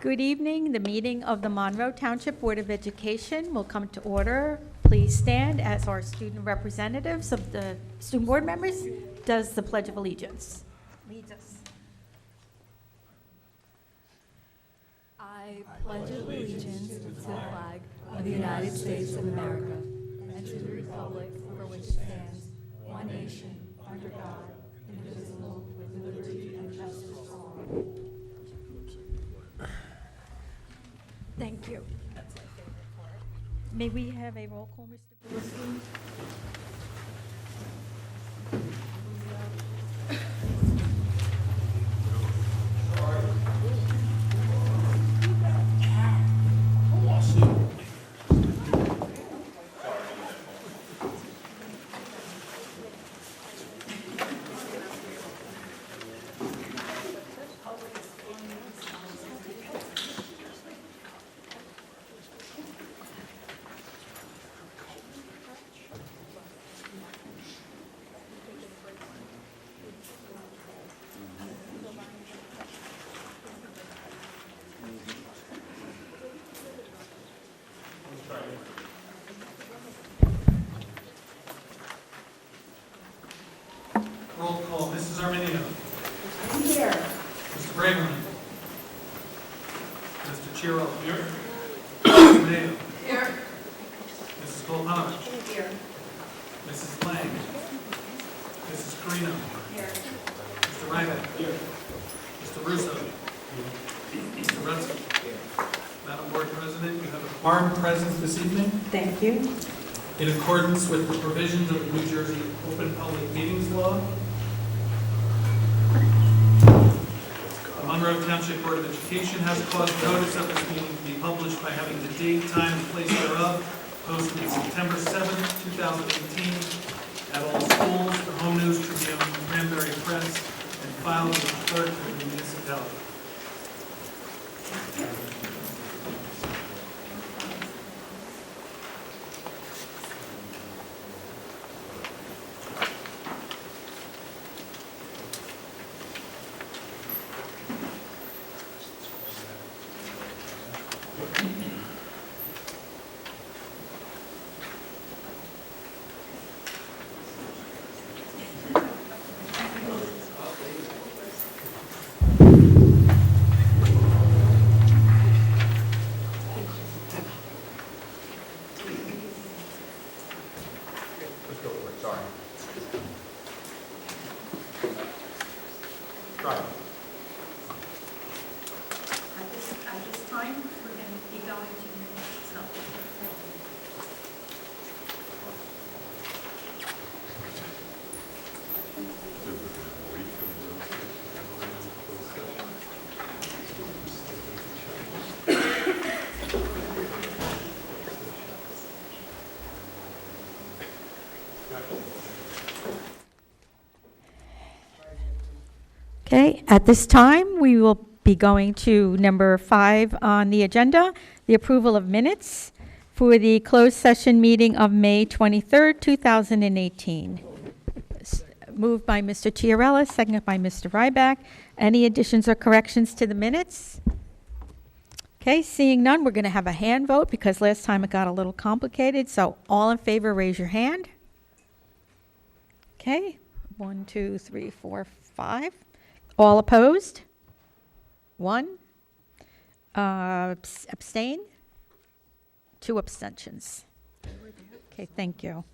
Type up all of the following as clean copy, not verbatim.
Good evening. The meeting of the Monroe Township Board of Education will come to order. Please stand as our student representatives of the student board members does the Pledge of Allegiance. Leads us. I pledge allegiance to the flag of the United States of America and to the republic for which it stands, one nation, under God, indivisible, with liberty and justice for all. Thank you. May we have a roll call, Mr. Bernstein? Roll call. Mrs. Arminio. I'm here. Mr. Braverman. Mr. Chiro. Here. Mrs. Mayo. Here. Mrs. Kolpanovich. Here. Mrs. Lang. Mrs. Carino. Here. Mr. Ryback. Here. Mr. Russo. Mr. Rutsky. Madam Board President, you have a quorum present this evening. Thank you. In accordance with the provisions of the New Jersey Open Public Meetings Law, the Monroe Township Board of Education has caused notice of this meeting to be published by having the date, time, and place thereof posted September 7th, 2018 at all schools, the Home News Tribune, Cranberry Press, and filed with the clerk of the municipality. At this time, we're going to be going to Okay, at this time, we will be going to number 5 on the agenda, the approval of minutes for the closed session meeting of May 23rd, 2018. Moved by Mr. Chiarella, seconded by Mr. Ryback. Any additions or corrections to the minutes? Okay, seeing none, we're going to have a hand vote because last time it got a little complicated. So all in favor, raise your hand. Okay, 1, 2, 3, 4, 5. All opposed? 1. Abstain? 2 abstentions. Okay, thank you.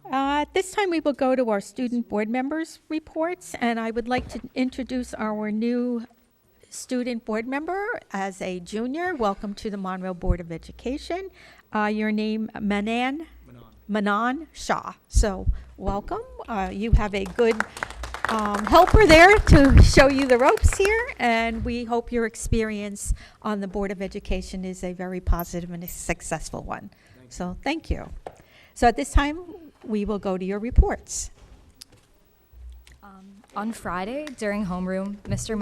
At this time, we will go to our student board members' reports, and I would like to introduce our new student board member as a junior. Welcome to the Monroe Board of Education. Your name, Manan Shah. So welcome. You have a good helper there to show you the ropes here, and we hope your experience on the Board of Education is a very positive and a successful one. So thank you. So at this time, we will go to your reports. On Friday, during homeroom, Mr.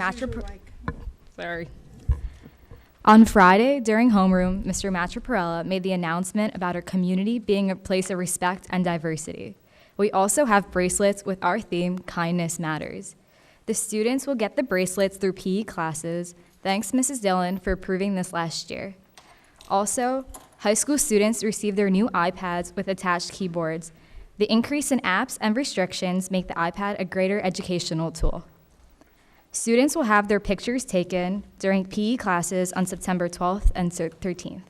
Matraparella made the announcement about our community being a place of respect and diversity. We also have bracelets with our theme, Kindness Matters. The students will get the bracelets through PE classes. Thanks, Mrs. Dillon, for approving this last year. Also, high school students receive their new iPads with attached keyboards. The increase in apps and restrictions make the iPad a greater educational tool. Students will have their pictures taken during PE classes on September 12th and 13th.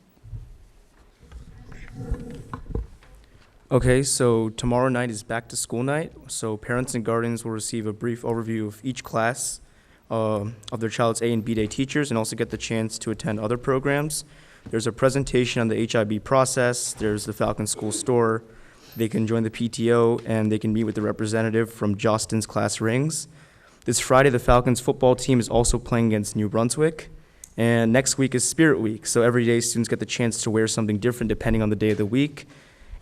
Okay, so tomorrow night is back to school night, so parents and guardians will receive a brief overview of each class of their child's A and B day teachers and also get the chance to attend other programs. There's a presentation on the HIB process, there's the Falcon School Store, they can join the PTO, and they can meet with the representative from Jostin's Class Rings. This Friday, the Falcons football team is also playing against New Brunswick, and next week is Spirit Week, so every day students get the chance to wear something different depending on the day of the week,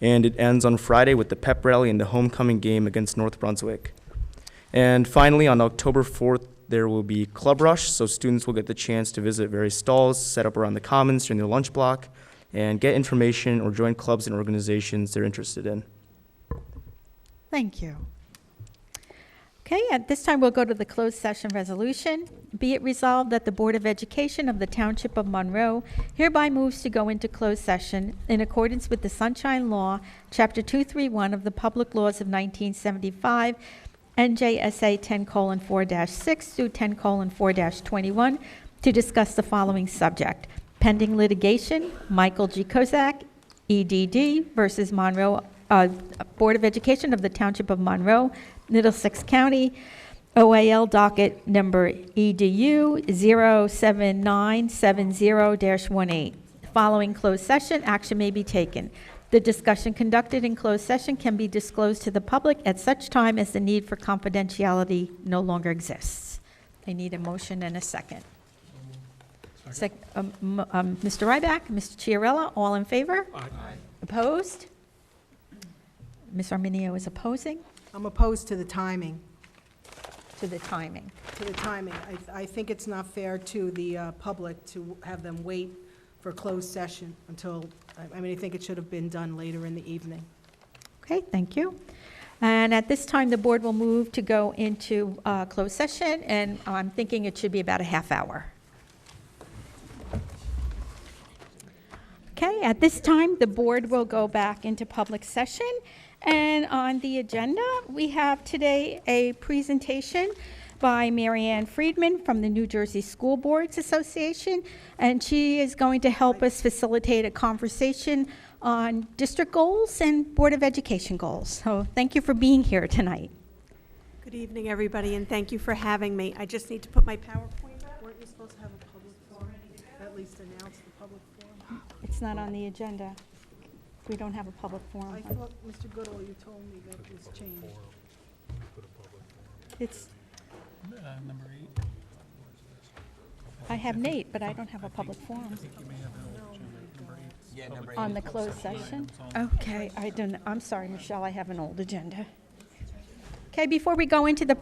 and it ends on Friday with the pep rally and the homecoming game against North Brunswick. And finally, on October 4th, there will be Club Rush, so students will get the chance to visit various stalls set up around the commons during their lunch block and get information or join clubs and organizations they're interested in. Thank you. Okay, at this time, we'll go to the closed session resolution. Be it resolved that the Board of Education of the Township of Monroe hereby moves to go into closed session in accordance with the Sunshine Law, Chapter 231 of the Public Laws of 1975, NJSA 10:4-6 through 10:4-21, to discuss the following subject: pending litigation, Michael G. Kozak, EDD versus Monroe, Board of Education of the Township of Monroe, Middlesex County, OAL docket number EDU 07970-18. Following closed session, action may be taken. The discussion conducted in closed session can be disclosed to the public at such time as the need for confidentiality no longer exists. I need a motion and a second. Mr. Ryback, Mr. Chiarella, all in favor? Aye. Opposed? Ms. Arminio is opposing I'm opposed to the timing. to the timing. I think it's not fair to the public to have them wait for closed session until, I think it should have been done later in the evening. Okay, thank you. And at this time, the board will move to go into closed session, and I'm thinking it should be about a half hour. Okay, at this time, the board will go back into public session. And on the agenda, we have today a presentation by Marianne Friedman from the New Jersey School Boards Association, and she is going to help us facilitate a conversation on district goals and Board of Education goals. So thank you for being here tonight. Good evening, everybody, and thank you for having me. I just need to put my PowerPoint up. Weren't you supposed to have a public forum? At least announce the public forum? It's not on the agenda. We don't have a public forum. I thought, Mr. Goodall, you told me that it was changed. It's, Number 8. I have Nate, but I don't have a public forum. On the closed session? Okay, I'm sorry, Michelle, I have an old agenda. Okay, before we go into the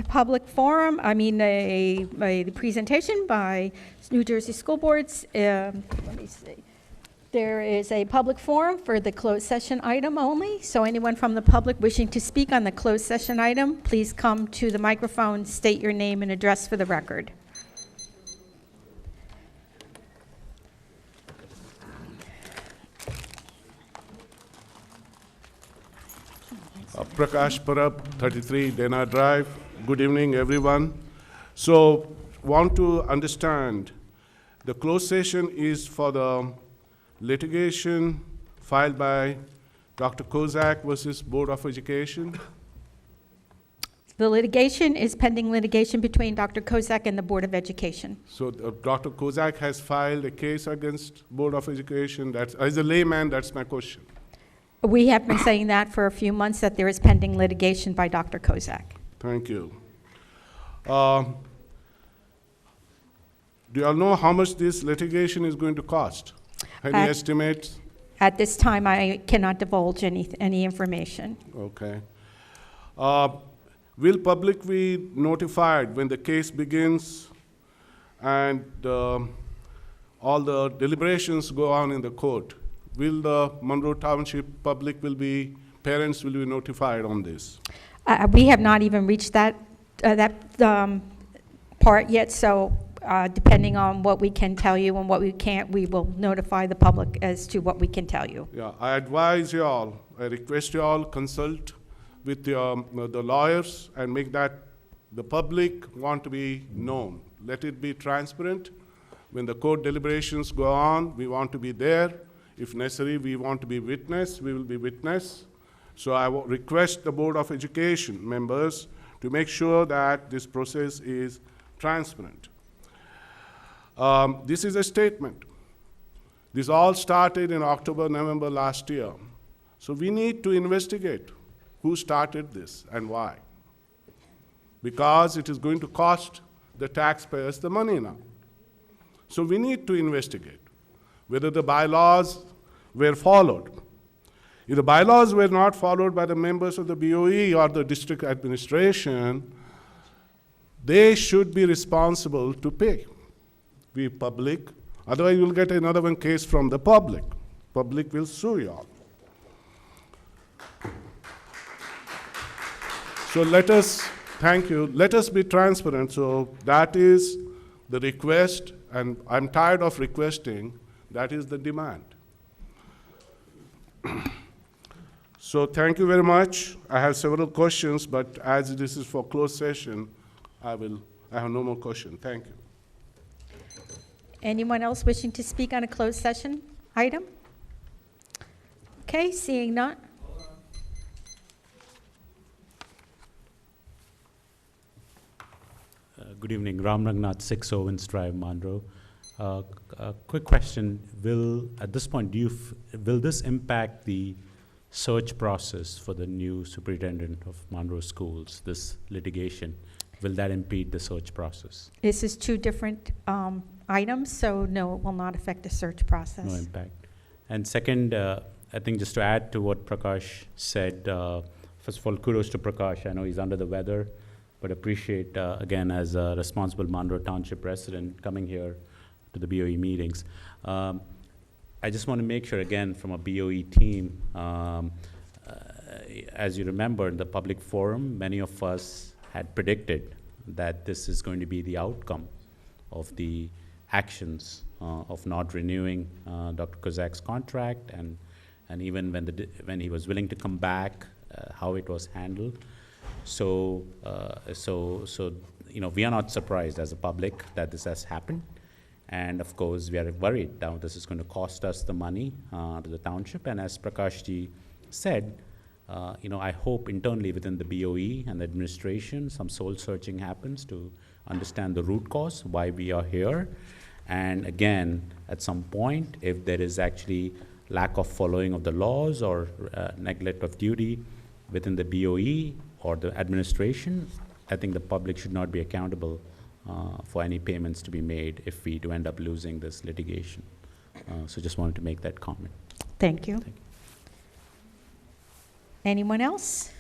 public forum, the presentation by New Jersey School Boards, let me see. There is a public forum for the closed session item only, so anyone from the public wishing to speak on the closed session item, please come to the microphone, state your name and address for the record. Prakash Parab, 33 Dana Drive. Good evening, everyone. So, want to understand, the closed session is for the litigation filed by Dr. Kozak versus Board of Education. The litigation is pending litigation between Dr. Kozak and the Board of Education. So Dr. Kozak has filed a case against Board of Education. That's, as a layman, that's my question. We have been saying that for a few months, that there is pending litigation by Dr. Kozak. Thank you. Do you all know how much this litigation is going to cost? Any estimates? At this time, I cannot divulge any information. Okay. Will public be notified when the case begins and all the deliberations go on in the court? Will the Monroe Township public parents will be notified on this? We have not even reached that part yet, so depending on what we can tell you and what we can't, we will notify the public as to what we can tell you. Yeah, I advise you all, I request you all consult with the lawyers and make that the public want to be known. Let it be transparent. When the court deliberations go on, we want to be there. If necessary, we want to be witness, we will be witness. So I will request the Board of Education members to make sure that this process is transparent. This is a statement. This all started in October, November last year. So we need to investigate who started this and why. Because it is going to cost the taxpayers the money now. So we need to investigate whether the bylaws were followed. If the bylaws were not followed by the members of the BOE or the district administration, they should be responsible to pay. We public, otherwise you'll get another one case from the public. Public will sue you all. So thank you, let us be transparent. So that is the request, and I'm tired of requesting, that is the demand. So thank you very much. I have several questions, but as this is for closed session, I have no more questions. Thank you. Anyone else wishing to speak on a closed session item? Okay, seeing none. Good evening, Ram Rangnath, 6 Owens Drive, Monroe. A quick question: at this point, will this impact the search process for the new superintendent of Monroe Schools? This litigation, will that impede the search process? This is two different items, so no, it will not affect the search process. No impact. And second, I think just to add to what Prakash said, first of all, kudos to Prakash. I know he's under the weather, but appreciate, again, as a responsible Monroe Township resident coming here to the BOE meetings. I just want to make sure, again, from a BOE team, as you remember, in the public forum, many of us had predicted that this is going to be the outcome of the actions of not renewing Dr. Kozak's contract, and even when he was willing to come back, how it was handled. So we are not surprised as a public that this has happened. And of course, we are worried now this is going to cost us the money to the township. And as Prakash ji said, I hope internally within the BOE and the administration, some soul searching happens to understand the root cause, why we are here. And again, at some point, if there is actually lack of following of the laws or neglect of duty within the BOE or the administration, I think the public should not be accountable for any payments to be made if we do end up losing this litigation. So just wanted to make that comment. Thank you. Anyone else?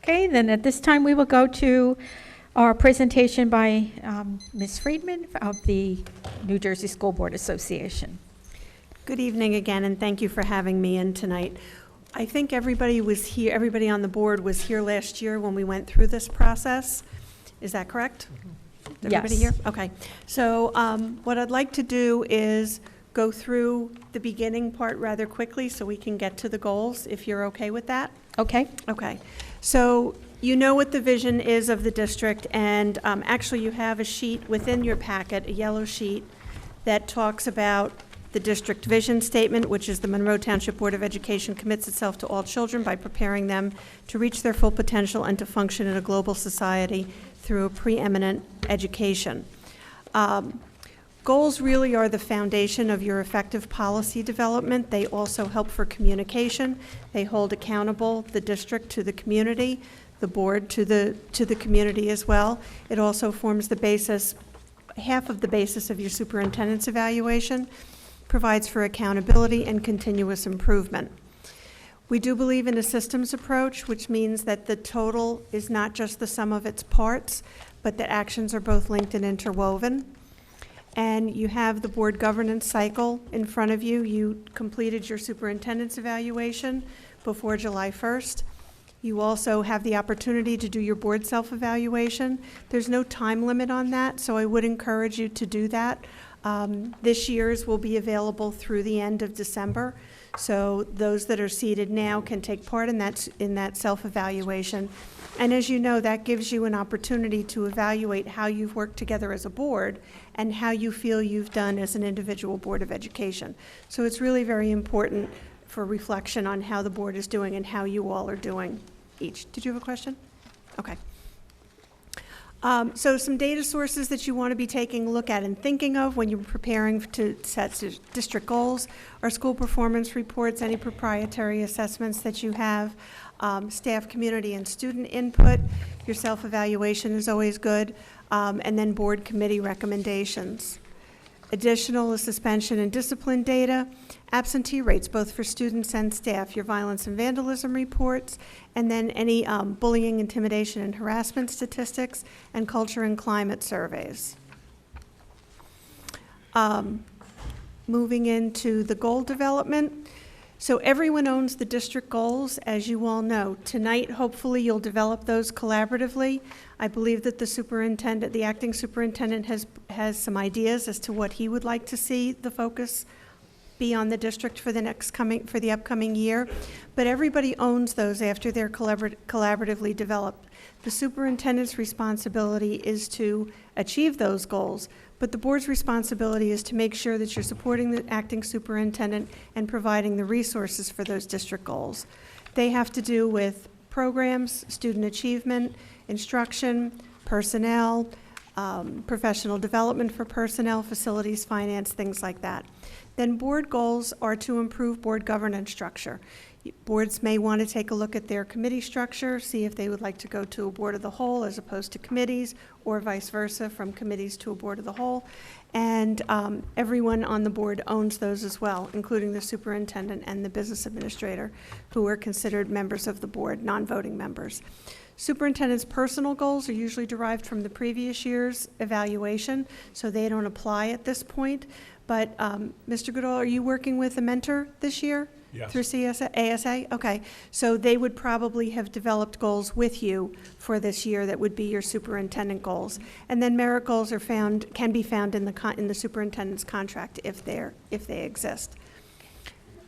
Okay, then at this time we will go to our presentation by Ms. Friedman of the New Jersey School Board Association. Good evening again, and thank you for having me in tonight. I think everybody was here, everybody on the board was here last year when we went through this process. Is that correct? Is everybody here? Okay. So what I'd like to do is go through the beginning part rather quickly so we can get to the goals, if you're okay with that. Okay. Okay. So you know what the vision is of the district, and actually you have a sheet within your packet, a yellow sheet, that talks about the district vision statement, which is the Monroe Township Board of Education commits itself to all children by preparing them to reach their full potential and to function in a global society through a preeminent education. Goals really are the foundation of your effective policy development. They also help for communication. They hold accountable the district to the community, the board to the community as well. It also forms the basis, half of the basis of your superintendent's evaluation, provides for accountability and continuous improvement. We do believe in a systems approach, which means that the total is not just the sum of its parts, but that actions are both linked and interwoven. And you have the board governance cycle in front of you. You completed your superintendent's evaluation before July 1st. You also have the opportunity to do your board self-evaluation. There's no time limit on that, so I would encourage you to do that. This year's will be available through the end of December, so those that are seated now can take part in that self-evaluation. And as you know, that gives you an opportunity to evaluate how you've worked together as a board and how you feel you've done as an individual Board of Education. So it's really very important for reflection on how the board is doing and how you all are doing each. Did you have a question? Okay. So some data sources that you want to be taking a look at and thinking of when you're preparing to set district goals are school performance reports, any proprietary assessments that you have, staff, community, and student input. Your self-evaluation is always good, and then board committee recommendations. Additional is suspension and discipline data, absentee rates, both for students and staff, your violence and vandalism reports, and then any bullying, intimidation, and harassment statistics, and culture and climate surveys. Moving into the goal development. So everyone owns the district goals, as you all know. Tonight, hopefully, you'll develop those collaboratively. I believe that the acting superintendent has some ideas as to what he would like to see the focus be on the district for the upcoming year. But everybody owns those after they're collaboratively developed. The superintendent's responsibility is to achieve those goals, but the board's responsibility is to make sure that you're supporting the acting superintendent and providing the resources for those district goals. They have to do with programs, student achievement, instruction, personnel, professional development for personnel, facilities, finance, things like that. Then board goals are to improve board governance structure. Boards may want to take a look at their committee structure, see if they would like to go to a board of the whole as opposed to committees, or vice versa, from committees to a board of the whole. And everyone on the board owns those as well, including the superintendent and the business administrator, who are considered members of the board, non-voting members. Superintendent's personal goals are usually derived from the previous year's evaluation, so they don't apply at this point. But Mr. Goodall, are you working with a mentor this year? Yes. Through ASA? Okay. So they would probably have developed goals with you for this year that would be your superintendent goals. And then merit goals can be found in the superintendent's contract if they exist.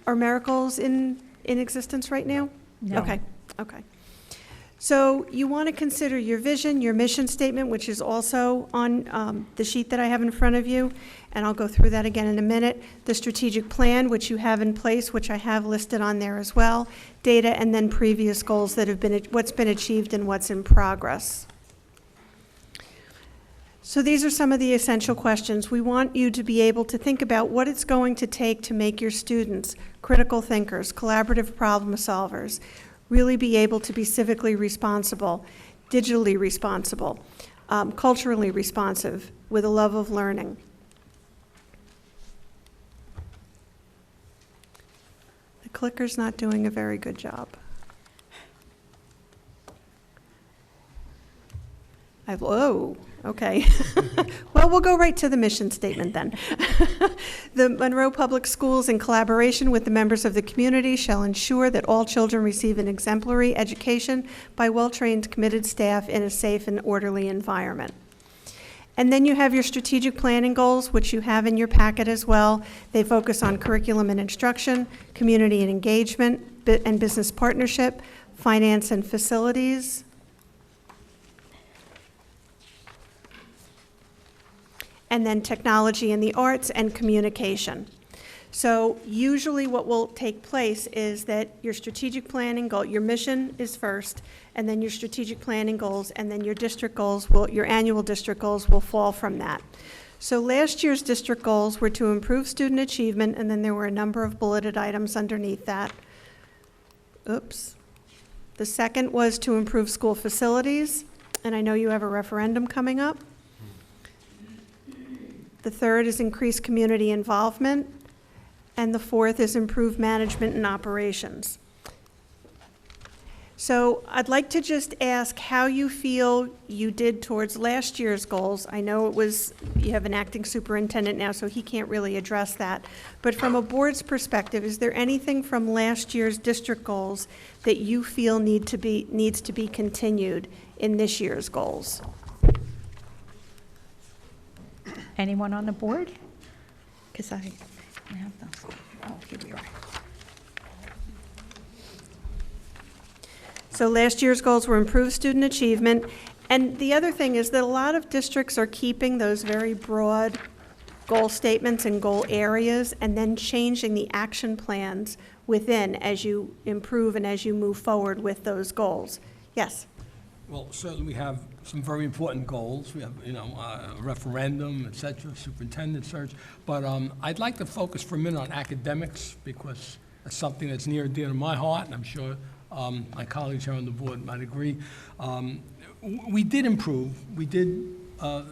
Are merit goals in existence right now? No. Okay. So you want to consider your vision, your mission statement, which is also on the sheet that I have in front of you, and I'll go through that again in a minute. The strategic plan, which you have in place, which I have listed on there as well. Data, and then previous goals that have been, what's been achieved and what's in progress. So these are some of the essential questions. We want you to be able to think about what it's going to take to make your students critical thinkers, collaborative problem solvers, really be able to be civically responsible, digitally responsible, culturally responsive, with a love of learning. The clicker's not doing a very good job. Okay. Well, we'll go right to the mission statement then. The Monroe Public Schools, in collaboration with the members of the community, shall ensure that all children receive an exemplary education by well-trained, committed staff in a safe and orderly environment. And then you have your strategic planning goals, which you have in your packet as well. They focus on curriculum and instruction, community and engagement, and business partnership, finance and facilities, and then technology and the arts and communication. So usually what will take place is that your strategic planning goal, your mission is first, and then your strategic planning goals, and then your district goals your annual district goals will fall from that. So last year's district goals were to improve student achievement, and then there were a number of bulleted items underneath that. Oops. The second was to improve school facilities, and I know you have a referendum coming up. The third is increased community involvement, and the fourth is improved management and operations. So I'd like to just ask how you feel you did towards last year's goals. I know you have an acting superintendent now, so he can't really address that. But from a board's perspective, is there anything from last year's district goals that you feel needs to be continued in this year's goals? Anyone on the board? Because I have those. Oh, here we are. So last year's goals were improved student achievement. And the other thing is that a lot of districts are keeping those very broad goal statements and goal areas and then changing the action plans within as you improve and as you move forward with those goals. Yes? Well, certainly we have some very important goals. We have, a referendum, et cetera, superintendent search. But I'd like to focus for a minute on academics because that's something that's near and dear to my heart, and I'm sure my colleagues here on the board might agree. We did improve. We did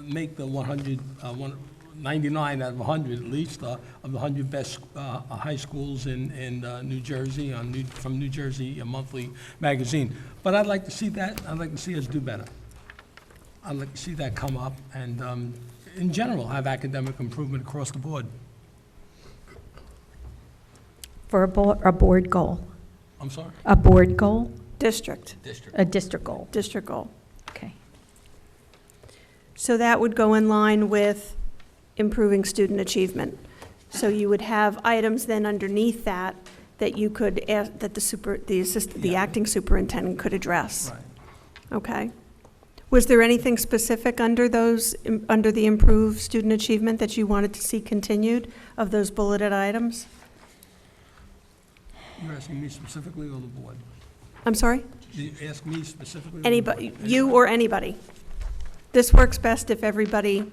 make the 99 out of 100 at least of the 100 best high schools in New Jersey from New Jersey, a monthly magazine. But I'd like to see that. I'd like to see us do better. I'd like to see that come up and, in general, have academic improvement across the board. For a board goal? I'm sorry? A board goal? District. A district goal? District goal. Okay. So that would go in line with improving student achievement. So you would have items then underneath that you could ask, that the acting superintendent could address. Right. Okay. Was there anything specific under the improved student achievement that you wanted to see continued of those bulleted items? You're asking me specifically or the board? I'm sorry? You ask me specifically? Anybody, you or anybody. This works best if everybody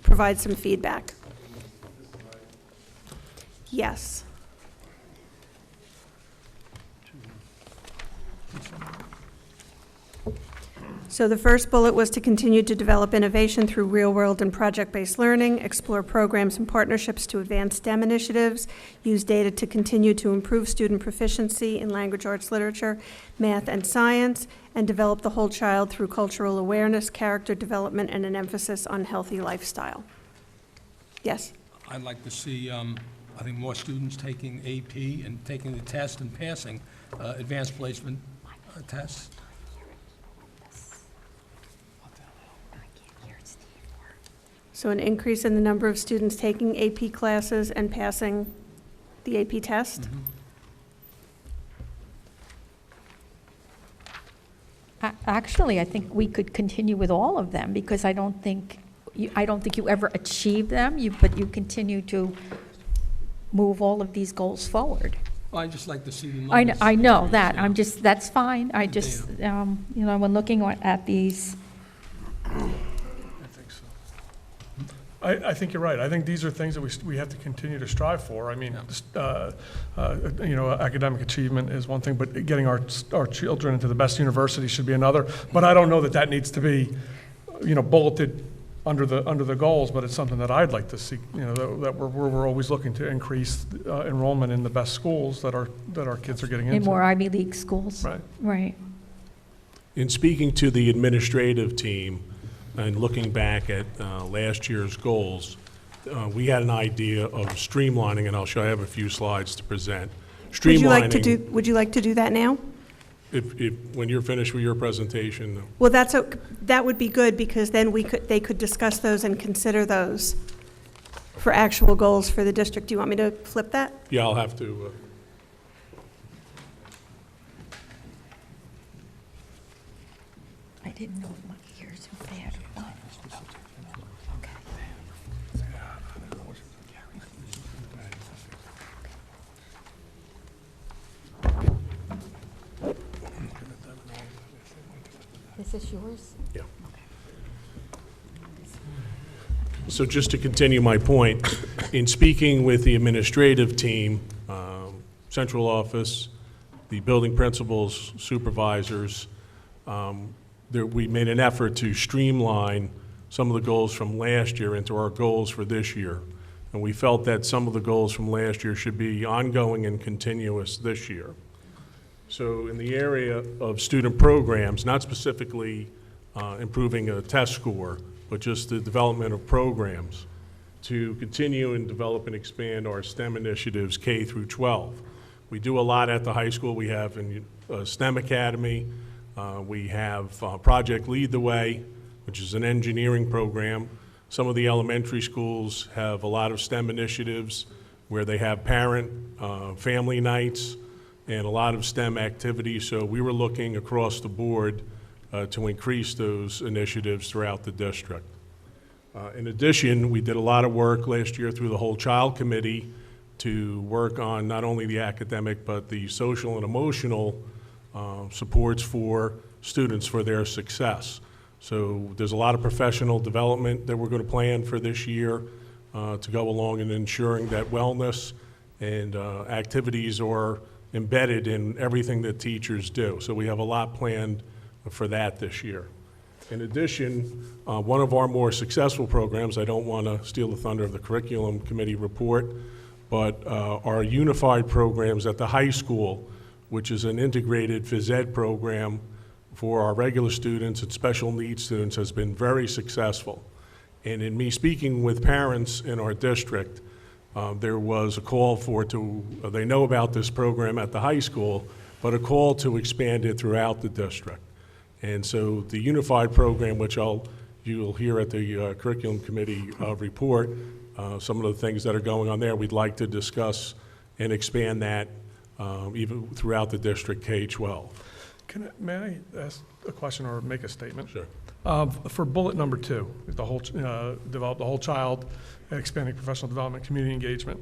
provides some feedback. Yes. So the first bullet was to continue to develop innovation through real-world and project-based learning, explore programs and partnerships to advance STEM initiatives, use data to continue to improve student proficiency in language, arts, literature, math, and science, and develop the whole child through cultural awareness, character development, and an emphasis on healthy lifestyle. Yes? I'd like to see, I think, more students taking AP and taking the test and passing advanced placement tests. So an increase in the number of students taking AP classes and passing the AP test? Mm-hmm. Actually, I think we could continue with all of them because I don't think you ever achieve them, but you continue to move all of these goals forward. Well, I'd just like to see the numbers. I know that. That's fine. I just, when looking at these. I think you're right. I think these are things that we have to continue to strive for. I mean, academic achievement is one thing, but getting our children into the best university should be another. But I don't know that needs to be, bulleted under the goals. But it's something that I'd like to see. That we're always looking to increase enrollment in the best schools that our kids are getting into. In more Ivy League schools. Right. Right. In speaking to the administrative team, and looking back at last year's goals, we had an idea of streamlining, and I have a few slides to present. Streamlining. Would you like to do that now? When you're finished with your presentation. Well, that would be good because then they could discuss those and consider those for actual goals for the district. Do you want me to flip that? Yeah, I'll have to. I didn't know what years were bad or what. Is this yours? Yeah. So just to continue my point, in speaking with the administrative team, central office, the building principals, supervisors, we made an effort to streamline some of the goals from last year into our goals for this year. And we felt that some of the goals from last year should be ongoing and continuous this year. So in the area of student programs, not specifically improving a test score, but just the development of programs to continue and develop and expand our STEM initiatives K through 12. We do a lot at the high school. We have a STEM Academy. We have Project Lead the Way, which is an engineering program. Some of the elementary schools have a lot of STEM initiatives where they have parent, family nights, and a lot of STEM activities. So we were looking across the board to increase those initiatives throughout the district. In addition, we did a lot of work last year through the Whole Child Committee to work on not only the academic, but the social and emotional supports for students for their success. So there's a lot of professional development that we're going to plan for this year to go along in ensuring that wellness and activities are embedded in everything that teachers do. So we have a lot planned for that this year. In addition, one of our more successful programs, I don't want to steal the thunder of the curriculum committee report, but our unified programs at the high school, which is an integrated phys ed program for our regular students and special needs students, has been very successful. And in me speaking with parents in our district, there was a call they know about this program at the high school, but a call to expand it throughout the district. And so the unified program, which you'll hear at the curriculum committee report, some of the things that are going on there, we'd like to discuss and expand that even throughout the district K-12. May I ask a question or make a statement? Sure. For bullet number 2, the whole develop the whole child, expanding professional development, community engagement.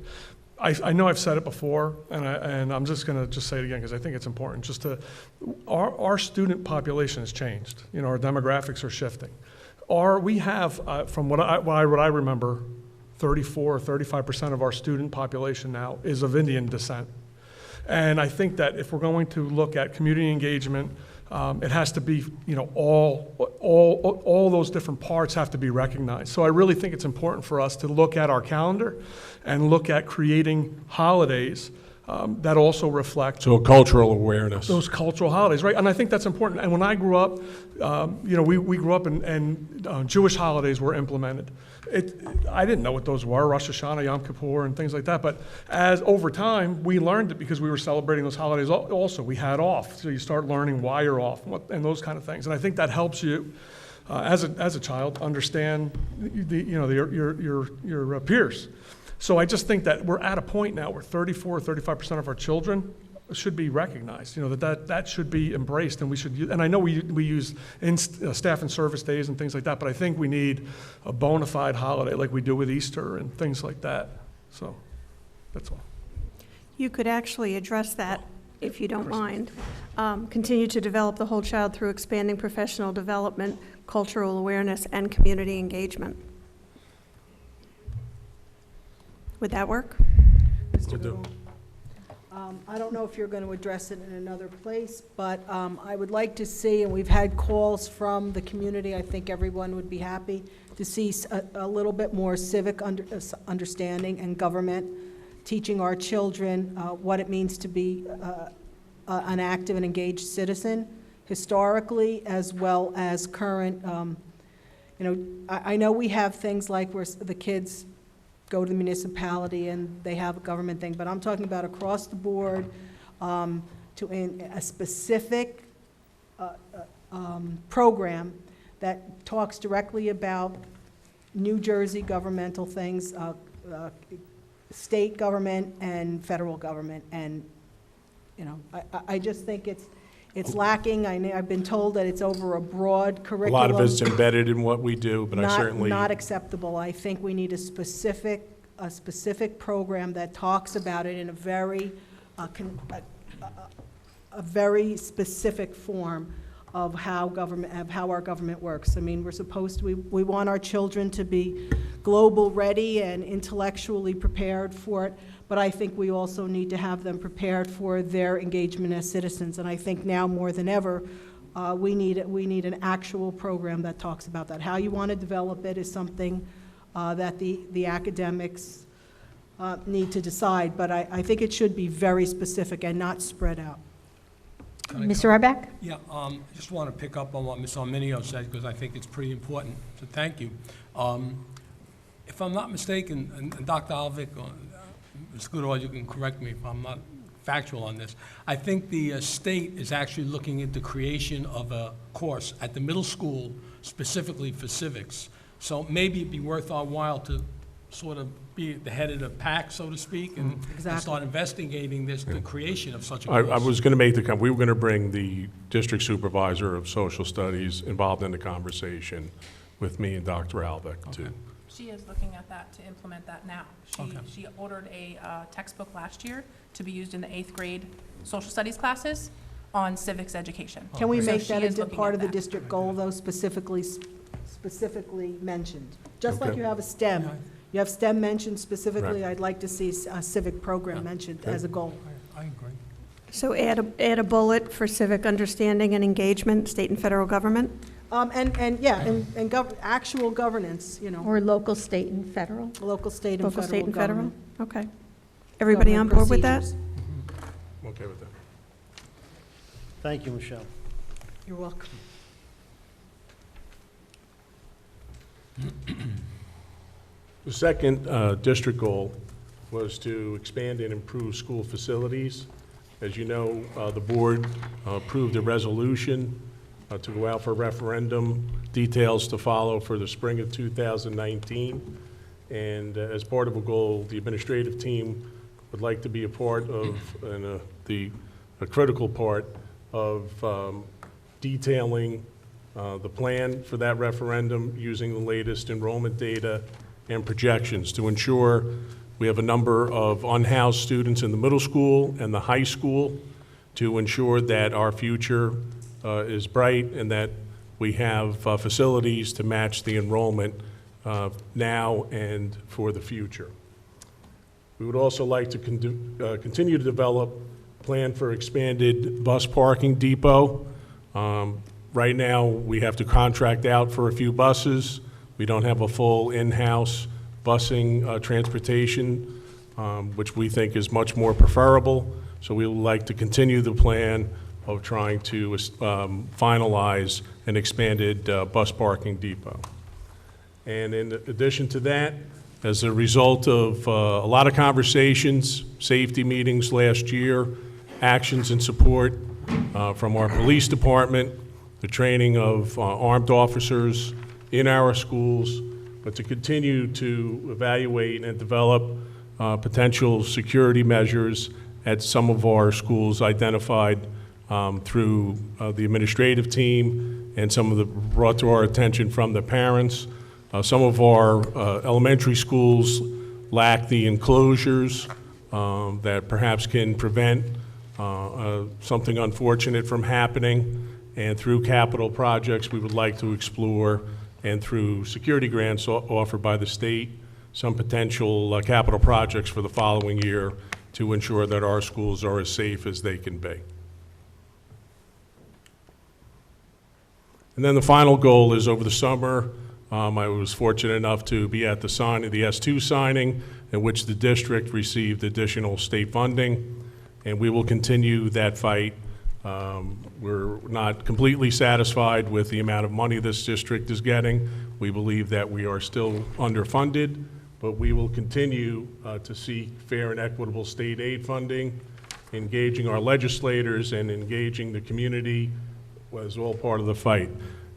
I know I've said it before, and I'm just going to say it again because I think it's important. Our student population has changed. You know, our demographics are shifting. We have, from what I remember, 34 or 35% of our student population now is of Indian descent. And I think that if we're going to look at community engagement, it has to be, you know, all those different parts have to be recognized. So I really think it's important for us to look at our calendar and look at creating holidays that also reflect. So cultural awareness. Those cultural holidays, right? And I think that's important. And when I grew up, you know, we grew up and Jewish holidays were implemented. I didn't know what those were, Rosh Hashanah, Yom Kippur, and things like that. But over time, we learned it because we were celebrating those holidays also. We had off, so you start learning why you're off and those kind of things. And I think that helps you, as a child, understand your peers. So I just think that we're at a point now where 34 or 35% of our children should be recognized, you know, that should be embraced, and we should use, and I know we use staff and service days and things like that, but I think we need a bona fide holiday like we do with Easter and things like that. So that's all. You could actually address that, if you don't mind. Continue to develop the whole child through expanding professional development, cultural awareness, and community engagement. Would that work? Mr. Goodall? I don't know if you're going to address it in another place, but I would like to see, and we've had calls from the community, I think everyone would be happy to see a little bit more civic understanding and government, teaching our children what it means to be an active and engaged citizen, historically as well as current. You know, I know we have things like where the kids go to the municipality and they have a government thing, but I'm talking about across the board to a specific program that talks directly about New Jersey governmental things, state government and federal government, and you know, I just think it's lacking. I've been told that it's over a broad curriculum. A lot of it's embedded in what we do, but I certainly... Not acceptable. I think we need a specific program that talks about it in a very specific form of how our government works. I mean, we want our children to be global ready and intellectually prepared for it, but I think we also need to have them prepared for their engagement as citizens. And I think now more than ever, we need an actual program that talks about that. How you want to develop it is something that the academics need to decide, but I think it should be very specific and not spread out. Can I Mr. go? Ryback? Yeah, I just want to pick up on what Ms. Arminio said, because I think it's pretty important, so thank you. If I'm not mistaken, and Dr. Alvik, Ms. Goodall, you can correct me if I'm not factual on this, I think the state is actually looking into creation of a course at the middle school specifically for civics. So maybe it'd be worth our while to sort of be the head of the pack, so to speak, and start investigating this, the creation of such a course. I was going to make the comment, we were going to bring the district supervisor of social studies involved in the conversation with me and Dr. Albeck, too. She is looking at that to implement that now. She ordered a textbook last year to be used in the 8th grade social studies classes on civics education. Can we So make she that is a looking part at of the that. district goal, though, specifically mentioned? Just like Okay. you have a STEM. You have STEM mentioned specifically. Right. I'd like to see a civic program mentioned as a goal. I agree. So add a bullet for civic understanding and engagement, state and federal government? Actual governance, you know, Or local, state, and federal? local, state, and Local, state, federal and federal? government. Okay. Everybody on board with that? Procedures. I'm okay with that. Thank you, Michelle. You're welcome. The second district goal was to expand and improve school facilities. As you know, the board approved a resolution to go out for referendum, details to follow for the spring of 2019. And as part of a goal, the administrative team would like to be a part of, and a critical part of detailing the plan for that referendum using the latest enrollment data and projections to ensure we have a number of unhoused students in the middle school and the high school to ensure that our future is bright and that we have facilities to match the enrollment now and for the future. We would also like to continue to develop a plan for expanded bus parking depot. Right now, we have to contract out for a few buses. We don't have a full in-house busing transportation, which we think is much more preferable. So we would like to continue the plan of trying to finalize an expanded bus parking depot. And in addition to that, as a result of a lot of conversations, safety meetings last year, actions and support from our police department, the training of armed officers in our schools, but to continue to evaluate and develop potential security measures at some of our schools identified through the administrative team and some of the brought to our attention from the parents. Some of our elementary schools lack the enclosures that perhaps can prevent something unfortunate from happening. And through capital projects, we would like to explore, and through security grants offered by the state, some potential capital projects for the following year to ensure that our schools are as safe as they can be. And then the final goal is over the summer, I was fortunate enough to be at the S2 signing, in which the district received additional state funding, and we will continue that fight. We're not completely satisfied with the amount of money this district is getting. We believe that we are still underfunded, but we will continue to seek fair and equitable state aid funding. Engaging our legislators and engaging the community was all part of the fight.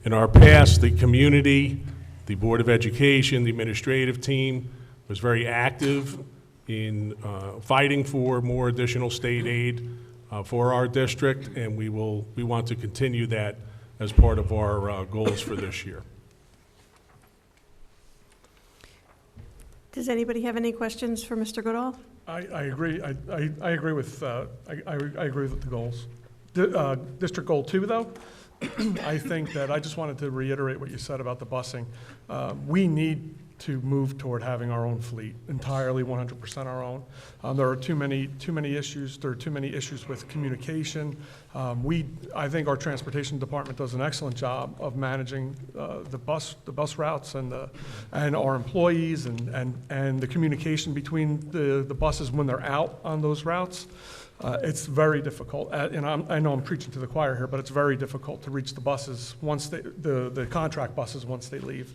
In our past, the community, the Board of Education, the administrative team was very active in fighting for more additional state aid for our district, and we want to continue that as part of our goals for this year. Does anybody have any questions for Mr. Goodall? I agree. I agree with I agree with the goals. District goal 2, though, I think that I just wanted to reiterate what you said about the busing. We need to move toward having our own fleet, entirely 100% our own. There are too many issues. There are too many issues with communication. I think our transportation department does an excellent job of managing the bus routes and our employees and the communication between the buses when they're out on those routes. It's very difficult, and I know I'm preaching to the choir here, but it's very difficult to reach the buses once the contract buses once they leave.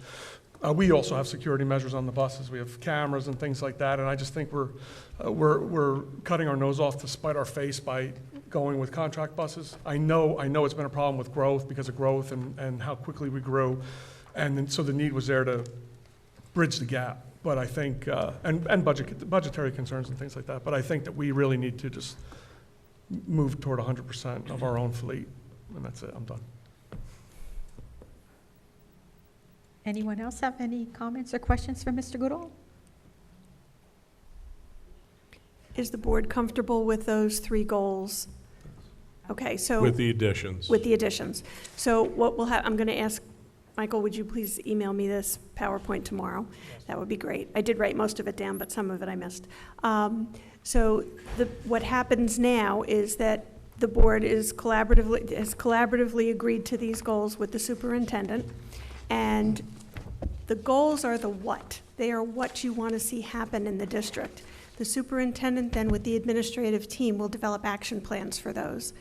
We also have security measures on the buses. We have cameras and things like that, and I just think we're cutting our nose off to spite our face by going with contract buses. I know it's been a problem with growth because of growth and how quickly we grew, and so the need was there to bridge the gap. But I think, and budgetary concerns and things like that, but I think that we really need to just move toward 100% of our own fleet, and that's it, I'm done. Anyone else have any comments or questions for Mr. Goodall? Is the board comfortable with those 3 goals? Okay, so. With the additions. With the additions. So what we'll have, I'm going to ask, Michael, would you please email me this PowerPoint tomorrow? That would be great. I did write most of it down, but some of it I missed. So what happens now is that the board has collaboratively agreed to these goals with the superintendent. And the goals are the what. They are what you want to see happen in the district. The superintendent then with the administrative team will develop action plans for those.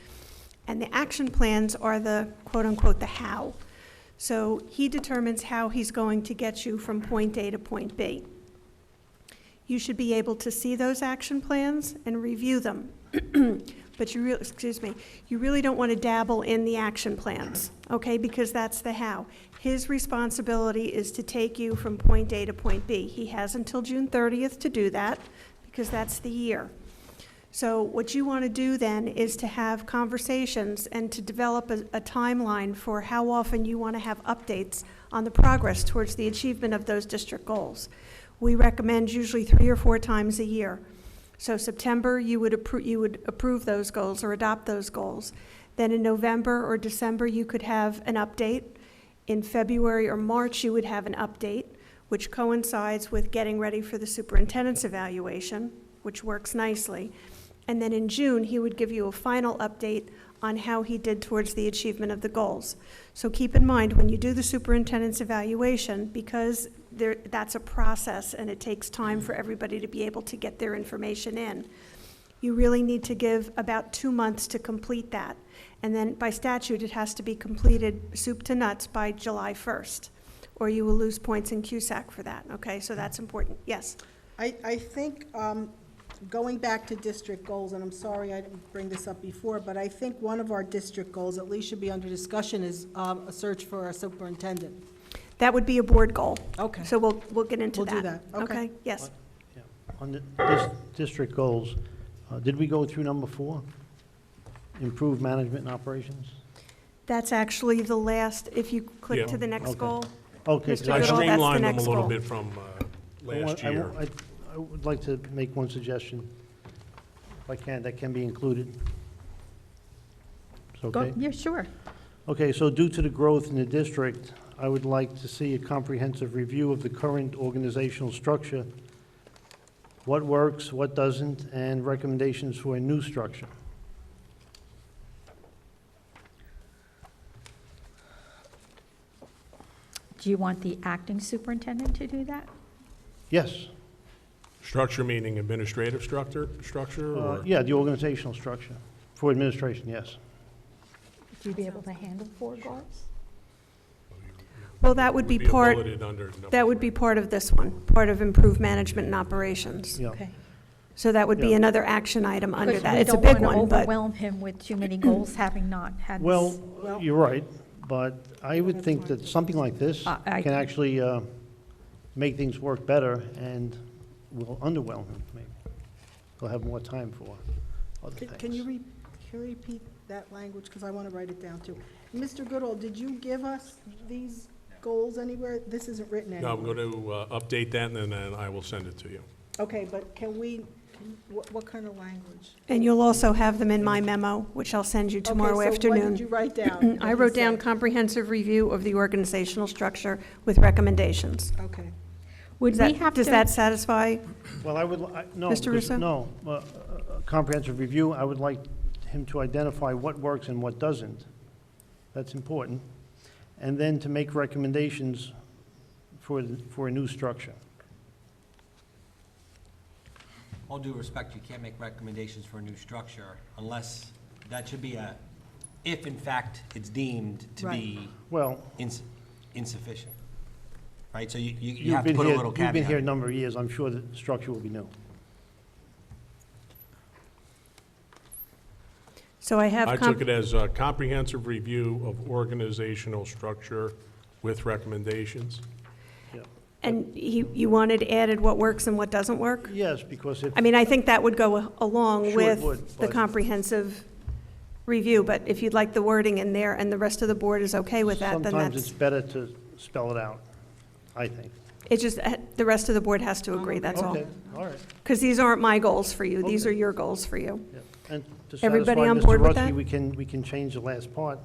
And the action plans are the quote unquote the how. So he determines how he's going to get you from point A to point B. You should be able to see those action plans and review them. But you really don't want to dabble in the action plans, okay? Because that's the how. His responsibility is to take you from point A to point B. He has until June 30th to do that because that's the year. So what you want to do then is to have conversations and to develop a timeline for how often you want to have updates on the progress towards the achievement of those district goals. We recommend usually 3 or 4 times a year. So September, you would approve those goals or adopt those goals. Then in November or December, you could have an update. In February or March, you would have an update, which coincides with getting ready for the superintendent's evaluation, which works nicely. And then in June, he would give you a final update on how he did towards the achievement of the goals. So keep in mind, when you do the superintendent's evaluation, because that's a process and it takes time for everybody to be able to get their information in, you really need to give about 2 months to complete that. And then by statute, it has to be completed soup to nuts by July 1st, or you will lose points in CUSAC for that, okay? So that's important. Yes? I think going back to district goals, and I'm sorry I didn't bring this up before, but I think one of our district goals at least should be under discussion is a search for a superintendent. That would be a board goal. Okay. So we'll get into that. We'll do that. Okay. Yes. Yeah. On the district goals, did we go through number 4? Improve management and operations? That's actually the last, if you click Yeah. to the next Okay. goal. Okay. Mr. I Goodall, that's the streamlined them a next little goal. bit from last year. I would like to make one suggestion, if I can, that can be included. It's okay? Yeah, sure. Okay, so due to the growth in the district, I would like to see a comprehensive review of the current organizational structure, what works, what doesn't, and recommendations for a new structure. Do you want the acting superintendent to do that? Yes. Structure meaning administrative structure, or? Yeah, the organizational structure. For administration, yes. Would you be able to handle 4 goals? Well, that would be part, bulleted under number that would be part of this one, part of improved management and operations. Yeah. Okay. So that would be Yeah. another action item under Because that. we It's a don't big want to one, but overwhelm him with too many goals, having not had this. Well, you're right, but I would think that something like this I- can actually make things work better and will underwhelm him, maybe. He'll have more time for other things. Can you repeat that language, because I want to write it down too. Mr. Goodall, did you give us these goals anywhere? This isn't written anywhere. No, I'm going to update that, and then I will send it to you. Okay, but what kind of language? and you'll also have them in my memo, which I'll send you tomorrow Okay, so afternoon. what did you write down? I wrote down comprehensive review of the organizational structure with recommendations. Okay. Would we have Does to? that satisfy? Well, no. Mr. because- Russo? No, a comprehensive review, I would like him to identify what works and what doesn't. That's important. And then to make recommendations for a new structure. All due respect, you can't make recommendations for a new structure unless, that should be if in fact it's deemed to be Well, insufficient. Right, so you you've have to been put a here, little you've caveat. been here a number of years, I'm sure the structure will be new. So I have. I took it as a comprehensive review of organizational structure with recommendations. And you wanted added what works and what doesn't work? Yes, because if, I mean, I think that would go along Sure it with would, the but- comprehensive review, but if you'd like the wording in there and the rest of the board is okay with that, then sometimes it's that's, better to spell it out, I think. it's just, the rest of the board has to agree, that's all. Okay, all right. Because these aren't my goals for you, these Okay. are your goals for you. Yeah. And to Everybody satisfy on Mr. board with Rutsky, that? we can change the last part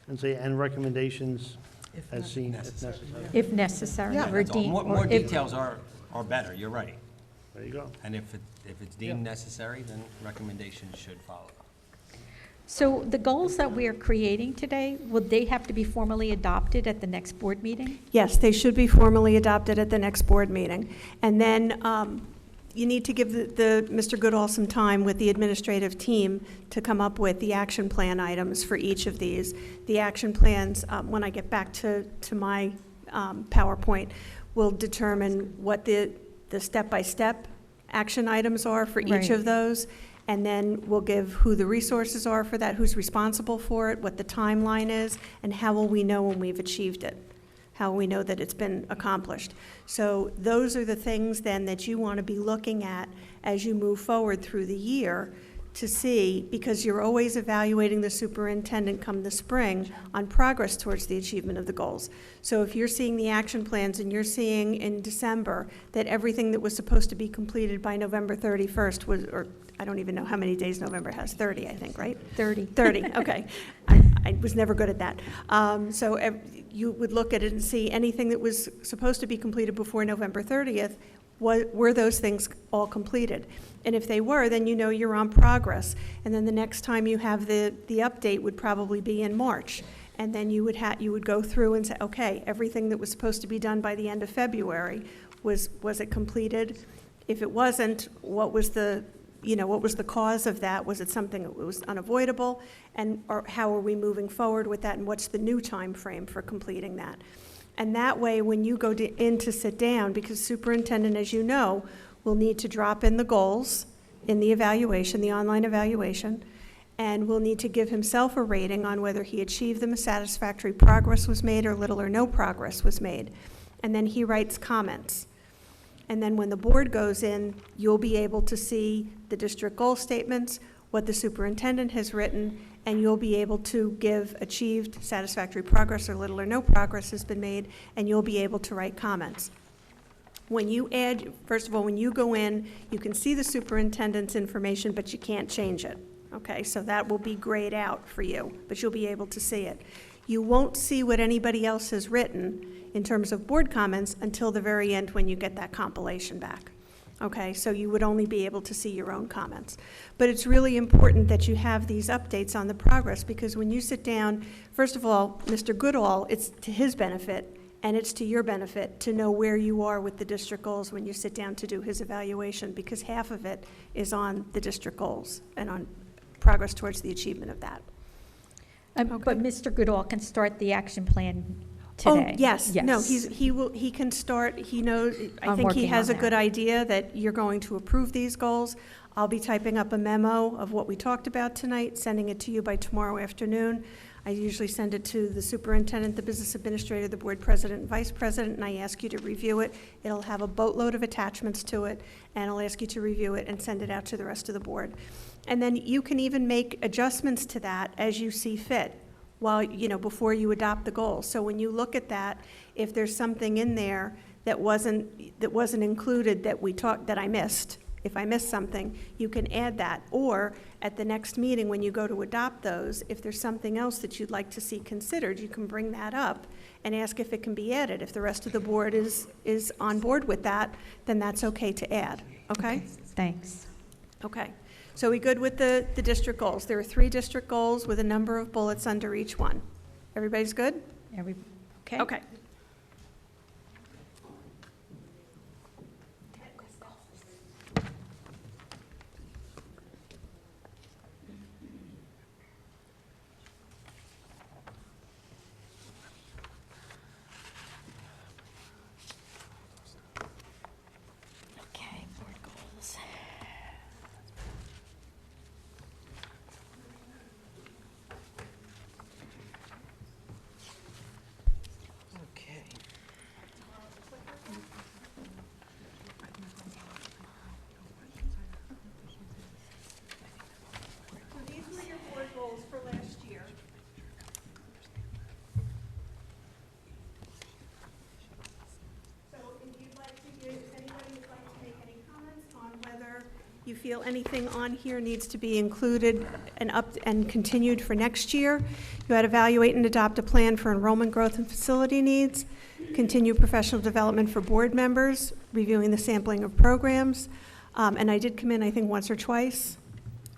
and say, and recommendations as seen if necessary. If necessary, Yeah, or that's all. deem, More or if, details are better, you're right. There you go. And if it's deemed necessary, then recommendations should follow. so the goals that we are creating today, would they have to be formally adopted at the next board meeting? Yes, they should be formally adopted at the next board meeting. And then you need to give Mr. Goodall some time with the administrative team to come up with the action plan items for each of these. The action plans, when I get back to my PowerPoint, will determine what the step-by-step action items are for each Right. of those. And then we'll give who the resources are for that, who's responsible for it, what the timeline is, and how will we know when we've achieved it? How will we know that it's been accomplished? So those are the things then that you want to be looking at as you move forward through the year to see, because you're always evaluating the superintendent come the spring on progress towards the achievement of the goals. So if you're seeing the action plans and you're seeing in December that everything that was supposed to be completed by November 31st was, or I don't even know how many days November has, 30, I think, right? 30. 30, okay. I was never good at that. You would look at it and see anything that was supposed to be completed before November 30th, were those things all completed? And if they were, then you know you're on progress. And then the next time you have the update would probably be in March. And then you would go through and say, okay, everything that was supposed to be done by the end of February, was it completed? If it wasn't, what was the cause of that? Was it something that was unavoidable? Or how are we moving forward with that? And what's the new time frame for completing that? And that way, when you go in to sit down, because superintendent, as you know, will need to drop in the goals in the evaluation, the online evaluation, and will need to give himself a rating on whether he achieved them, satisfactory progress was made, or little or no progress was made. And then he writes comments. And then when the board goes in, you'll be able to see the district goal statements, what the superintendent has written, and you'll be able to give achieved satisfactory progress or little or no progress has been made, and you'll be able to write comments. When you add, first of all, when you go in, you can see the superintendent's information, but you can't change it. Okay, so that will be grayed out for you, but you'll be able to see it. You won't see what anybody else has written in terms of board comments until the very end when you get that compilation back. Okay, so you would only be able to see your own comments. But it's really important that you have these updates on the progress, because when you sit down, first of all, Mr. Goodall, it's to his benefit and it's to your benefit to know where you are with the district goals when you sit down to do his evaluation, because half of it is on the district goals and on progress towards the achievement of that. But Mr. Goodall can start the action plan today. Oh, yes. No, he can start, he knows, I I'm think he working has a on good that. idea that you're going to approve these goals. I'll be typing up a memo of what we talked about tonight, sending it to you by tomorrow afternoon. I usually send it to the superintendent, the business administrator, the board president, and vice president, and I ask you to review it. It'll have a boatload of attachments to it, and I'll ask you to review it and send it out to the rest of the board. And then you can even make adjustments to that as you see fit, while, before you adopt the goal. So when you look at that, if there's something in there that wasn't included that I missed if I missed something, you can add that. Or at the next meeting, when you go to adopt those, if there's something else that you'd like to see considered, you can bring that up and ask if it can be added. If the rest of the board is on board with that, then that's okay to add, okay? Thanks. Okay. So we good with the district goals? There are 3 district goals with a number of bullets under each one. Everybody's good? Okay? Okay. Okay, board goals. Okay. So these were your board goals for last year. So if you'd like to give, if anybody would like to make any comments on whether you feel anything on here needs to be included and continued for next year, you had evaluate and adopt a plan for enrollment growth and facility needs, continue professional development for board members, reviewing the sampling of programs, and I did come in, I think, once or twice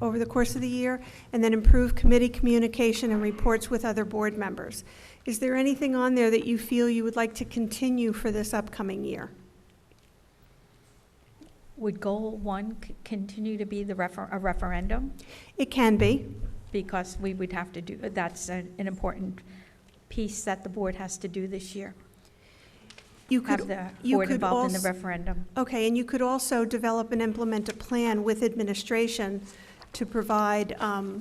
over the course of the year, and then improve committee communication and reports with other board members. Is there anything on there that you feel you would like to continue for this upcoming year? Would goal 1 continue to be a referendum? It can be. Because we would have to do, that's an important piece that the board has to do this year. You could, Have the you board could involved in also, the referendum. okay, and you could also develop and implement a plan with administration to provide, I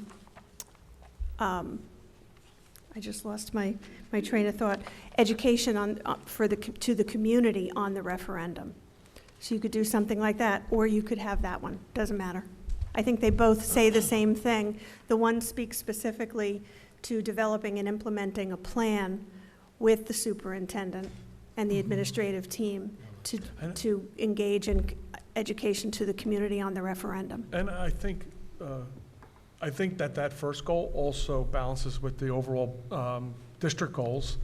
just lost my train of thought, education to the community on the referendum. So you could do something like that, or you could have that one, doesn't matter. I think they both say the same thing. The one speaks specifically to developing and implementing a plan with the superintendent and the administrative team to engage in education to the community on the referendum. And I think that first goal also balances with the overall district goals,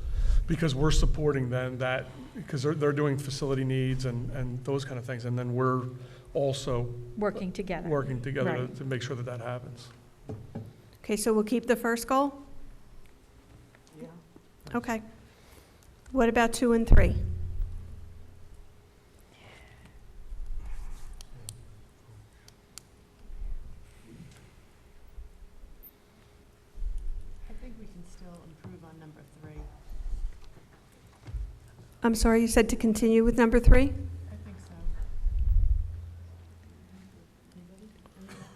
because we're supporting then that, because they're doing facility needs and those kind of things, and then we're also Working together. Right. to make sure that happens. Okay, so we'll keep the first goal? Yeah. Okay. What about 2 and 3? I think we can still improve on number 3. I'm sorry, you said to continue with number 3? I think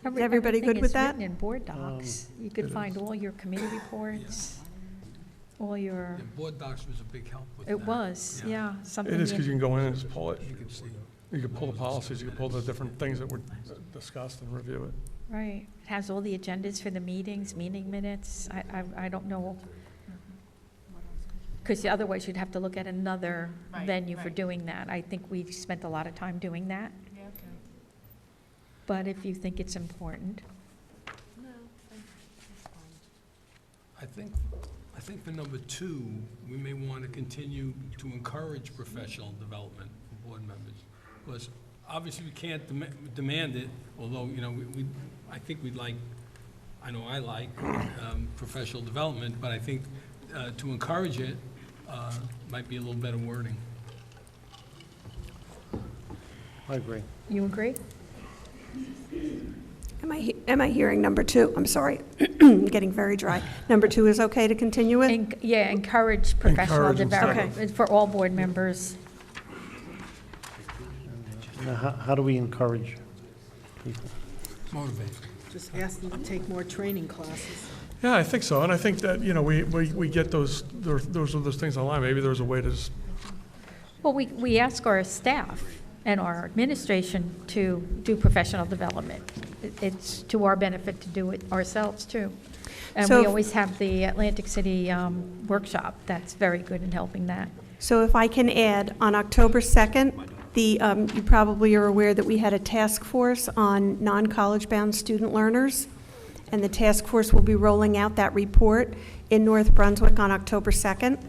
so. Everybody good with that? Everything is written in board docs. You could find all your committee reports, all your, Yeah, board docs was a big help with that. it was, yeah, something. It is, because you- you can go in and just pull it. You can see. You can pull the policies, you can pull the different things that were discussed and review it. Right, it has all the agendas for the meetings, meeting minutes. I don't know, because otherwise you'd have to look at another Right, venue for right. doing that. I think we've spent a lot of time doing that, Yeah, okay. but if you think it's important. No, that's fine. I think for number 2, we may want to continue to encourage professional development for board members. Because obviously we can't demand it, although, you know, I think we'd like, I know I like professional development, but I think to encourage it might be a little better wording. I agree. You agree? Am I hearing number 2? I'm sorry, I'm getting very dry. Number 2 is okay to continue with? Yeah, encourage professional Encourage instead of- development for all board members. Now, how do we encourage people? Motivate. Just ask them to take more training classes. Yeah, I think so, and I think that, we get those things online. Maybe there's a way to just, Well, we ask our staff and our administration to do professional development. It's to our benefit to do it ourselves, too. And So we if- always have the Atlantic City workshop that's very good in helping that. So if I can add, on October 2nd, You probably are aware that we had a task force on non-college bound student learners, and the task force will be rolling out that report in North Brunswick on October 2nd.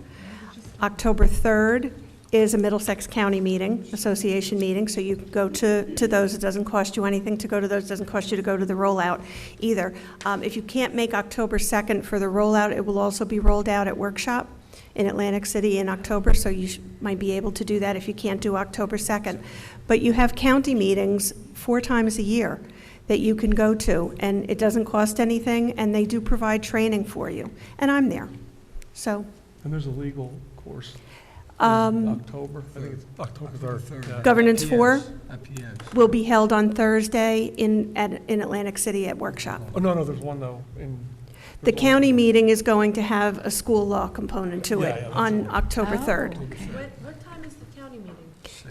October 3rd is a Middlesex County meeting, association meeting, so you can go to those. It doesn't cost you anything to go to those. It doesn't cost you to go to the rollout either. If you can't make October 2nd for the rollout, it will also be rolled out at Workshop in Atlantic City in October, so you might be able to do that if you can't do October 2nd. But you have county meetings 4 times a year that you can go to, and it doesn't cost anything, and they do provide training for you. And I'm there, so. And there's a legal course in October, I think it's October 3rd. Yeah. Governance 4 At PS. will be held on Thursday in Atlantic City at Workshop. Oh, no, there's one though in. The county meeting is going to have a school law component to it Yeah, on October 3rd. What time is the county meeting?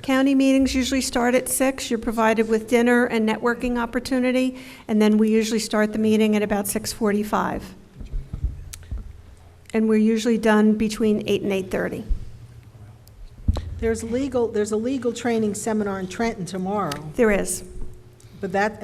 County meetings usually start at 6. You're provided with dinner and networking opportunity, and then we usually start the meeting at about 6:45. And we're usually done between 8 and 8:30. There's a legal training seminar in Trenton tomorrow, There is. but that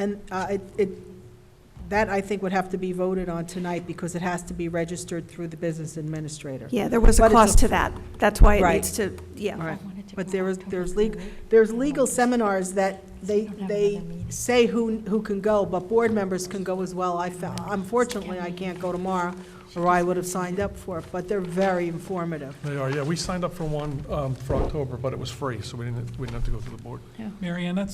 I think would have to be voted on tonight because it has to be registered through the business administrator. Yeah, there was a But it's cost to that. That's why it Right. needs to, yeah. All right, but there's legal seminars that they say who can go, but board members can go as well. Unfortunately, I can't go tomorrow, or I would have signed up for it, but they're very informative. They are, yeah, we signed up for one for October, but it was free, so we didn't have to go through the board. Mary Ann,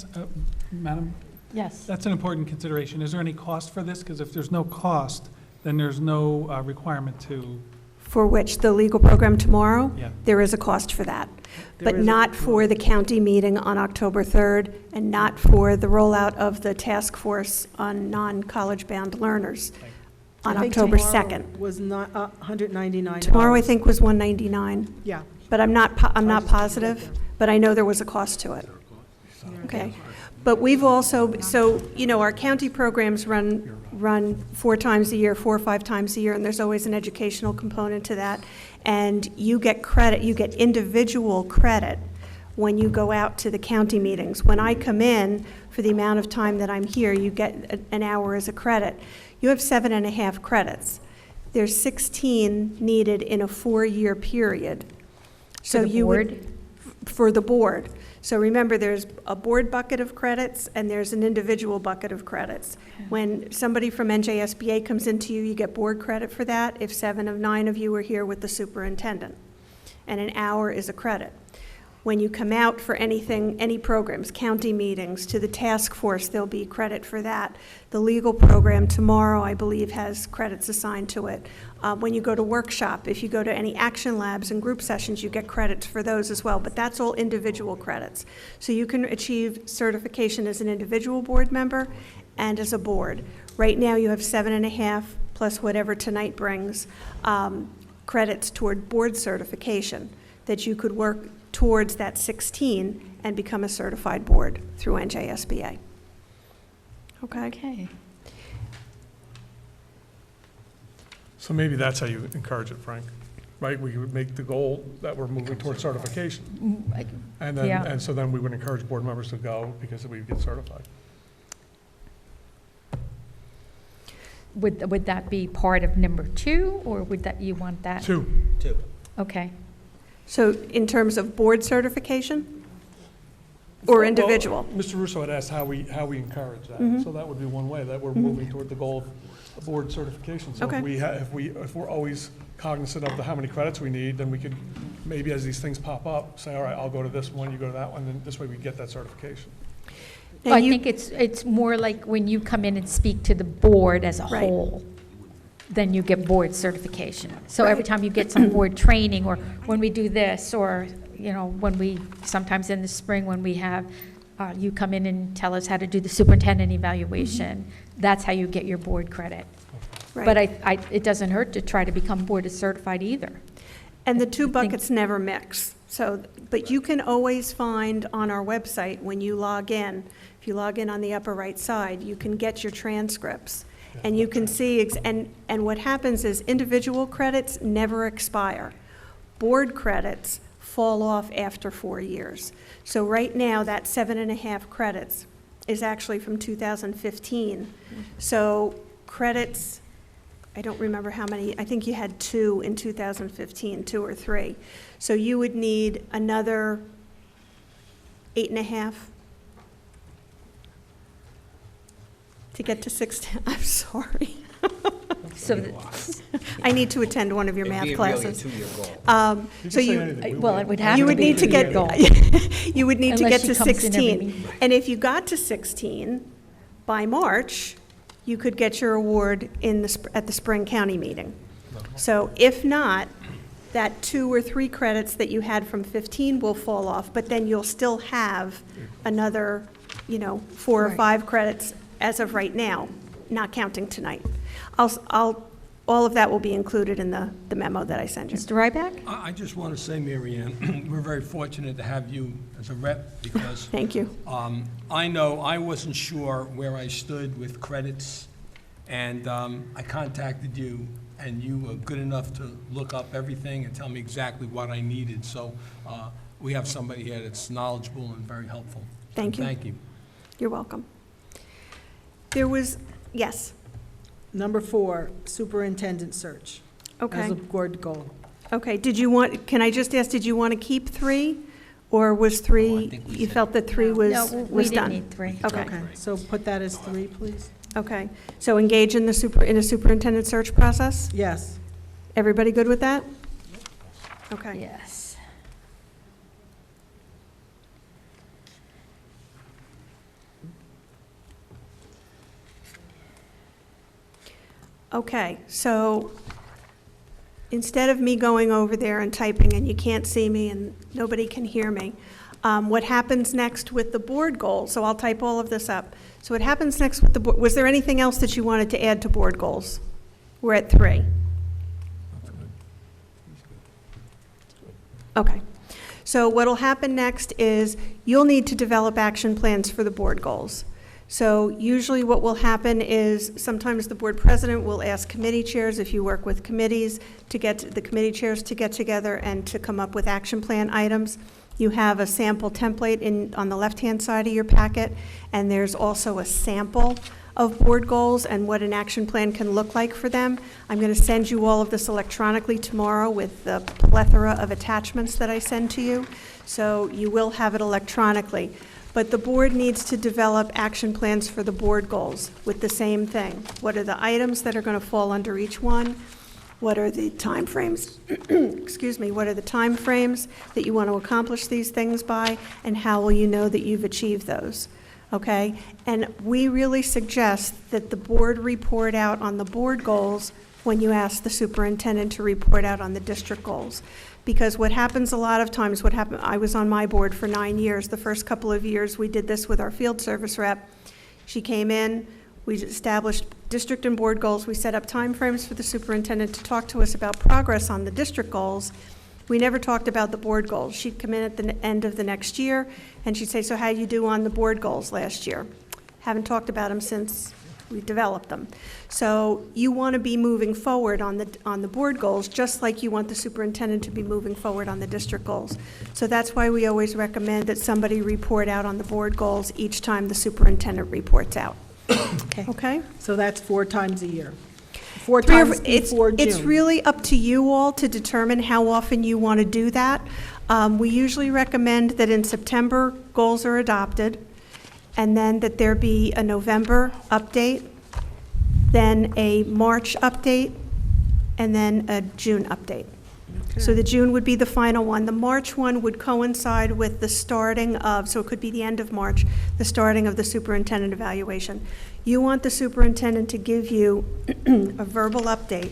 Madam, Yes. that's an important consideration. Is there any cost for this? Because if there's no cost, then there's no requirement to, For which, the legal program tomorrow? Yeah. There is a cost for that. There But is a- not for the county meeting on October 3rd, and not for the rollout of the task force on non-college bound learners on I think October tomorrow 2nd. was not $199. Tomorrow, I think, was $199, Yeah. but I'm not I just can't positive, get but I know there was a cost to it. Okay. But we've also, so, our county programs run 4 times a year, 4 or 5 times a year, and there's always an educational component to that. And you get credit, you get individual credit when you go out to the county meetings. When I come in, for the amount of time that I'm here, you get an hour as a credit. You have 7.5 credits. There's 16 needed in a 4-year period. So the you would- board? For the board. So remember, there's a board bucket of credits, and there's an individual bucket of credits. When somebody from NJSBA comes into you, you get board credit for that if 7 of 9 of you are here with the superintendent. And an hour is a credit. When you come out for anything, any programs, county meetings, to the task force, there'll be credit for that. The legal program tomorrow, I believe, has credits assigned to it. When you go to workshop, if you go to any action labs and group sessions, you get credits for those as well, but that's all individual credits. So you can achieve certification as an individual board member and as a board. Right now, you have 7.5 plus whatever tonight brings, credits toward board certification, that you could work towards that 16 and become a certified board through NJSBA. Okay? Okay. So maybe that's how you encourage it, Frank, right? We would make the goal that we're moving towards certification. And then, Yeah. and so then we would encourage board members to go because we get certified. Would that be part of number 2, or would that, you want that? 2. Okay. So in terms of board certification or individual? Well, Mr. Russo had asked how we encourage that. Mhm. So that would be one way, that we're moving toward the goal of board certification. So Okay. if we're always cognizant of how many credits we need, then we could, maybe as these things pop up, say, all right, I'll go to this one, you go to that one, and this way we get that certification. Well, I And you- think it's more like when you come in and speak to the board as a Right. whole, then you get board certification. So every time you get some board training, or when we do this, or, when we, sometimes in the spring when we have, you come in and tell us how to do the superintendent evaluation, that's how you get your board credit. Right. But it doesn't hurt to try to become board certified either. And the 2 I think- buckets never mix. So, but you can always find on our website, when you log in, if you log in on the upper right side, you can get your transcripts. And you can see, and what happens is individual credits never expire. Board credits fall off after 4 years. So right now, that 7.5 credits is actually from 2015. So credits, I don't remember how many, I think you had 2 in 2015, 2 or 3. So you would need another 8.5 to get to 16. I'm sorry. So, I need to attend one of your math classes. So well, it would have you to would be need to a two-year get, goal. you would need to Unless get to she comes in every 16. meeting. And if you got to 16 by March, you could get your award at the spring county meeting. So if not, that 2 or 3 credits that you had from 15 will fall off, but then you'll still have another, 4 or Right. 5 credits as of right now, not counting tonight. All of that will be included in the memo that I send you. Mr. Ryback? I just want to say, Mary Ann, we're very fortunate to have you as a rep because Thank you. I know I wasn't sure where I stood with credits, and I contacted you, and you were good enough to look up everything and tell me exactly what I needed. So we have somebody here that's knowledgeable and very helpful. Thank you. Thank you. You're welcome. There was, yes, Number 4, superintendent search. okay. As a board goal. Okay, can I just ask, did you want to keep 3? Or was 3, you felt that 3 was No, done? we didn't need 3. Okay, So put that as 3, please. okay. So engage in a superintendent search process? Yes. Everybody good with that? Okay. Yes. Okay, so instead of me going over there and typing, and you can't see me and nobody can hear me, what happens next with the board goals, so I'll type all of this up. So what happens next with the board, was there anything else that you wanted to add to board goals? We're at 3. Okay. So what'll happen next is you'll need to develop action plans for the board goals. So usually what will happen is sometimes the board president will ask committee chairs, if you work with committees, to get the committee chairs to get together and to come up with action plan items. You have a sample template on the left-hand side of your packet, and there's also a sample of board goals and what an action plan can look like for them. I'm going to send you all of this electronically tomorrow with the plethora of attachments that I send to you, so you will have it electronically. But the board needs to develop action plans for the board goals with the same thing. What are the items that are going to fall under each one? What are the timeframes? Excuse me. What are the timeframes that you want to accomplish these things by, and how will you know that you've achieved those? Okay? And we really suggest that the board report out on the board goals when you ask the superintendent to report out on the district goals. Because what happens a lot of times, I was on my board for 9 years. The first couple of years, we did this with our field service rep. She came in, we established district and board goals. We set up timeframes for the superintendent to talk to us about progress on the district goals. We never talked about the board goals. She'd come in at the end of the next year, and she'd say, so how you do on the board goals last year? Haven't talked about them since we developed them. So you want to be moving forward on the board goals, just like you want the superintendent to be moving forward on the district goals. So that's why we always recommend that somebody report out on the board goals each time the superintendent reports out. Okay? So that's 4 times a year. 4 Three or- times before June. It's really up to you all to determine how often you want to do that. We usually recommend that in September, goals are adopted, and then that there be a November update, then a March update, and then a June update. So the June would be the final one. The March one would coincide with the starting of, so it could be the end of March, the starting of the superintendent evaluation. You want the superintendent to give you a verbal update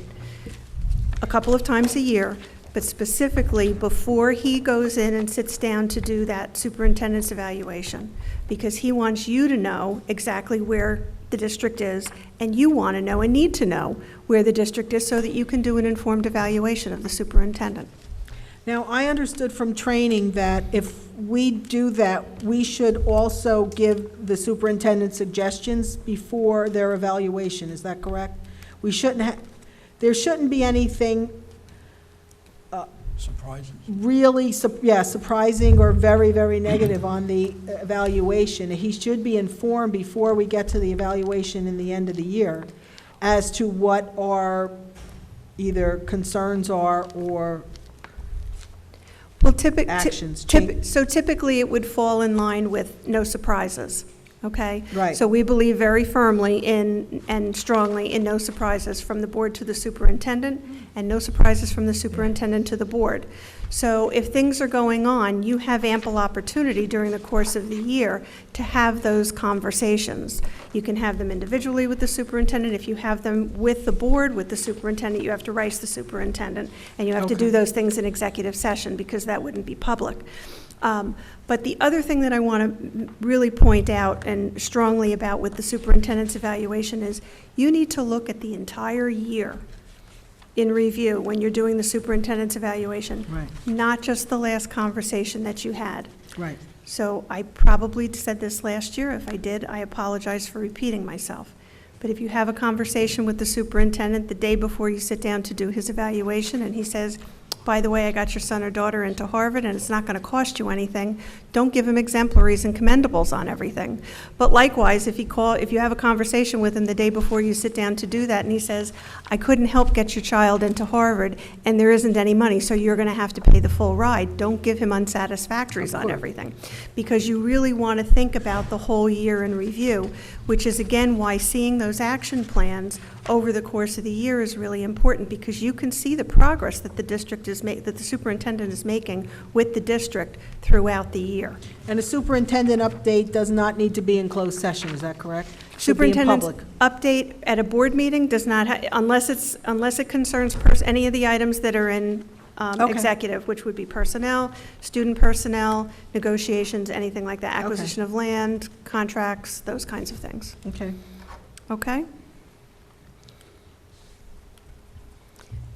a couple of times a year, but specifically before he goes in and sits down to do that superintendent's evaluation, because he wants you to know exactly where the district is, and you want to know and need to know where the district is so that you can do an informed evaluation of the superintendent. Now, I understood from training that if we do that, we should also give the superintendent suggestions before their evaluation. Is that correct? We shouldn't there shouldn't be anything Surprises. really, surprising or very, very negative on the evaluation. He should be informed before we get to the evaluation in the end of the year as to what our either concerns are or Well, actions. so typically, it would fall in line with no surprises, okay? Right. So we believe very firmly in, and strongly in no surprises from the board to the superintendent, and no surprises from the superintendent to the board. So if things are going on, you have ample opportunity during the course of the year to have those conversations. You can have them individually with the superintendent. If you have them with the board, with the superintendent, you have to write the superintendent, and you have to do those things in executive session, because that wouldn't be public. But the other thing that I want to really point out and strongly about with the superintendent's evaluation is you need to look at the entire year in review when you're doing the superintendent's evaluation. Right. Not just the last conversation that you had. Right. So I probably said this last year. If I did, I apologize for repeating myself. But if you have a conversation with the superintendent the day before you sit down to do his evaluation, and he says, by the way, I got your son or daughter into Harvard, and it's not going to cost you anything, don't give him exemplaries and commendables on everything. But likewise, if you have a conversation with him the day before you sit down to do that, and he says, I couldn't help get your child into Harvard, and there isn't any money, so you're going to have to pay the full ride, don't give him unsatisfactories on everything. Because you really want to think about the whole year in review, which is, again, why seeing those action plans over the course of the year is really important, because you can see the progress that the district is that the superintendent is making with the district throughout the year. And a superintendent update does not need to be in closed session, is that correct? Should be in Superintendent's public. update at a board meeting does not, unless it concerns any of the items that are in Okay. executive, which would be personnel, student personnel, negotiations, anything like that, acquisition of land, contracts, those kinds of things. Okay. Okay?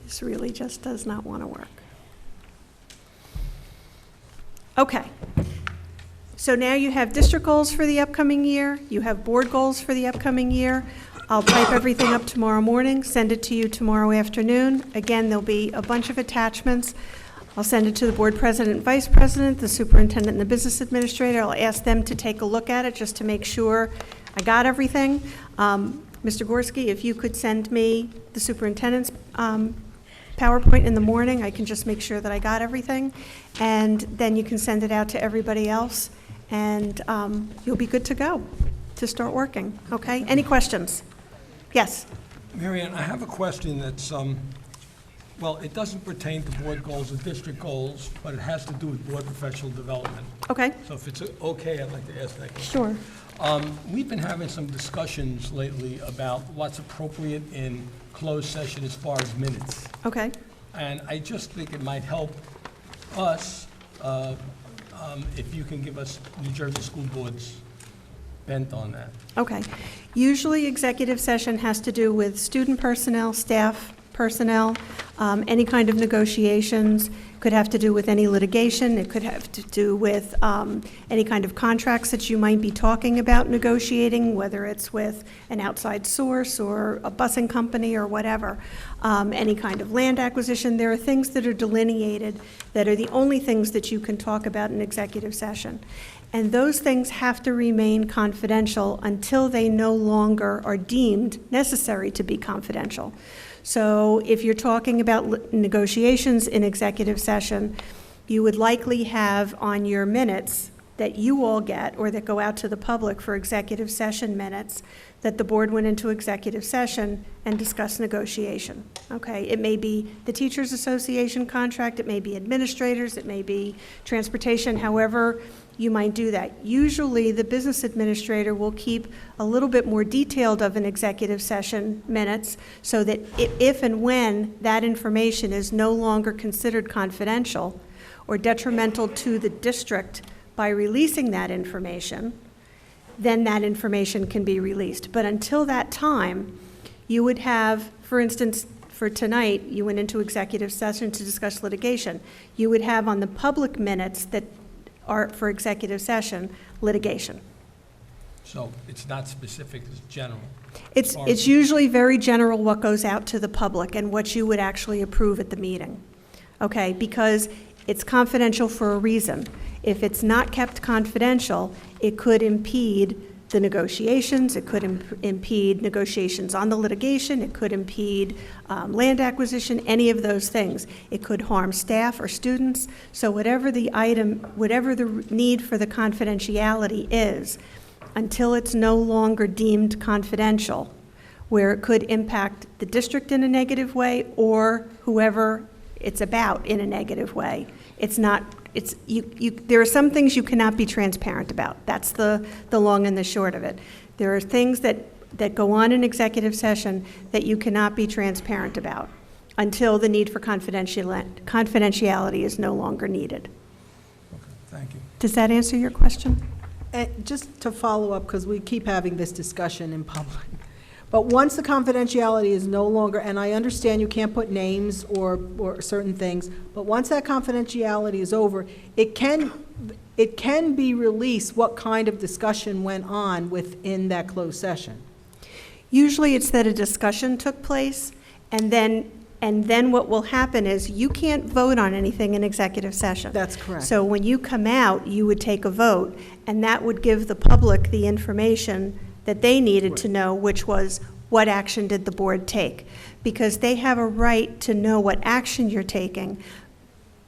This really just does not want to work. Okay. So now you have district goals for the upcoming year. You have board goals for the upcoming year. I'll type everything up tomorrow morning, send it to you tomorrow afternoon. Again, there'll be a bunch of attachments. I'll send it to the board president and vice president, the superintendent and the business administrator. I'll ask them to take a look at it just to make sure I got everything. Mr. Gorski, if you could send me the superintendent's PowerPoint in the morning, I can just make sure that I got everything. And then you can send it out to everybody else, and you'll be good to go to start working, okay? Any questions? Yes? Marianne, I have a question that's, well, it doesn't pertain to board goals or district goals, but it has to do with board professional development. Okay. So if it's okay, I'd like to ask that question. Sure. We've been having some discussions lately about what's appropriate in closed session as far as minutes. Okay. And I just think it might help us if you can give us New Jersey School Board's bent on that. Okay. Usually, executive session has to do with student personnel, staff personnel, any kind of negotiations. Could have to do with any litigation. It could have to do with any kind of contracts that you might be talking about negotiating, whether it's with an outside source or a busing company or whatever. Any kind of land acquisition. There are things that are delineated that are the only things that you can talk about in executive session. And those things have to remain confidential until they no longer are deemed necessary to be confidential. So if you're talking about negotiations in executive session, you would likely have on your minutes that you all get or that go out to the public for executive session minutes that the board went into executive session and discussed negotiation. Okay, it may be the Teachers Association contract, it may be administrators, it may be transportation, however you might do that. Usually, the business administrator will keep a little bit more detailed of an executive session minutes so that if and when that information is no longer considered confidential or detrimental to the district by releasing that information, then that information can be released. But until that time, you would have, for instance, for tonight, you went into executive session to discuss litigation. You would have on the public minutes that are for executive session, litigation. So it's not specific, it's general. It's usually very general what goes out to the public and what you would actually approve at the meeting. okay? Because it's confidential for a reason. If it's not kept confidential, it could impede the negotiations, it could impede negotiations on the litigation, it could impede land acquisition, any of those things. It could harm staff or students. So whatever the need for the confidentiality is, until it's no longer deemed confidential, where it could impact the district in a negative way or whoever it's about in a negative way, there are some things you cannot be transparent about. That's the long and the short of it. There are things that go on in executive session that you cannot be transparent about until the need for confidentiality is no longer needed. Thank you. Does that answer your question? Just to follow up, because we keep having this discussion in public, but once the confidentiality is no longer, and I understand you can't put names or certain things, but once that confidentiality is over, it can be released what kind of discussion went on within that closed session. Usually it's that a discussion took place, and then what will happen is you can't vote on anything in executive session. That's correct. So when you come out, you would take a vote, and that would give the public the information that they needed to know, which was what action did the board take? Because they have a right to know what action you're taking,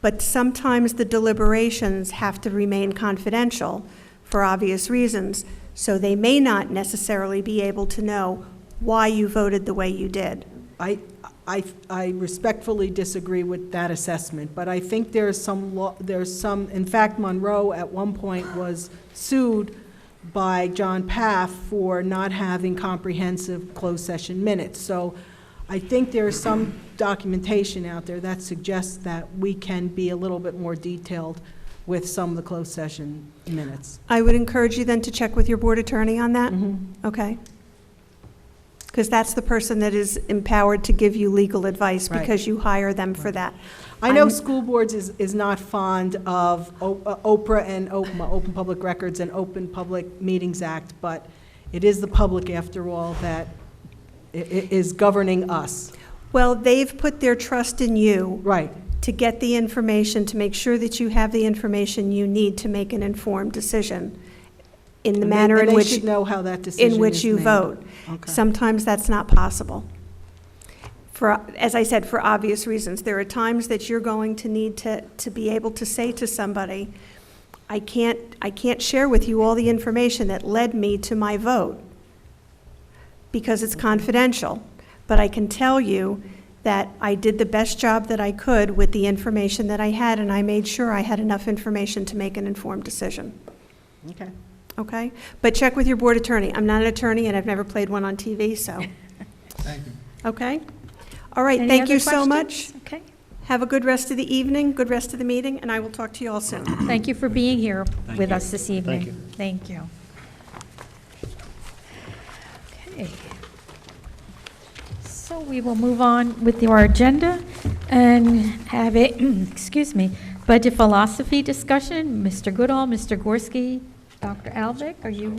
but sometimes the deliberations have to remain confidential for obvious reasons, so they may not necessarily be able to know why you voted the way you did. I respectfully disagree with that assessment, but I think there's some, in fact, Monroe at one point was sued by John Paff for not having comprehensive closed session minutes. So I think there's some documentation out there that suggests that we can be a little bit more detailed with some of the closed session minutes. I would encourage you then to check with your board attorney on that. Okay? Because that's the person that is empowered to give you legal advice, Right. because you hire them for that. I know school boards is not fond of Oprah and Open Public Records and Open Public Meetings Act, but it is the public, after all, that is governing us. Well, they've put their trust in you. Right. To get the information, to make sure that you have the information you need to make an informed decision in the manner in which they should know how that decision is you made. vote. Okay. Sometimes that's not possible. As I said, for obvious reasons. There are times that you're going to need to be able to say to somebody, I can't share with you all the information that led me to my vote because it's confidential, but I can tell you that I did the best job that I could with the information that I had, and I made sure I had enough information to make an informed decision. Okay. Okay? But check with your board attorney. I'm not an attorney, and I've never played one on TV, so. Thank you. Okay? All right, Any thank other you so much. questions? Okay. Have a good rest of the evening, good rest of the meeting, and I will talk to you all soon. Thank you for being here with us this evening. Thank you. Thank you. Okay. So we will move on with our agenda and have a, excuse me, budget philosophy discussion. Mr. Goodall, Mr. Gorski, Dr. Alvick, are you?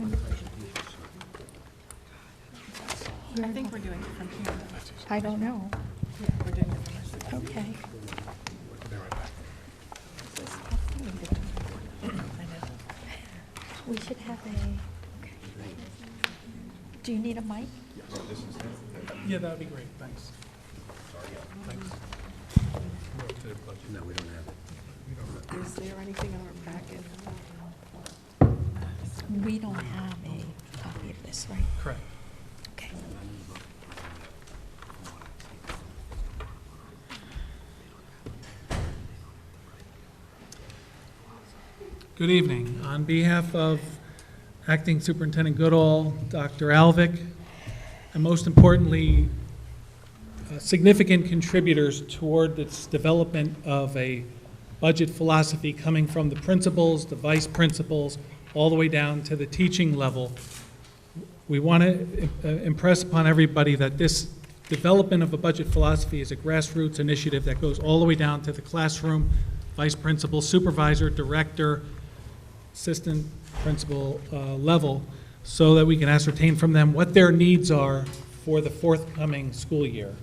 I think we're doing it from here. I don't know. We're doing it from here. Okay. We should have a, okay. Do you need a mic? Yeah, that'd be great, thanks. No, we don't have it. Is there anything in our packet? We don't have a copy of this, right? Correct. Okay. Good evening. On behalf of Acting Superintendent Goodall, Dr. Alvick, and most importantly, significant contributors toward this development of a budget philosophy coming from the principals, the vice principals, all the way down to the teaching level, we want to impress upon everybody that this development of a budget philosophy is a grassroots initiative that goes all the way down to the classroom, vice principal, supervisor, director, assistant principal level, so that we can ascertain from them what their needs are for the forthcoming school year.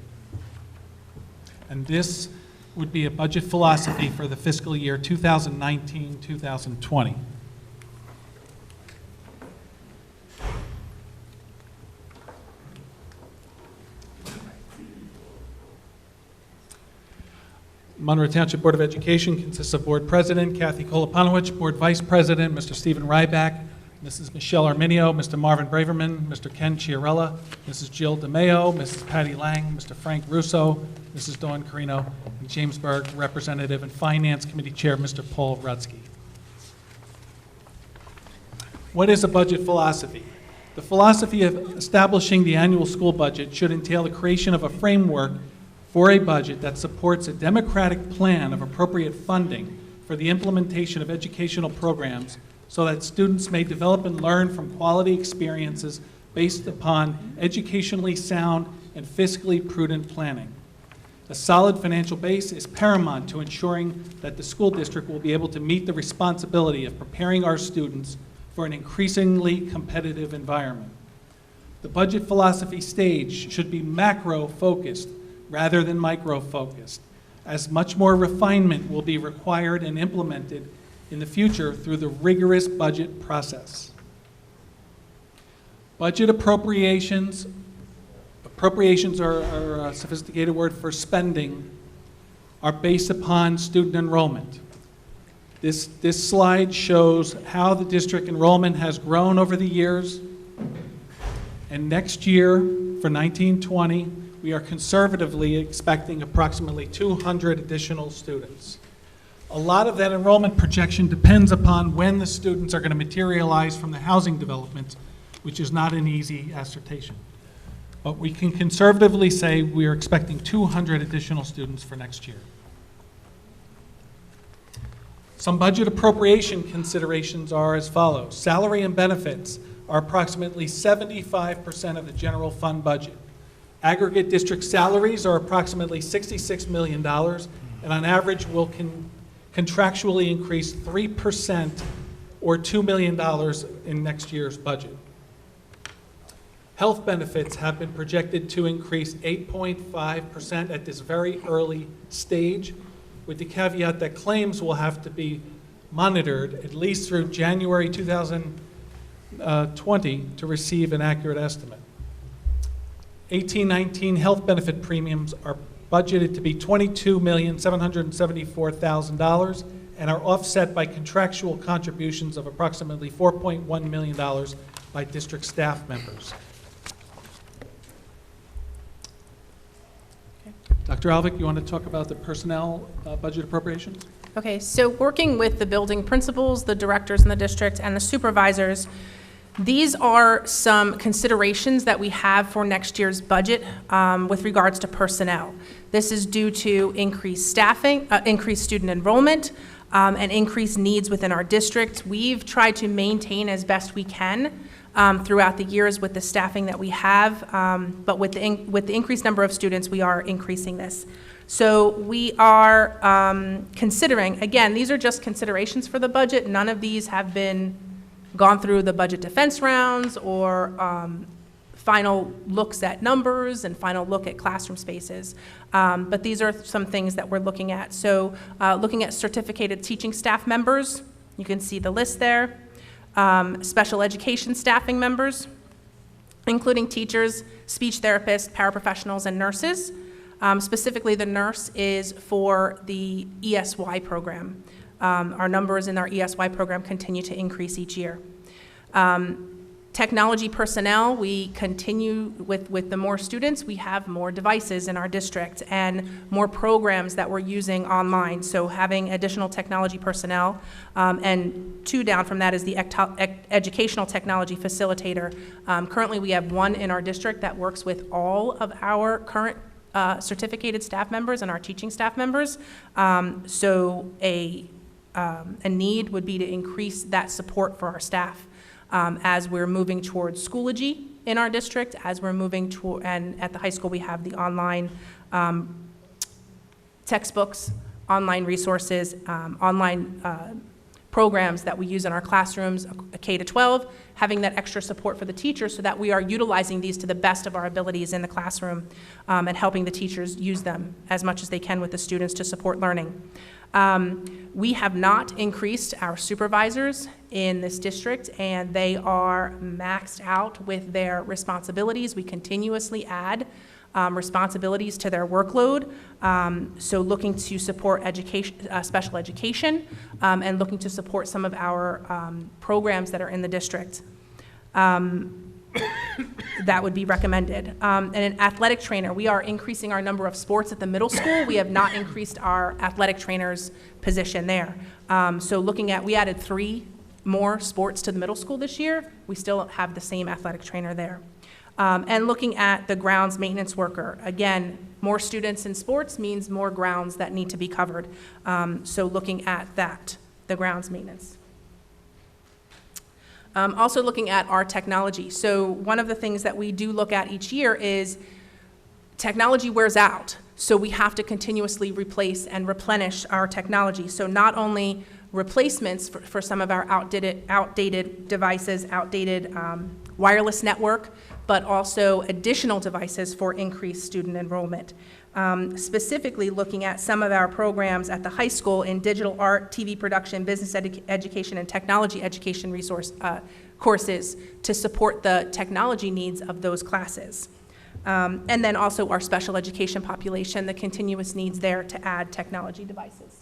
And this would be a budget philosophy for the fiscal year 2019-2020. Monroe Township Board of Education consists of Board President Kathy Kolopanowicz, Board Vice President Mr. Stephen Ryback, Mrs. Michelle Arminio, Mr. Marvin Braverman, Mr. Ken Chiarella, Mrs. Jill DeMeo, Mrs. Patty Lang, Mr. Frank Russo, Mrs. Dawn Carino, and Jamesburg Representative and Finance Committee Chair Mr. Paul Rutsky. What is a budget philosophy? The philosophy of establishing the annual school budget should entail the creation of a framework for a budget that supports a democratic plan of appropriate funding for the implementation of educational programs so that students may develop and learn from quality experiences based upon educationally sound and fiscally prudent planning. A solid financial base is paramount to ensuring that the school district will be able to meet the responsibility of preparing our students for an increasingly competitive environment. The budget philosophy stage should be macro-focused rather than micro-focused, as much more refinement will be required and implemented in the future through the rigorous budget process. Budget appropriations are a sophisticated word for spending, are based upon student enrollment. This slide shows how the district enrollment has grown over the years, and next year, for 1920, we are conservatively expecting approximately 200 additional students. A lot of that enrollment projection depends upon when the students are going to materialize from the housing development, which is not an easy assertion. But we can conservatively say we are expecting 200 additional students for next year. Some budget appropriation considerations are as follows. Salary and benefits are approximately 75% of the general fund budget. Aggregate district salaries are approximately $66 million, and on average will contractually increase 3% or $2 million in next year's budget. Health benefits have been projected to increase 8.5% at this very early stage, with the caveat that claims will have to be monitored at least through January 2020 to receive an accurate estimate. 18-19 health benefit premiums are budgeted to be $22,774,000 and are offset by contractual contributions of approximately $4.1 million by district staff members. Dr. Alvick, you want to talk about the personnel budget appropriations? Okay, so working with the building principals, the directors in the district, and the supervisors, these are some considerations that we have for next year's budget with regards to personnel. This is due to increased staffing, increased student enrollment, and increased needs within our district. We've tried to maintain as best we can throughout the years with the staffing that we have, but with the increased number of students, we are increasing this. So we are considering, again, these are just considerations for the budget. None of these have been gone through the budget defense rounds or final looks at numbers and final look at classroom spaces. But these are some things that we're looking at. So looking at certificated teaching staff members, you can see the list there. Special education staffing members, including teachers, speech therapists, paraprofessionals, and nurses. Specifically, the nurse is for the ESY program. Our numbers in our ESY program continue to increase each year. Technology personnel, we continue with the more students, we have more devices in our district and more programs that we're using online. So having additional technology personnel, and 2 down from that is the educational technology facilitator. Currently we have 1 in our district that works with all of our current certificated staff members and our teaching staff members. So a need would be to increase that support for our staff. As we're moving towards Schoology in our district, as we're moving to, and at the high school we have the online textbooks, online resources, online programs that we use in our classrooms, a K to 12, having that extra support for the teachers so that we are utilizing these to the best of our abilities in the classroom, and helping the teachers use them as much as they can with the students to support learning. We have not increased our supervisors in this district, and they are maxed out with their responsibilities. We continuously add responsibilities to their workload, so looking to support education, special education, and looking to support some of our programs that are in the district. That would be recommended. And an athletic trainer, we are increasing our number of sports at the middle school. We have not increased our athletic trainer's position there. So looking at, we added 3 more sports to the middle school this year. We still have the same athletic trainer there. And looking at the grounds maintenance worker, again, more students in sports means more grounds that need to be covered. So looking at that, the grounds maintenance. Also looking at our technology. So one of the things that we do look at each year is technology wears out. So we have to continuously replace and replenish our technology. So not only replacements for some of our outdated devices, outdated wireless network, but also additional devices for increased student enrollment. Specifically looking at some of our programs at the high school in digital art, TV production, business education, and technology education courses to support the technology needs of those classes. And then also our special education population, the continuous needs there to add technology devices.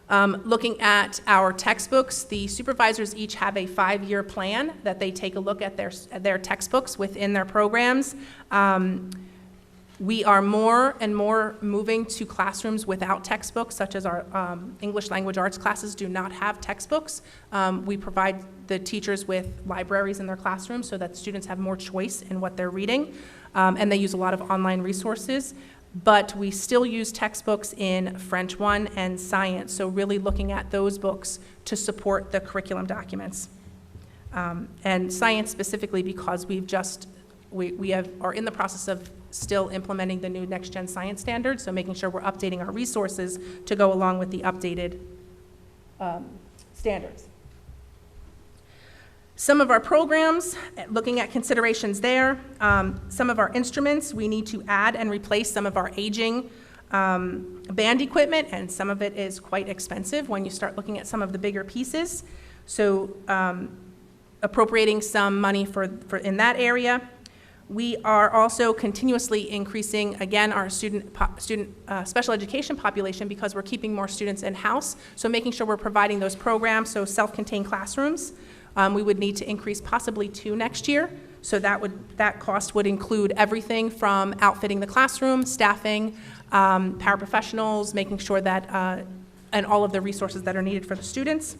Looking at our textbooks, the supervisors each have a 5-year plan that they take a look at their textbooks within their programs. We are more and more moving to classrooms without textbooks, such as our English language arts classes do not have textbooks. We provide the teachers with libraries in their classrooms so that students have more choice in what they're reading, and they use a lot of online resources. But we still use textbooks in French 1 and science, so really looking at those books to support the curriculum documents. And science specifically because we are in the process of still implementing the new Next Gen Science standards, so making sure we're updating our resources to go along with the updated standards. Some of our programs, looking at considerations there, some of our instruments, we need to add and replace some of our aging band equipment, and some of it is quite expensive when you start looking at some of the bigger pieces. So appropriating some money for in that area. We are also continuously increasing, again, our special education population because we're keeping more students in-house, so making sure we're providing those programs, so self-contained classrooms. We would need to increase possibly 2 next year, so that cost would include everything from outfitting the classroom, staffing, paraprofessionals, making sure that, and all of the resources that are needed for the students.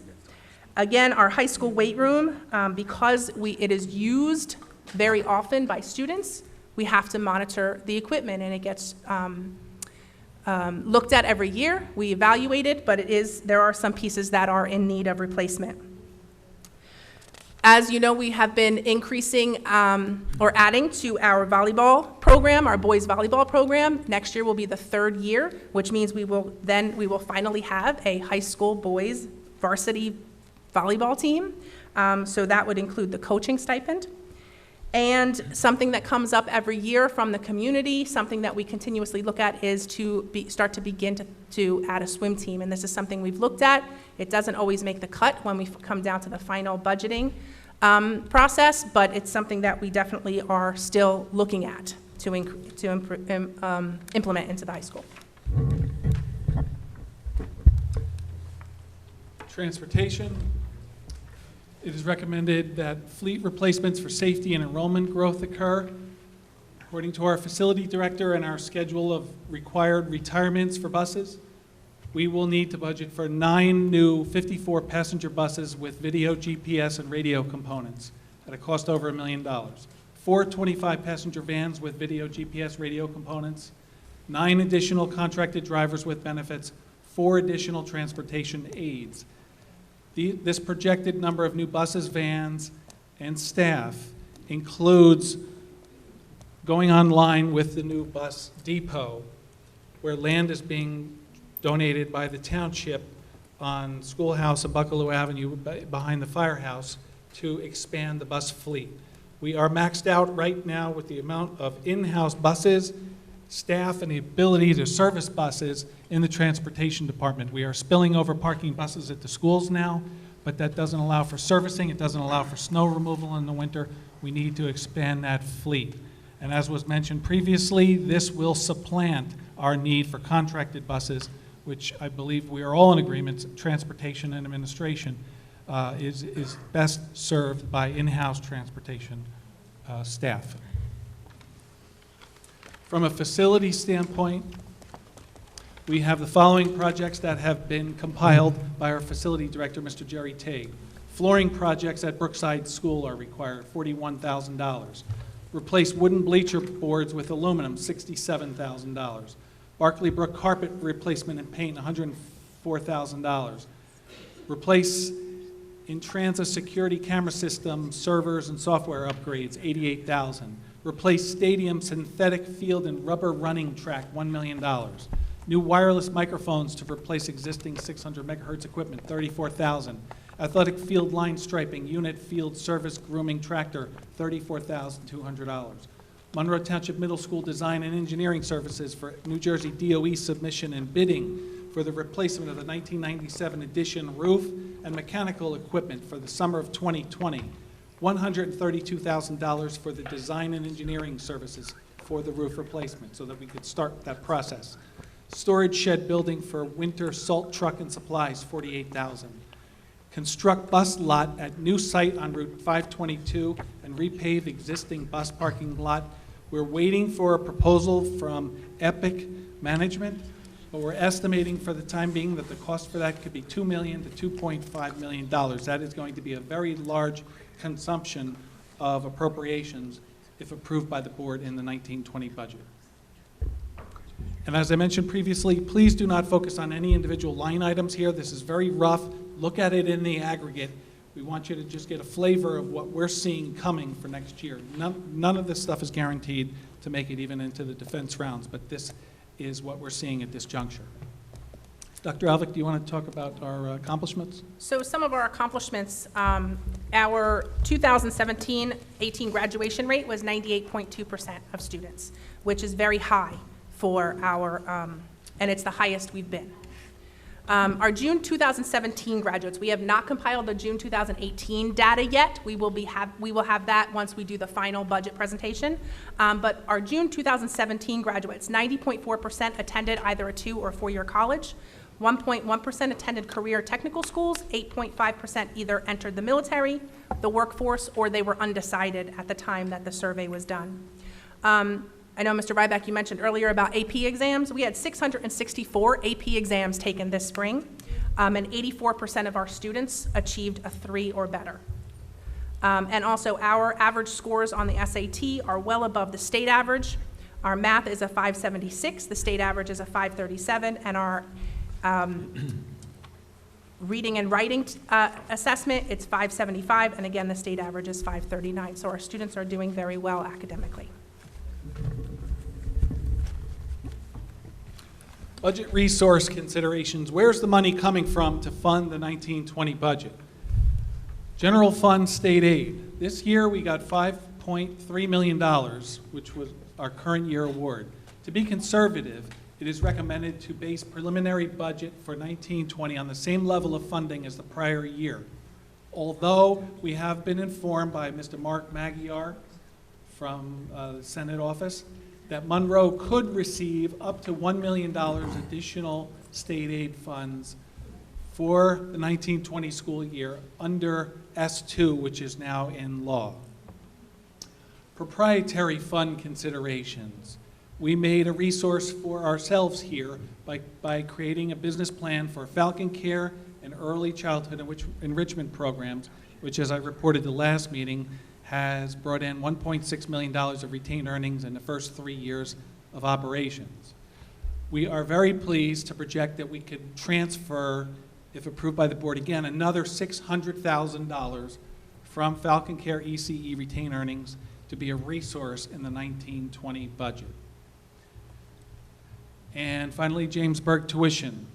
Again, our high school weight room, because it is used very often by students, we have to monitor the equipment, and it gets looked at every year. We evaluate it, but there are some pieces that are in need of replacement. As you know, we have been increasing or adding to our volleyball program, our boys volleyball program. Next year will be the 3rd year, which means we will finally have a high school boys varsity volleyball team. So that would include the coaching stipend. And something that comes up every year from the community, something that we continuously look at, is to start to begin to add a swim team. And this is something we've looked at. It doesn't always make the cut when we come down to the final budgeting process, but it's something that we definitely are still looking at to implement into the high school. Transportation. It is recommended that fleet replacements for safety and enrollment growth occur. According to our facility director and our schedule of required retirements for buses, we will need to budget for 9 new 54-passenger buses with video, GPS, and radio components at a cost over $1 million. 4 25-passenger vans with video, GPS, radio components, 9 additional contracted drivers with benefits, 4 additional transportation aides. This projected number of new buses, vans, and staff includes going online with the new bus depot, where land is being donated by the township on Schoolhouse and Buccaloo Avenue behind the firehouse to expand the bus fleet. We are maxed out right now with the amount of in-house buses, staff, and the ability to service buses in the transportation department. We are spilling over parking buses at the schools now, but that doesn't allow for servicing. It doesn't allow for snow removal in the winter. We need to expand that fleet. And as was mentioned previously, this will supplant our need for contracted buses, which I believe we are all in agreement, transportation and administration is best served by in-house transportation staff. From a facility standpoint, we have the following projects that have been compiled by our facility director, Mr. Jerry Tague. Flooring projects at Brookside School are required, $41,000. Replace wooden bleacher boards with aluminum, $67,000. Barclay Brook carpet replacement and paint, $104,000. Replace in-transit security camera system, servers, and software upgrades, $88,000. Replace stadium synthetic field and rubber running track, $1 million. New wireless microphones to replace existing 600 megahertz equipment, $34,000. Athletic field line striping, unit field service grooming tractor, $34,200. Monroe Township Middle School Design and Engineering Services for New Jersey DOE submission and bidding for the replacement of the 1997 edition roof and mechanical equipment for the summer of 2020. $132,000 for the design and engineering services for the roof replacement so that we could start that process. Storage shed building for winter salt truck and supplies, $48,000. Construct bus lot at new site on Route 522 and repave existing bus parking lot. We're waiting for a proposal from Epic Management, but we're estimating for the time being that the cost for that could be $2 million to $2.5 million. That is going to be a very large consumption of appropriations if approved by the board in the 1920 budget. And as I mentioned previously, please do not focus on any individual line items here. This is very rough. Look at it in the aggregate. We want you to just get a flavor of what we're seeing coming for next year. None of this stuff is guaranteed to make it even into the defense rounds, but this is what we're seeing at this juncture. Dr. Alvick, do you want to talk about our accomplishments? So some of our accomplishments, our 2017-18 graduation rate was 98.2% of students, which is very high for our, and it's the highest we've been. Our June 2017 graduates, we have not compiled the June 2018 data yet. We will have that once we do the final budget presentation. But our June 2017 graduates, 90.4% attended either a 2- or 4-year college. 1.1% attended career technical schools. 8.5% either entered the military, the workforce, or they were undecided at the time that the survey was done. I know, Mr. Ryback, you mentioned earlier about AP exams. We had 664 AP exams taken this spring, and 84% of our students achieved a 3 or better. And also, our average scores on the SAT are well above the state average. Our math is a 576, the state average is a 537, and our reading and writing assessment, it's 575, and again, the state average is 539. So our students are doing very well academically. Budget resource considerations. Where's the money coming from to fund the 1920 budget? General fund state aid. This year we got $5.3 million, which was our current year award. To be conservative, it is recommended to base preliminary budget for 1920 on the same level of funding as the prior year. Although we have been informed by Mr. Mark Magyar from the Senate office that Monroe could receive up to $1 million additional state aid funds for the 1920 school year under S2, which is now in law. Proprietary fund considerations. We made a resource for ourselves here by creating a business plan for Falcon Care and early childhood enrichment programs, which, as I reported the last meeting, has brought in $1.6 million of retained earnings in the first 3 years of operations. We are very pleased to project that we could transfer, if approved by the board again, another $600,000 from Falcon Care ECE retained earnings to be a resource in the 1920 budget. And finally, James Berg tuition.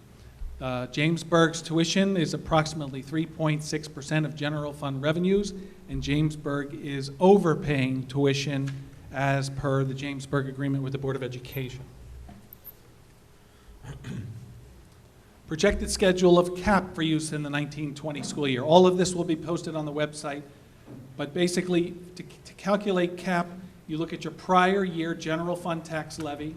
James Berg's tuition is approximately 3.6% of general fund revenues, and James Berg is overpaying tuition as per the James Berg agreement with the Board of Education. Projected schedule of CAP for use in the 1920 school year. All of this will be posted on the website, but basically to calculate CAP, you look at your prior year general fund tax levy.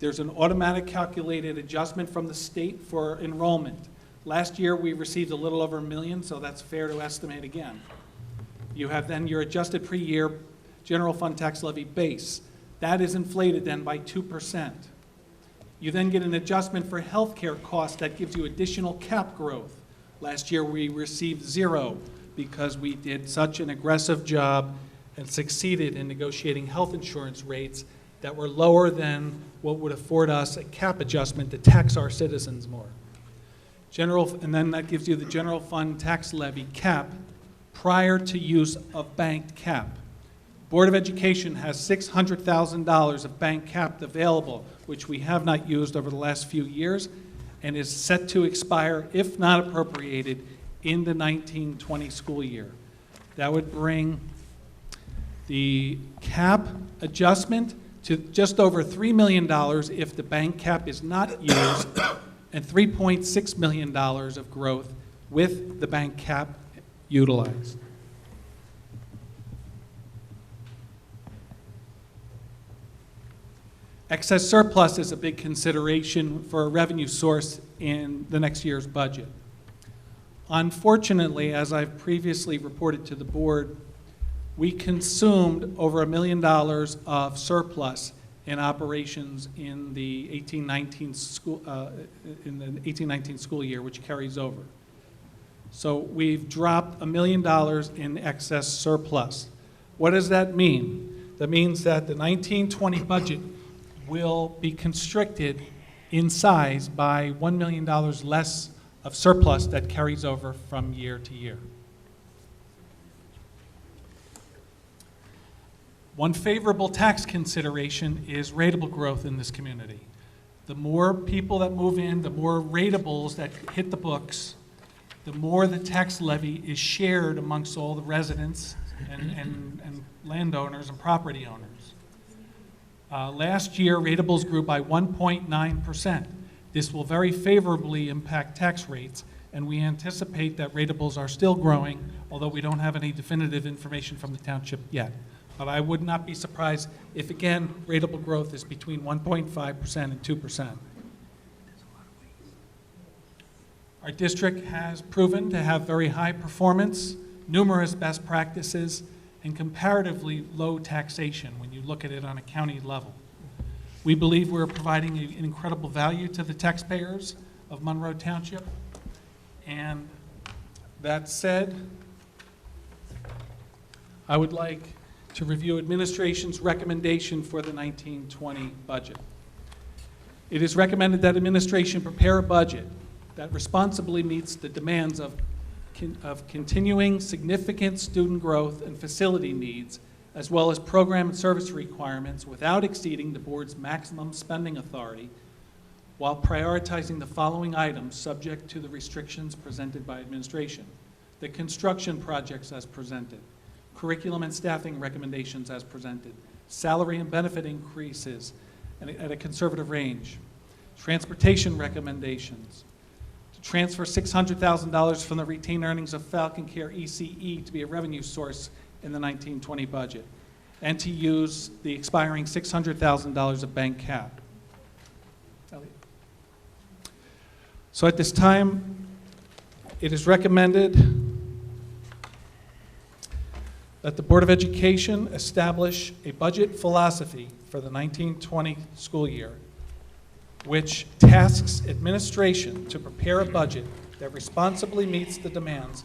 There's an automatic calculated adjustment from the state for enrollment. Last year we received a little over $1 million, so that's fair to estimate again. You have then your adjusted pre-year general fund tax levy base. That is inflated then by 2%. You then get an adjustment for healthcare costs that gives you additional CAP growth. Last year we received 0 because we did such an aggressive job and succeeded in negotiating health insurance rates that were lower than what would afford us a CAP adjustment to tax our citizens more. And then that gives you the general fund tax levy cap prior to use of banked cap. Board of Education has $600,000 of bank cap available, which we have not used over the last few years, and is set to expire, if not appropriated, in the 1920 school year. That would bring the cap adjustment to just over $3 million if the bank cap is not used, and $3.6 million of growth with the bank cap utilized. Excess surplus is a big consideration for a revenue source in the next year's budget. Unfortunately, as I've previously reported to the board, we consumed over $1 million of surplus in operations in the 18-19 school year, which carries over. So we've dropped $1 million in excess surplus. What does that mean? That means that the 19-20 budget will be constricted in size by $1 million less of surplus that carries over from year to year. One favorable tax consideration is ratable growth in this community. The more people that move in, the more ratables that hit the books, the more the tax levy is shared amongst all the residents and landowners and property owners. Last year, ratables grew by 1.9%. This will very favorably impact tax rates, and we anticipate that ratables are still growing, although we don't have any definitive information from the township yet. But I would not be surprised if, again, ratable growth is between 1.5% and 2%. Our district has proven to have very high performance, numerous best practices, and comparatively low taxation when you look at it on a county level. We believe we're providing an incredible value to the taxpayers of Monroe Township. And that said, I would like to review administration's recommendation for the 1920 budget. It is recommended that administration prepare a budget that responsibly meets the demands of continuing significant student growth and facility needs, as well as program and service requirements without exceeding the board's maximum spending authority, while prioritizing the following items subject to the restrictions presented by administration: the construction projects as presented, curriculum and staffing recommendations as presented, salary and benefit increases at a conservative range, transportation recommendations, to transfer $600,000 from the retained earnings of Falcon Care ECE to be a revenue source in the 1920 budget, and to use the expiring $600,000 of bank cap. So at this time, it is recommended that the Board of Education establish a budget philosophy for the 1920 school year, which tasks administration to prepare a budget that responsibly meets the demands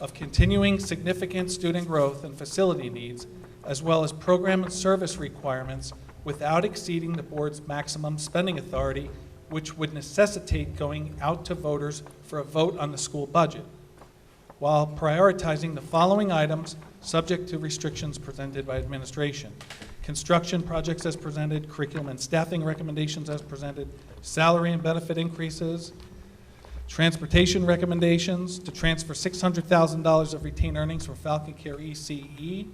of continuing significant student growth and facility needs, as well as program and service requirements without exceeding the board's maximum spending authority, which would necessitate going out to voters for a vote on the school budget, while prioritizing the following items subject to restrictions presented by administration: construction projects as presented, curriculum and staffing recommendations as presented, salary and benefit increases, transportation recommendations to transfer $600,000 of retained earnings for Falcon Care ECE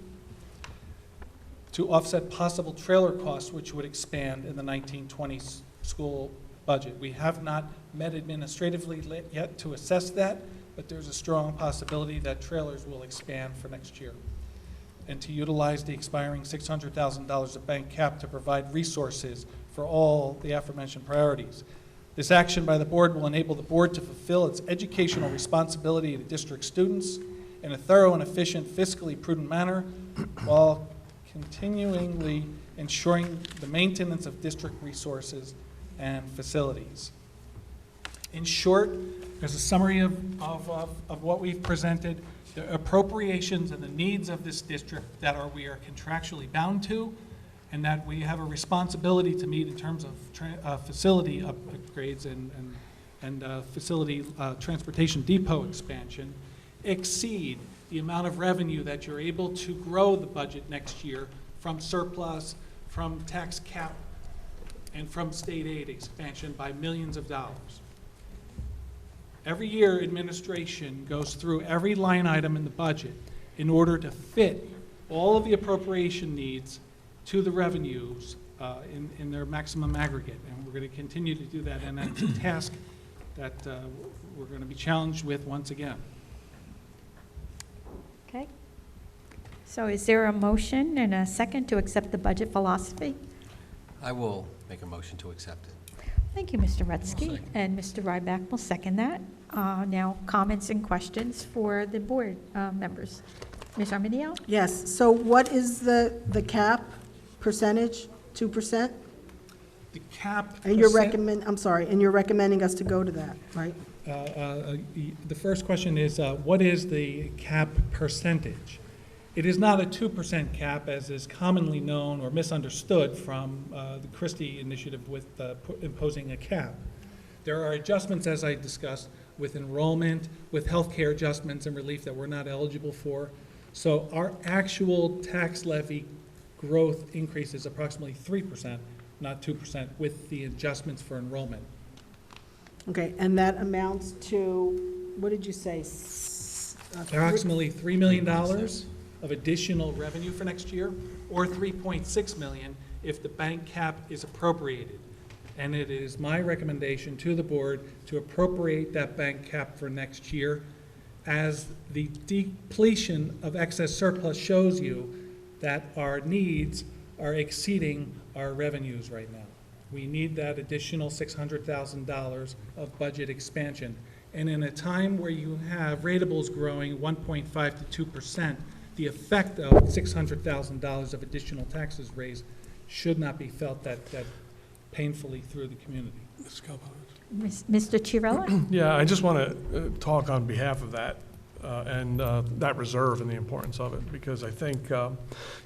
to offset possible trailer costs which would expand in the 1920 school budget. We have not met administratively yet to assess that, but there's a strong possibility that trailers will expand for next year. And to utilize the expiring $600,000 of bank cap to provide resources for all the aforementioned priorities. This action by the board will enable the board to fulfill its educational responsibility to district students in a thorough and efficient, fiscally prudent manner while continually ensuring the maintenance of district resources and facilities. In short, there's a summary of what we've presented, the appropriations and the needs of this district that we are contractually bound to, and that we have a responsibility to meet in terms of facility upgrades and facility transportation depot expansion, exceed the amount of revenue that you're able to grow the budget next year from surplus, from tax cap, and from state aid expansion by millions of dollars. Every year, administration goes through every line item in the budget in order to fit all of the appropriation needs to the revenues in their maximum aggregate. And we're going to continue to do that, and that's a task that we're going to be challenged with once again. Okay. So is there a motion and a second to accept the budget philosophy? I will make a motion to accept it. Thank you, Mr. Rutsky, and Mr. Ryback will second that. Now, comments and questions for the board members. Ms. Arminio? Yes, so what is the cap percentage, 2%? The cap And you're and you're recommending us to go to that, right? The first question is, what is the cap percentage? It is not a 2% cap, as is commonly known or misunderstood from the Christie initiative with imposing a cap. There are adjustments, as I discussed, with enrollment, with healthcare adjustments and relief that we're not eligible for. So our actual tax levy growth increase is approximately 3%, not 2%, with the adjustments for enrollment. Okay, and that amounts to, what did you say? Approximately $3 million of additional revenue for next year, or $3.6 million if the bank cap is appropriated. And it is my recommendation to the board to appropriate that bank cap for next year, as the depletion of excess surplus shows you that our needs are exceeding our revenues right now. We need that additional $600,000 of budget expansion. And in a time where you have ratables growing 1.5 to 2%, the effect of $600,000 of additional taxes raised should not be felt that painfully through the community. Mr. Chiarella? Yeah, I just want to talk on behalf of that and that reserve and the importance of it, because I think,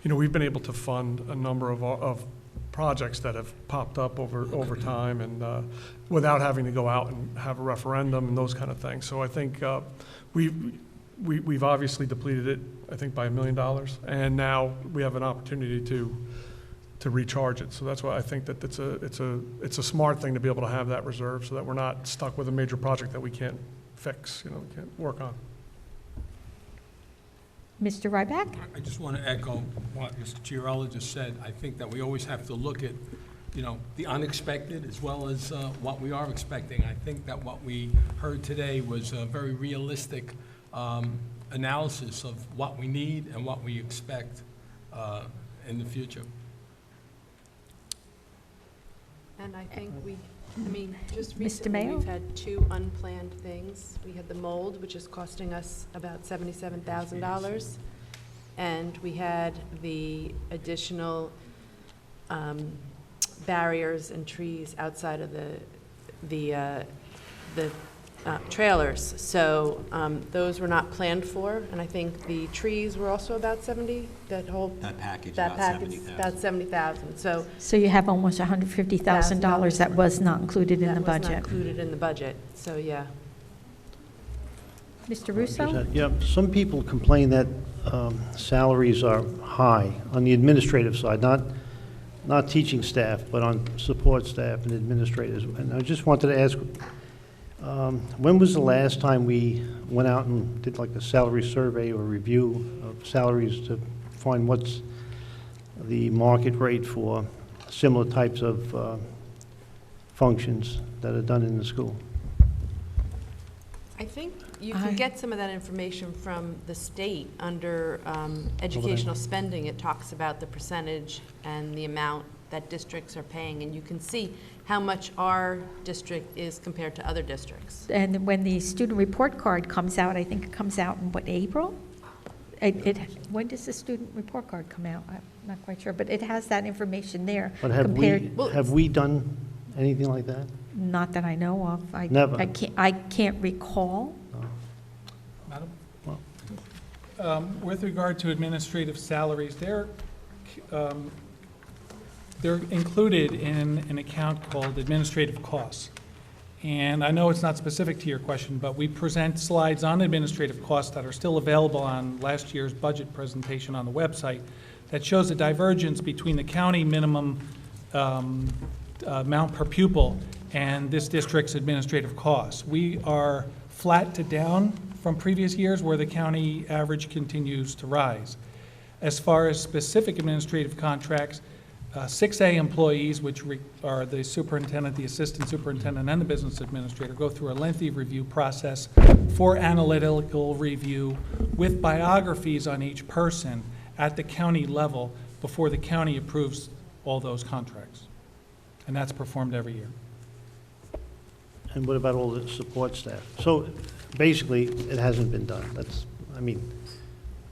we've been able to fund a number of projects that have popped up over time and without having to go out and have a referendum and those kind of things. So I think we've obviously depleted it, I think, by $1 million, and now we have an opportunity to recharge it. So that's why I think that it's a smart thing to be able to have that reserve, so that we're not stuck with a major project that we can't fix, we can't work on. Mr. Ryback? I just want to echo what Mr. Chiarella just said. I think that we always have to look at, the unexpected as well as what we are expecting. I think that what we heard today was a very realistic analysis of what we need and what we expect in the future. And I think just Mr. recently, Mayo? we've had two unplanned things. We had the mold, which is costing us about $77,000. And we had the additional barriers and trees outside of the trailers. So those were not planned for, and I think the trees were also about 70, that package, about 70,000. So you have almost $150,000 that was not included in the budget. That was not included in the budget, so yeah. Mr. Russo? Yeah, some people complain that salaries are high on the administrative side, not teaching staff, but on support staff and administrators. And I just wanted to ask, when was the last time we went out and did like a salary survey or review of salaries to find what's the market rate for similar types of functions that are done in the school? I think you can get some of that information from the state under educational spending. It talks about the percentage and the amount that districts are paying, and you can see how much our district is compared to other districts. And when the student report card comes out, I think it comes out in what, April? When does the student report card come out? I'm not quite sure, but it has that information there. But compared. have we done anything like that? Not that I know of. Never. I can't recall. Madam? Well. With regard to administrative salaries, they're included in an account called administrative costs. And I know it's not specific to your question, but we present slides on administrative costs that are still available on last year's budget presentation on the website that shows a divergence between the county minimum amount per pupil and this district's administrative costs. We are flat to down from previous years where the county average continues to rise. As far as specific administrative contracts, 6A employees, which are the superintendent, the assistant superintendent, and the business administrator, go through a lengthy review process for analytical review with biographies on each person at the county level before the county approves all those contracts. And that's performed every year. And what about all the support staff? So basically, it hasn't been done. That's, I mean,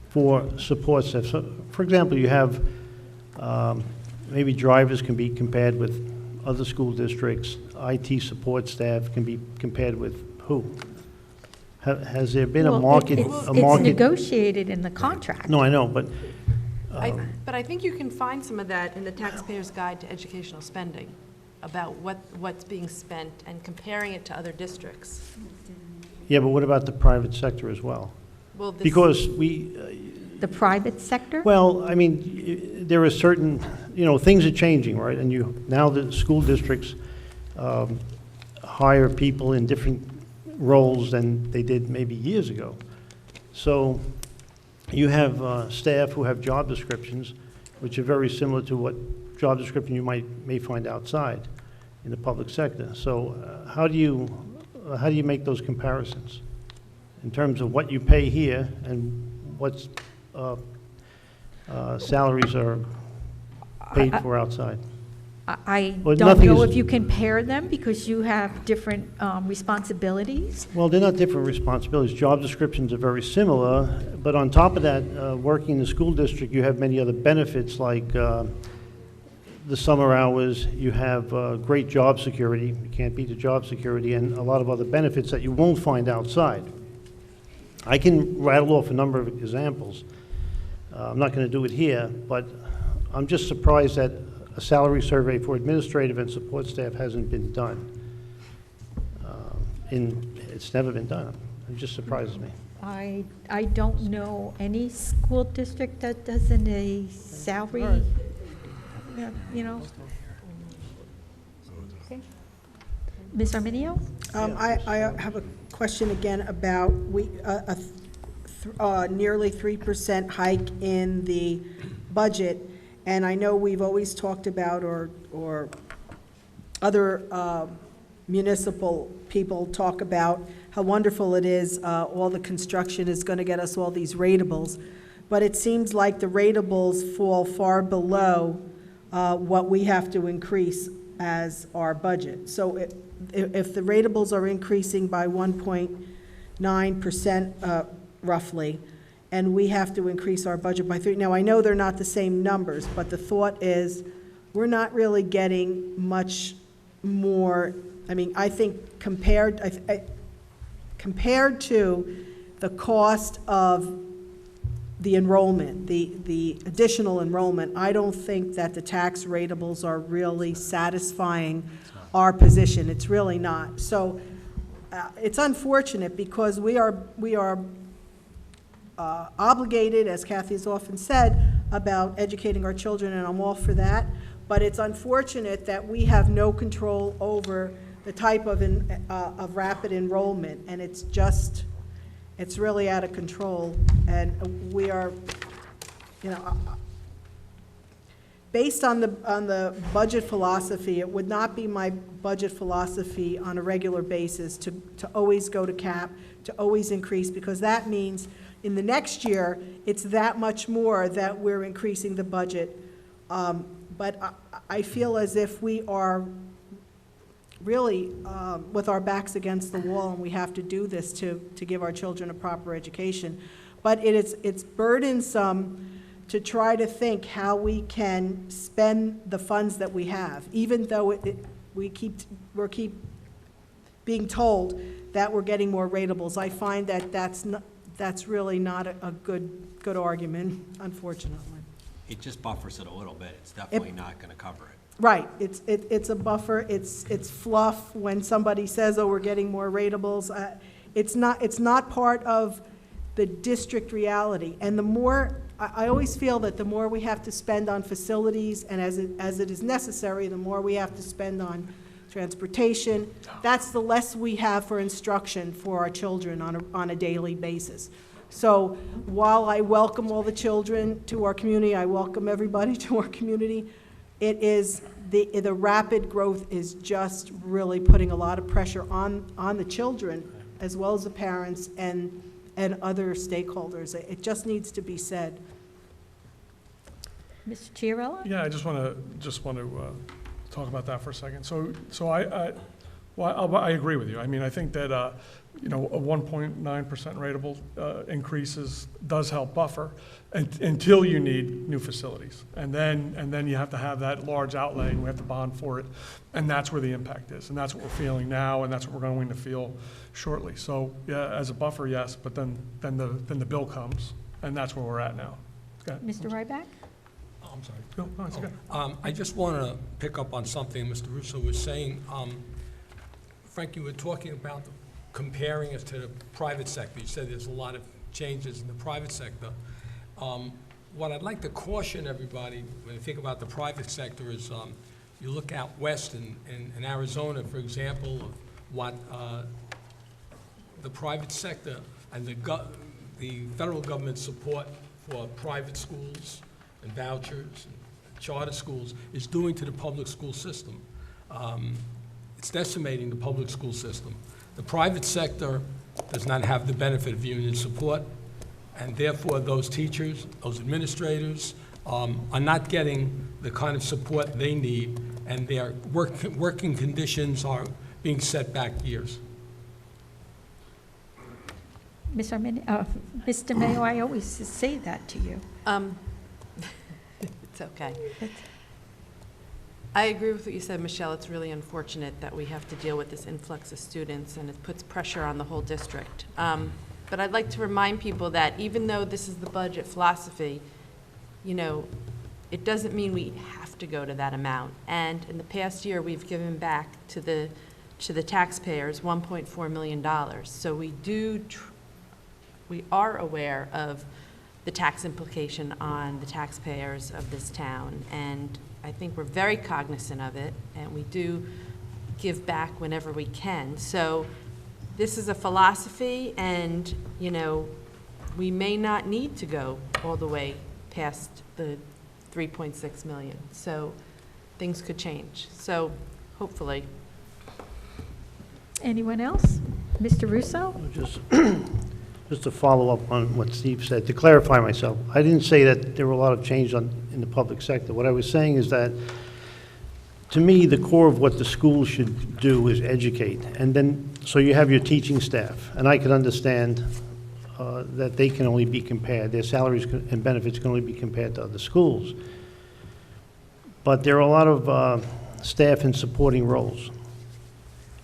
for support staff. So, for example, you have maybe drivers can be compared with other school districts. IT support staff can be compared with who? Has there been a market? It's negotiated in the contract. No, I know, but But I think you can find some of that in the Taxpayer's Guide to Educational Spending, about what's being spent and comparing it to other districts. yeah, but what about the private sector as well? Well, this, Because The private sector? well, I mean, there are certain, things are changing, right? And now the school districts hire people in different roles than they did maybe years ago. So you have staff who have job descriptions, which are very similar to what job description you may find outside in the public sector. So how do you make those comparisons in terms of what you pay here and what's salaries are paid for outside? I Well, don't nothing know is- if you compare them because you have different responsibilities. Well, they're not different responsibilities. Job descriptions are very similar, but on top of that, working in the school district, you have many other benefits like the summer hours, you have great job security, you can't beat the job security, and a lot of other benefits that you won't find outside. I can rattle off a number of examples. I'm not going to do it here, but I'm just surprised that a salary survey for administrative and support staff hasn't been done. It's never been done. It just surprises me. I don't know any school district that doesn't a salary, Okay. Ms. Arminio? I have a question again about nearly 3% hike in the budget. And I know we've always talked about, or other municipal people talk about how wonderful it is, all the construction is going to get us all these ratables. But it seems like the ratables fall far below what we have to increase as our budget. So if the ratables are increasing by 1.9% roughly, and we have to increase our budget by 3%. Now, I know they're not the same numbers, but the thought is we're not really getting much more. I mean, I think compared to the cost of the enrollment, the additional enrollment, I don't think that the tax ratables are really satisfying our position. It's really not. So it's unfortunate because we are obligated, as Kathy has often said, about educating our children, and I'm all for that. But it's unfortunate that we have no control over the type of rapid enrollment, and it's really out of control. And we are, based on the budget philosophy, it would not be my budget philosophy on a regular basis to always go to cap, to always increase, because that means in the next year, it's that much more that we're increasing the budget. But I feel as if we are really with our backs against the wall, and we have to do this to give our children a proper education. But it's burdensome to try to think how we can spend the funds that we have, even though we keep being told that we're getting more ratables. I find that that's really not a good argument, unfortunately. It just buffers it a little bit. It's definitely not going to cover it. Right. It's a buffer. It's fluff when somebody says, "Oh, we're getting more ratables." It's not part of the district reality. And the more I always feel that the more we have to spend on facilities, and as it is necessary, the more we have to spend on transportation. That's the less we have for instruction for our children on a daily basis. So while I welcome all the children to our community, I welcome everybody to our community, it is the rapid growth is just really putting a lot of pressure on the children as well as the parents and other stakeholders. It just needs to be said. Mr. Chiarella? Yeah, I just want to talk about that for a second. So I agree with you. I mean, I think that a 1.9% ratable increases does help buffer until you need new facilities, and then you have to have that large outlay, and we have to bond for it, and that's where the impact is, and that's what we're feeling now, and that's what we're going to feel shortly. So yeah, as a buffer, yes, but then the bill comes, and that's where we're at now. Mr. Ryback? I'm sorry. No, it's okay. I just want to pick up on something Mr. Russo was saying. Frank, you were talking about comparing us to the private sector. You said there's a lot of changes in the private sector. What I'd like to caution everybody when you think about the private sector is you look out west in Arizona, for example, of what the private sector and the federal government support for private schools and vouchers and charter schools is doing to the public school system. It's decimating the public school system. The private sector does not have the benefit of union support, and therefore those teachers, those administrators are not getting the kind of support they need, and their working conditions are being set back years. Mr. Mayo, I always say that to you. It's okay. I agree with what you said, Michelle. It's really unfortunate that we have to deal with this influx of students, and it puts pressure on the whole district. But I'd like to remind people that even though this is the budget philosophy, it doesn't mean we have to go to that amount. And in the past year, we've given back to the taxpayers $1.4 million. So we are aware of the tax implication on the taxpayers of this town, and I think we're very cognizant of it, and we do give back whenever we can. So this is a philosophy, and, we may not need to go all the way past the 3.6 million. So things could change. So hopefully. Anyone else? Mr. Russo? Just to follow up on what Steve said, to clarify myself, I didn't say that there were a lot of change in the public sector. What I was saying is that, to me, the core of what the school should do is educate. And then, so you have your teaching staff, and I can understand that they can only be compared, their salaries and benefits can only be compared to other schools. But there are a lot of staff in supporting roles.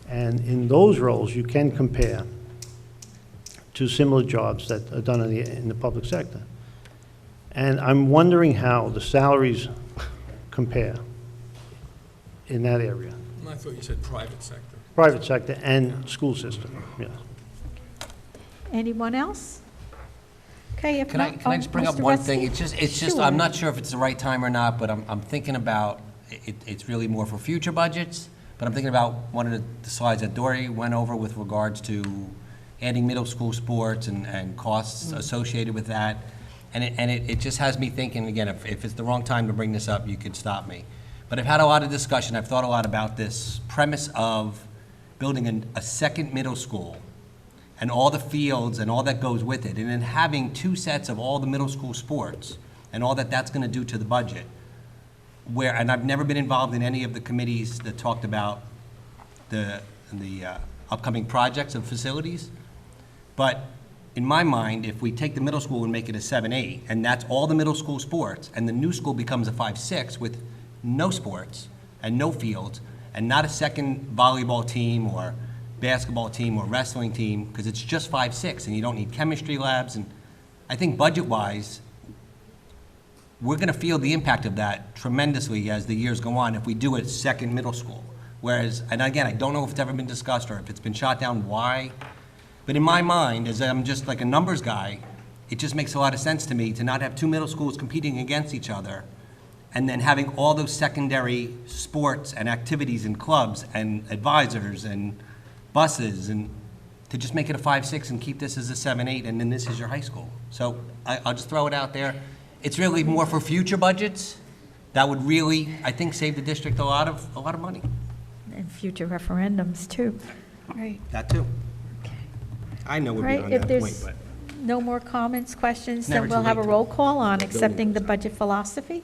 And in those roles, you can compare to similar jobs that are done in the public sector. And I'm wondering how the salaries compare in that area. I thought you said private sector. private sector and school system, yes. Anyone else? Okay, if Can I not, just bring up Mr. one thing? Rutsky? It's just, Sure. I'm not sure if it's the right time or not, but I'm thinking about, it's really more for future budgets, but I'm thinking about one of the slides that Dory went over with regards to adding middle school sports and costs associated with that. And it just has me thinking, again, if it's the wrong time to bring this up, you could stop me. But I've had a lot of discussion, I've thought a lot about this premise of building a second middle school and all the fields and all that goes with it, and then having 2 sets of all the middle school sports and all that that's gonna do to the budget. And I've never been involved in any of the committees that talked about the upcoming projects of facilities. But in my mind, if we take the middle school and make it a 7-8, and that's all the middle school sports, and the new school becomes a 5-6 with no sports and no fields, and not a second volleyball team or basketball team or wrestling team, because it's just 5-6, and you don't need chemistry labs. And I think budget-wise, we're going to feel the impact of that tremendously as the years go on if we do a second middle school. Whereas, and again, I don't know if it's ever been discussed or if it's been shot down, why. But in my mind, as I'm just like a numbers guy, it just makes a lot of sense to me to not have 2 middle schools competing against each other, and then having all those secondary sports and activities and clubs and advisors and buses, and to just make it a 5-6 and keep this as a 7-8, and then this is your high school. So I'll just throw it out there. It's really more for future budgets. That would really, I think, save the district a lot of money. And future referendums, too. Right. That too. I know we're Right, beyond if that point, there's but. no more comments, questions, Never then too we'll have a late. roll call on accepting the budget philosophy.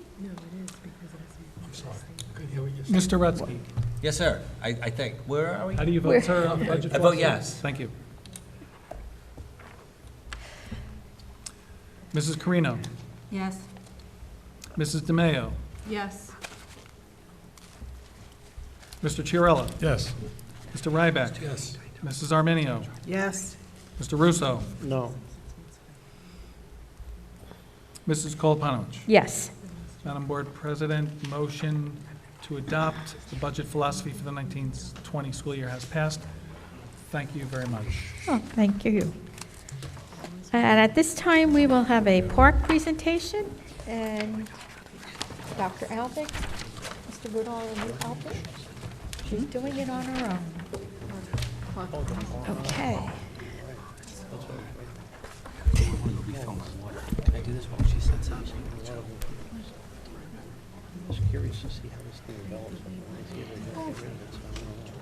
Mr. Rutsky, Yes, sir. I think. Where are we? how do you vote, sir, on the budget? I vote yes. Thank you. Mrs. Carino, Yes. Mrs. DeMayo, Yes. Mr. Chiarella, Yes. Mr. Ryback. Yes. Mrs. Arminio, Yes. Mr. Russo, No. Mrs. Colapanowicz. Yes. Madam Board President, motion to adopt the budget philosophy for the 1920 school year has passed. Thank you very much. Oh, thank you. And at this time, we will have a park presentation, and Dr. Alvick, Mr. Woodall, and Ms. Alvick, she's doing it on her own. Okay. Can I do this while she sets up? I'm just curious to see how this thing develops. I see if they're gonna get rid of it, so I don't know.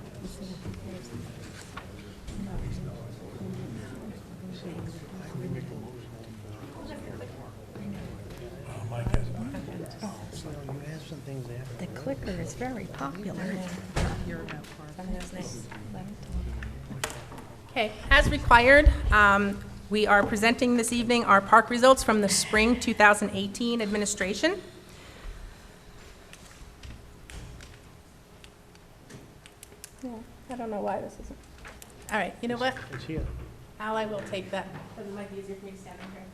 So you have some things there. The clicker is very popular. Okay, as required, we are presenting this evening our park results from the spring 2018 administration. Yeah, I don't know why this isn't. All right, you know what? It's here. Al, I will take that, because it might be easier for me to stand up here.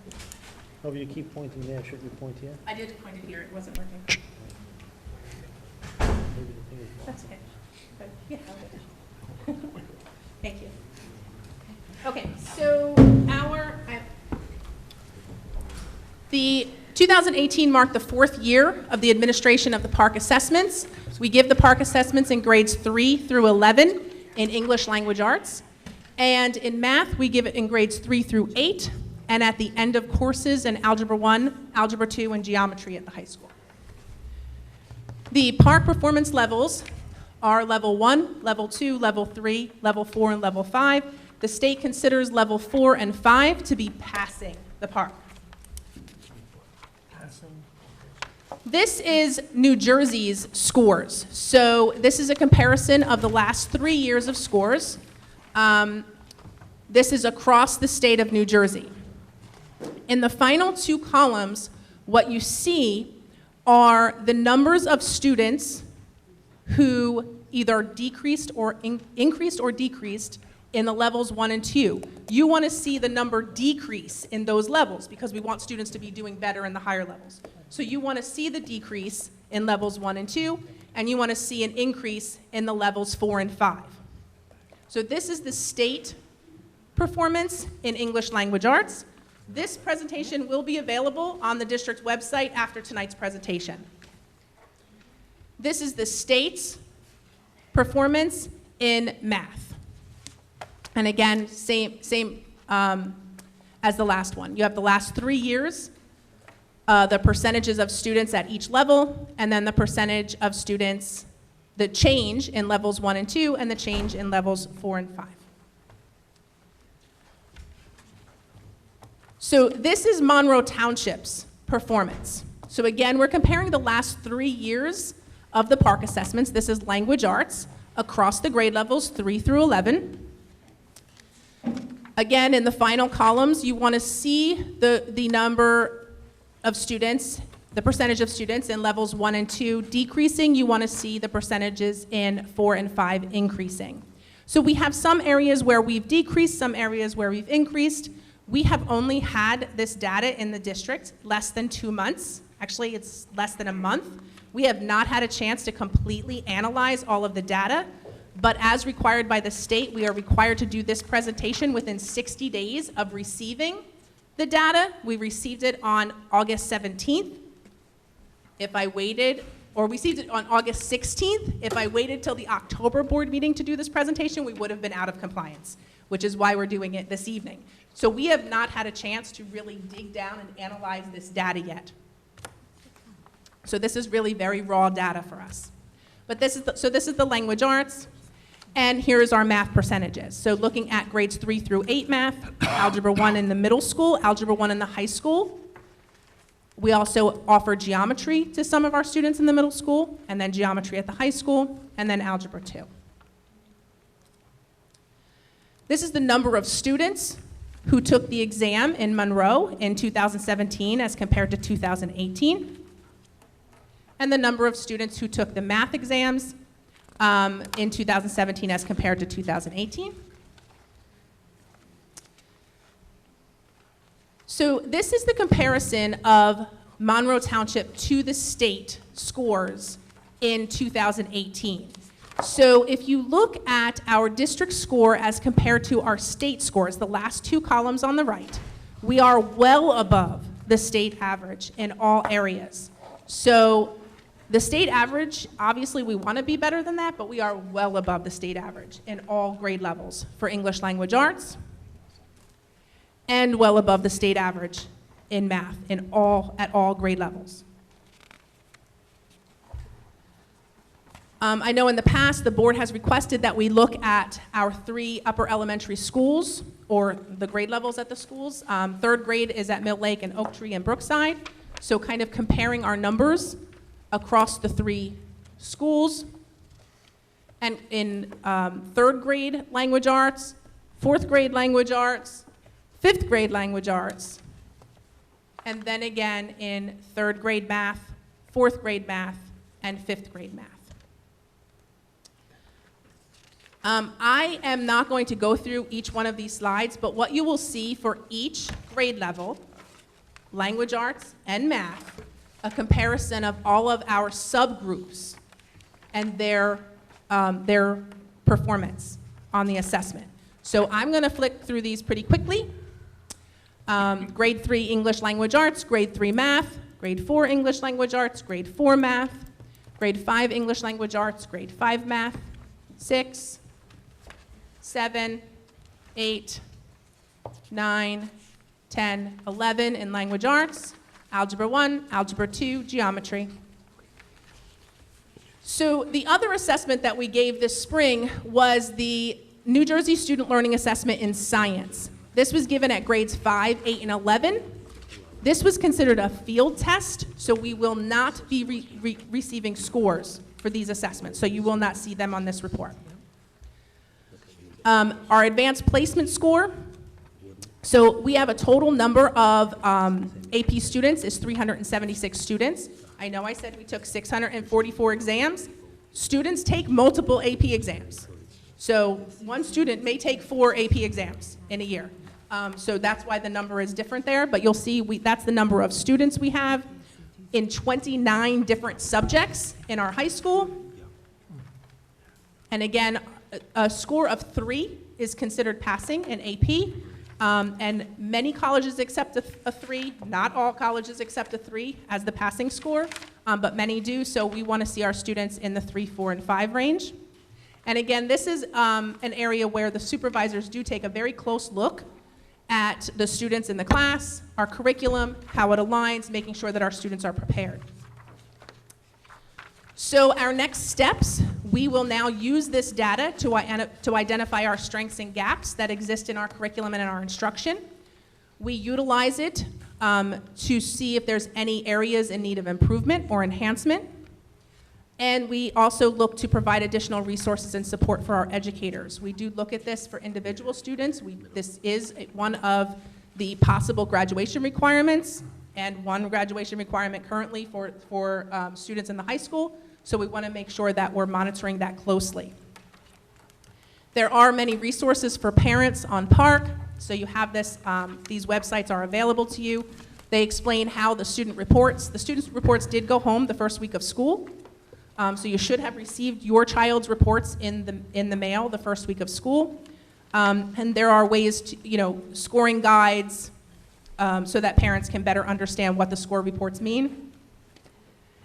Oh, you keep pointing there, shouldn't you point here? I did point it here, it wasn't working. Maybe the thing is. That's okay. But, yeah, I'll do it. Thank you. Okay, so the 2018 marked the 4th year of the administration of the park assessments. We give the park assessments in grades 3 through 11 in English language arts. And in math, we give it in grades 3 through 8, and at the end of courses in Algebra 1, Algebra 2, and Geometry at the high school. The park performance levels are Level 1, Level 2, Level 3, Level 4, and Level 5. The state considers Level 4 and 5 to be passing the park. This is New Jersey's scores. So this is a comparison of the last 3 years of scores. This is across the state of New Jersey. In the final 2 columns, what you see are the numbers of students who either decreased or increased or decreased in the levels 1 and 2. You want to see the number decrease in those levels because we want students to be doing better in the higher levels. So you want to see the decrease in levels 1 and 2, and you want to see an increase in the levels 4 and 5. So this is the state performance in English language arts. This presentation will be available on the district's website after tonight's presentation. This is the state's performance in math. And again, same as the last one. You have the last 3 years, the percentages of students at each level, and then the percentage of students, the change in levels 1 and 2, and the change in levels 4 and 5. So this is Monroe Township's performance. So again, we're comparing the last 3 years of the PARCC assessments. This is language arts across the grade levels 3 through 11. Again, in the final columns, you want to see the number of students, the percentage of students in levels 1 and 2 decreasing. You want to see the percentages in 4 and 5 increasing. So we have some areas where we've decreased, some areas where we've increased. We have only had this data in the district less than 2 months. Actually, it's less than a month. We have not had a chance to completely analyze all of the data. But as required by the state, we are required to do this presentation within 60 days of receiving the data. We received it on August 17th. If I waited, or received it on August 16th, if I waited till the October board meeting to do this presentation, we would have been out of compliance, which is why we're doing it this evening. So we have not had a chance to really dig down and analyze this data yet. So this is really very raw data for us. But this is the language arts. And here's our math percentages. So looking at grades 3 through 8 math, Algebra 1 in the middle school, Algebra 1 in the high school. We also offer geometry to some of our students in the middle school, and then geometry at the high school, and then Algebra 2. This is the number of students who took the exam in Monroe in 2017 as compared to 2018, and the number of students who took the math exams in 2017 as compared to 2018. So this is the comparison of Monroe Township to the state scores in 2018. So if you look at our district score as compared to our state scores, the last 2 columns on the right, we are well above the state average in all areas. So the state average, obviously we want to be better than that, but we are well above the state average in all grade levels for English language arts, and well above the state average in math at all grade levels. I know in the past the board has requested that we look at our 3 upper elementary schools, or the grade levels at the schools. 3rd grade is at Mill Lake and Oak Tree and Brookside, so kind of comparing our numbers across the 3 schools. And in 3rd grade language arts, 4th grade language arts, 5th grade language arts, and then again in 3rd grade math, 4th grade math, and 5th grade math. I am not going to go through each one of these slides, but what you will see for each grade level, language arts and math, a comparison of all of our subgroups and their performance on the assessment. So I'm going to flick through these pretty quickly. Grade 3 English language arts, grade 3 math, grade 4 English language arts, grade 4 math, grade 5 English language arts, grade 5 math, 6, 7, 8, 9, 10, 11 in language arts, Algebra 1, Algebra 2, geometry. So the other assessment that we gave this spring was the New Jersey Student Learning Assessment in Science. This was given at grades 5, 8, and 11. This was considered a field test, so we will not be receiving scores for these assessments, so you will not see them on this report. Our advanced placement score, so we have a total number of AP students is 376 students. I know I said we took 644 exams. Students take multiple AP exams. So one student may take 4 AP exams in a year. So that's why the number is different there, but you'll see that's the number of students we have in 29 different subjects in our high school. And again, a score of 3 is considered passing in AP, and many colleges accept a 3. Not all colleges accept a 3 as the passing score, but many do, so we want to see our students in the 3, 4, and 5 range. And again, this is an area where the supervisors do take a very close look at the students in the class, our curriculum, how it aligns, making sure that our students are prepared. So our next steps, we will now use this data to identify our strengths and gaps that exist in our curriculum and in our instruction. We utilize it to see if there's any areas in need of improvement or enhancement. And we also look to provide additional resources and support for our educators. We do look at this for individual students. This is one of the possible graduation requirements, and one graduation requirement currently for students in the high school. So we want to make sure that we're monitoring that closely. There are many resources for parents on PARC. So you have this, these websites are available to you. They explain how the student reports did go home the first week of school. So you should have received your child's reports in the mail the first week of school. And there are ways to, scoring guides so that parents can better understand what the score reports mean.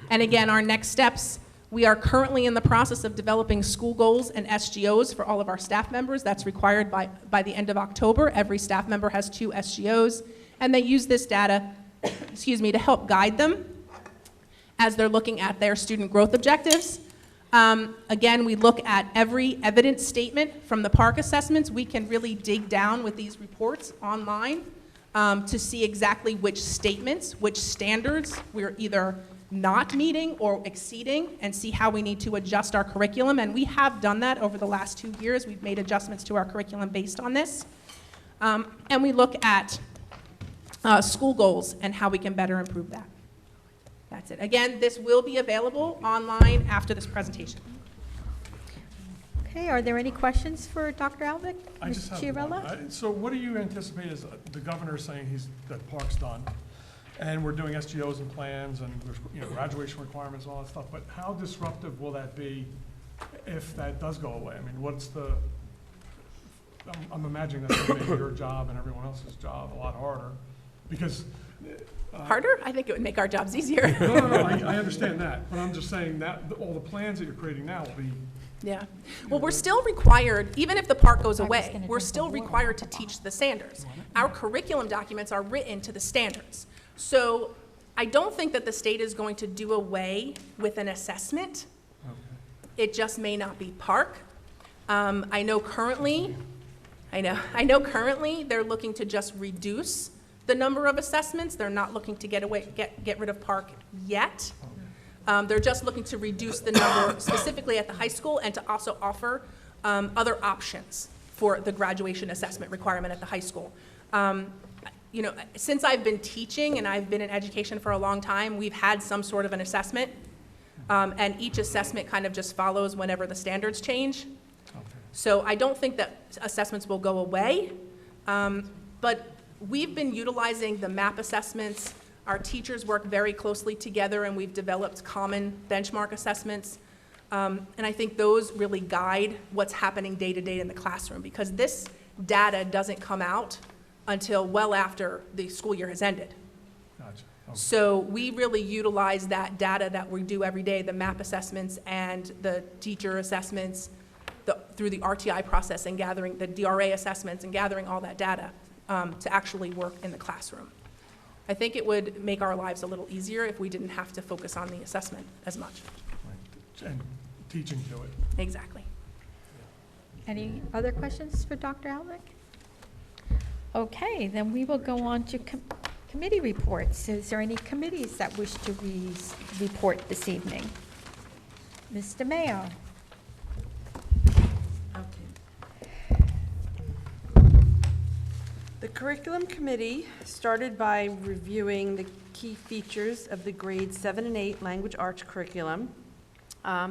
And again, our next steps, we are currently in the process of developing school goals and SGOs for all of our staff members. That's required by the end of October. Every staff member has 2 SGOs, and they use this data, to help guide them as they're looking at their student growth objectives. Again, we look at every evidence statement from the PARC assessments. We can really dig down with these reports online to see exactly which statements, which standards we're either not meeting or exceeding, and see how we need to adjust our curriculum. And we have done that over the last 2 years. We've made adjustments to our curriculum based on this. And we look at school goals and how we can better improve that. That's it. Again, this will be available online after this presentation. Okay, are there any questions for Dr. Alvick? I just have one. So what do you anticipate is the governor saying that PARC's done, and we're doing SGOs and plans and there's graduation requirements and all that stuff, but how disruptive will that be if that does go away? I mean, I'm imagining that's going to make your job and everyone else's job a lot harder, because harder? I think it would make our jobs easier. No, I understand that, but I'm just saying that all the plans that you're creating now will be. Yeah. Well, we're still required, even if the PARC goes away, we're still required to teach the standards. Our curriculum documents are written to the standards. So I don't think that the state is going to do away with an assessment. Okay. It just may not be PARC. I know currently they're looking to just reduce the number of assessments. They're not looking to get rid of PARC yet. They're just looking to reduce the number specifically at the high school, and to also offer other options for the graduation assessment requirement at the high school. Since I've been teaching and I've been in education for a long time, we've had some sort of an assessment, and each assessment kind of just follows whenever the standards change. Okay. So I don't think that assessments will go away, but we've been utilizing the MAP assessments. Our teachers work very closely together, and we've developed common benchmark assessments. And I think those really guide what's happening day to day in the classroom, because this data doesn't come out until well after the school year has ended. Gotcha. Okay. So we really utilize that data that we do every day, the MAP assessments and the teacher assessments, through the RTI process, and gathering the DRA assessments and gathering all that data to actually work in the classroom. I think it would make our lives a little easier if we didn't have to focus on the assessment as much. Right. And teaching to it. Exactly. Any other questions for Dr. Alvick? Okay, then we will go on to committee reports. Is there any committees that wish to report this evening? Mr. Mayo. The Curriculum Committee started by reviewing the key features of the grades 7 and 8 language arts curriculum.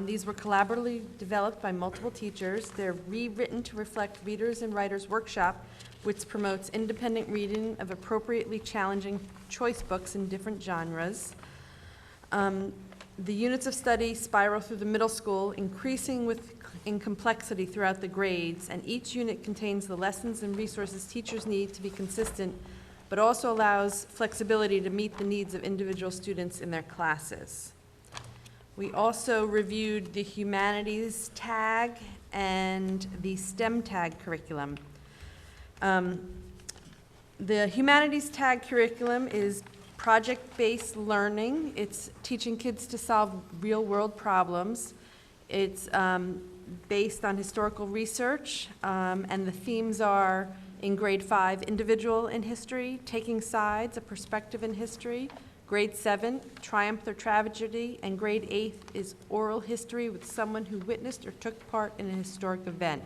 These were collaboratively developed by multiple teachers. They're rewritten to reflect Readers and Writers Workshop, which promotes independent reading of appropriately challenging choice books in different genres. The units of study spiral through the middle school, increasing with in complexity throughout the grades, and each unit contains the lessons and resources teachers need to be consistent, but also allows flexibility to meet the needs of individual students in their classes. We also reviewed the humanities tag and the STEM tag curriculum. The humanities tag curriculum is project-based learning. It's teaching kids to solve real-world problems. It's based on historical research, and the themes are, in grade 5, individual in history, taking sides, a perspective in history. Grade 7, triumph or tragedy, and grade 8 is oral history with someone who witnessed or took part in a historic event.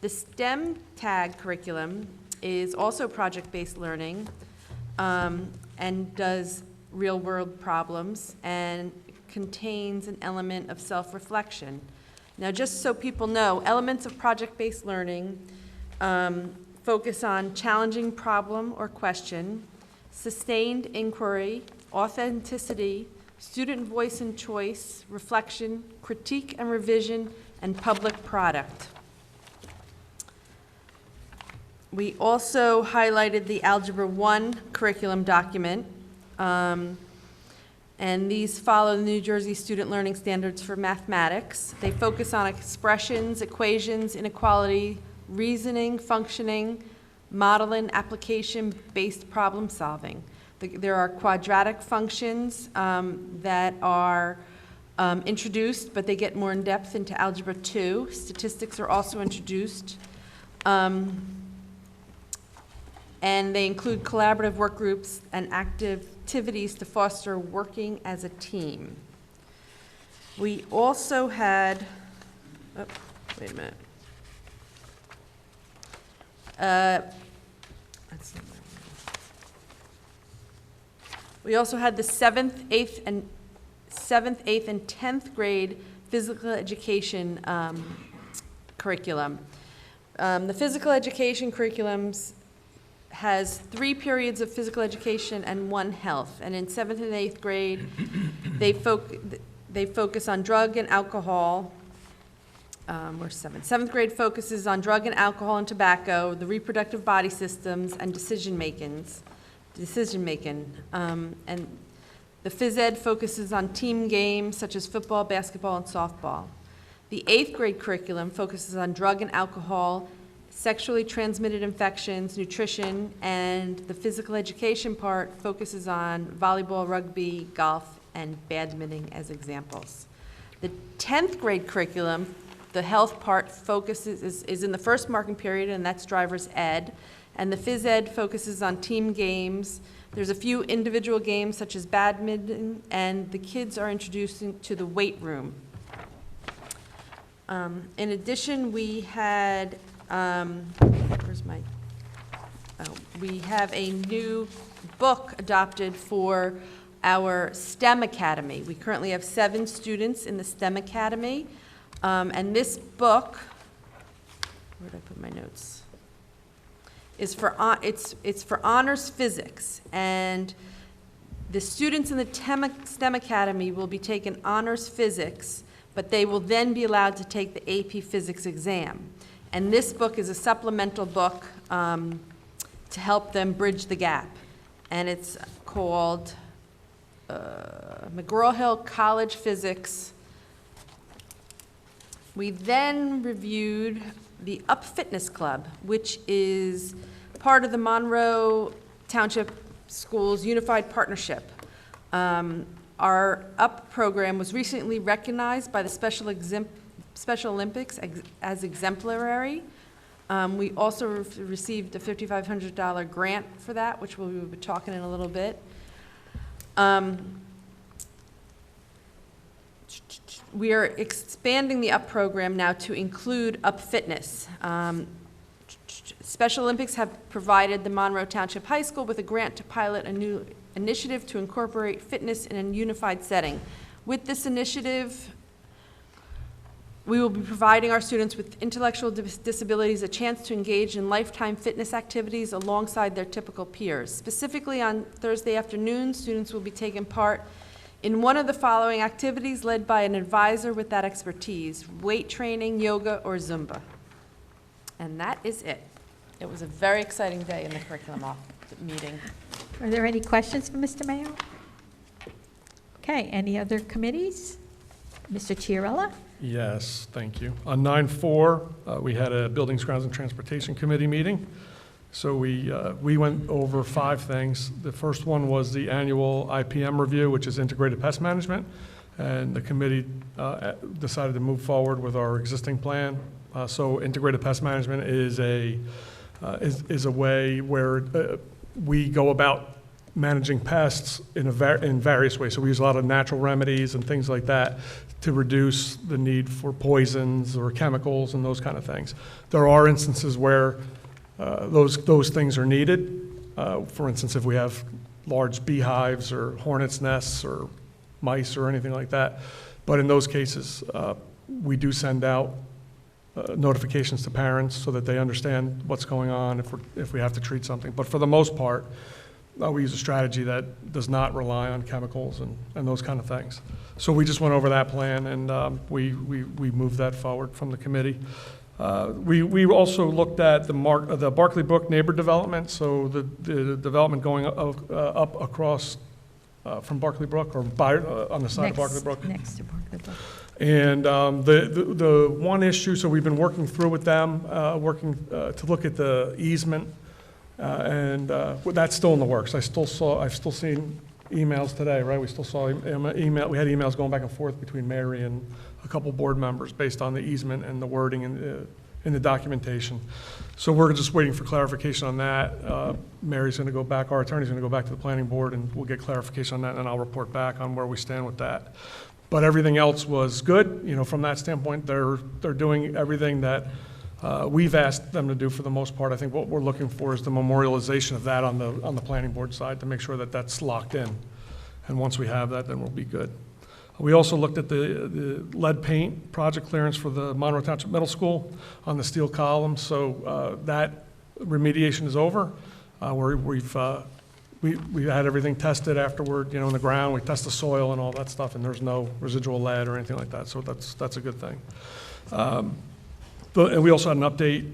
The STEM tag curriculum is also project-based learning, and does real-world problems and contains an element of self-reflection. Now, just so people know, elements of project-based learning focus on challenging problem or question, sustained inquiry, authenticity, student voice and choice, reflection, critique and revision, and public product. We also highlighted the Algebra 1 curriculum document, and these follow the New Jersey Student Learning Standards for mathematics. They focus on expressions, equations, inequality, reasoning, functioning, modeling, application-based problem solving. There are quadratic functions that are introduced, but they get more in depth into Algebra 2. Statistics are also introduced. And they include collaborative work groups and activities to foster working as a team. We also had, wait a minute. We also had the 7th, 8th, and 10th grade physical education curriculum. The physical education curriculums has 3 periods of physical education and 1 health. And in 7th and 8th grade, they focus on drug and alcohol. Or 7th grade focuses on drug and alcohol and tobacco, the reproductive body systems, and decision making. And the phys ed focuses on team games such as football, basketball, and softball. The 8th grade curriculum focuses on drug and alcohol, sexually transmitted infections, nutrition, and the physical education part focuses on volleyball, rugby, golf, and badminton as examples. The 10th grade curriculum, the health part focuses is in the first marking period, and that's driver's ed, and the phys ed focuses on team games. There's a few individual games such as badminton, and the kids are introduced to the weight room. In addition, we had we have a new book adopted for our STEM Academy. We currently have 7 students in the STEM Academy, and this book, where did I put my notes? Is for it's for honors physics, and the students in the STEM Academy will be taking honors physics, but they will then be allowed to take the AP Physics exam. And this book is a supplemental book to help them bridge the gap. And it's called McGraw-Hill College Physics. We then reviewed the Up Fitness Club, which is part of the Monroe Township Schools Unified Partnership. Our Up program was recently recognized by the Special Olympics as exemplary. We also received a $5,500 grant for that, which we'll be talking in a little bit. We are expanding the Up program now to include Up Fitness. Special Olympics have provided the Monroe Township High School with a grant to pilot a new initiative to incorporate fitness in a unified setting. With this initiative, we will be providing our students with intellectual disabilities a chance to engage in lifetime fitness activities alongside their typical peers. Specifically on Thursday afternoons, students will be taking part in one of the following activities led by an advisor with that expertise: weight training, yoga, or Zumba. And that is it. It was a very exciting day in the curriculum meeting. Are there any questions for Mr. Mayo? Okay, any other committees? Mr. Chiarella? Yes, thank you. On 9/4, we had a Buildings, Grounds, and Transportation Committee meeting. So we went over 5 things. The first one was the annual IPM review, which is Integrated Pest Management, and the committee decided to move forward with our existing plan. So Integrated Pest Management is a way where we go about managing pests in various ways. So we use a lot of natural remedies and things like that to reduce the need for poisons or chemicals and those kind of things. There are instances where those things are needed. For instance, if we have large beehives or hornets' nests or mice or anything like that. But in those cases, we do send out notifications to parents so that they understand what's going on if we have to treat something. But for the most part, we use a strategy that does not rely on chemicals and those kind of things. So we just went over that plan, and we moved that forward from the committee. We also looked at the Barclay Brook neighbor development, so the development going up across from Barclay Brook, or on the side of Barclay Brook. Next to Barclay Brook. And the one issue, so we've been working through with them, working to look at the easement, and that's still in the works. I've still seen emails today, right? We still saw email. We had emails going back and forth between Mary and a couple board members based on the easement and the wording in the documentation. So we're just waiting for clarification on that. Mary's going to go back, our attorney's going to go back to the planning board, and we'll get clarification on that, and I'll report back on where we stand with that. But everything else was good, from that standpoint. They're doing everything that we've asked them to do for the most part. I think what we're looking for is the memorialization of that on the planning board side to make sure that that's locked in. And once we have that, then we'll be good. We also looked at the lead paint project clearance for the Monroe Township Middle School on the steel columns. So that remediation is over. We had everything tested afterward, in the ground. We test the soil and all that stuff, and there's no residual lead or anything like that. So that's a good thing. And we also had an update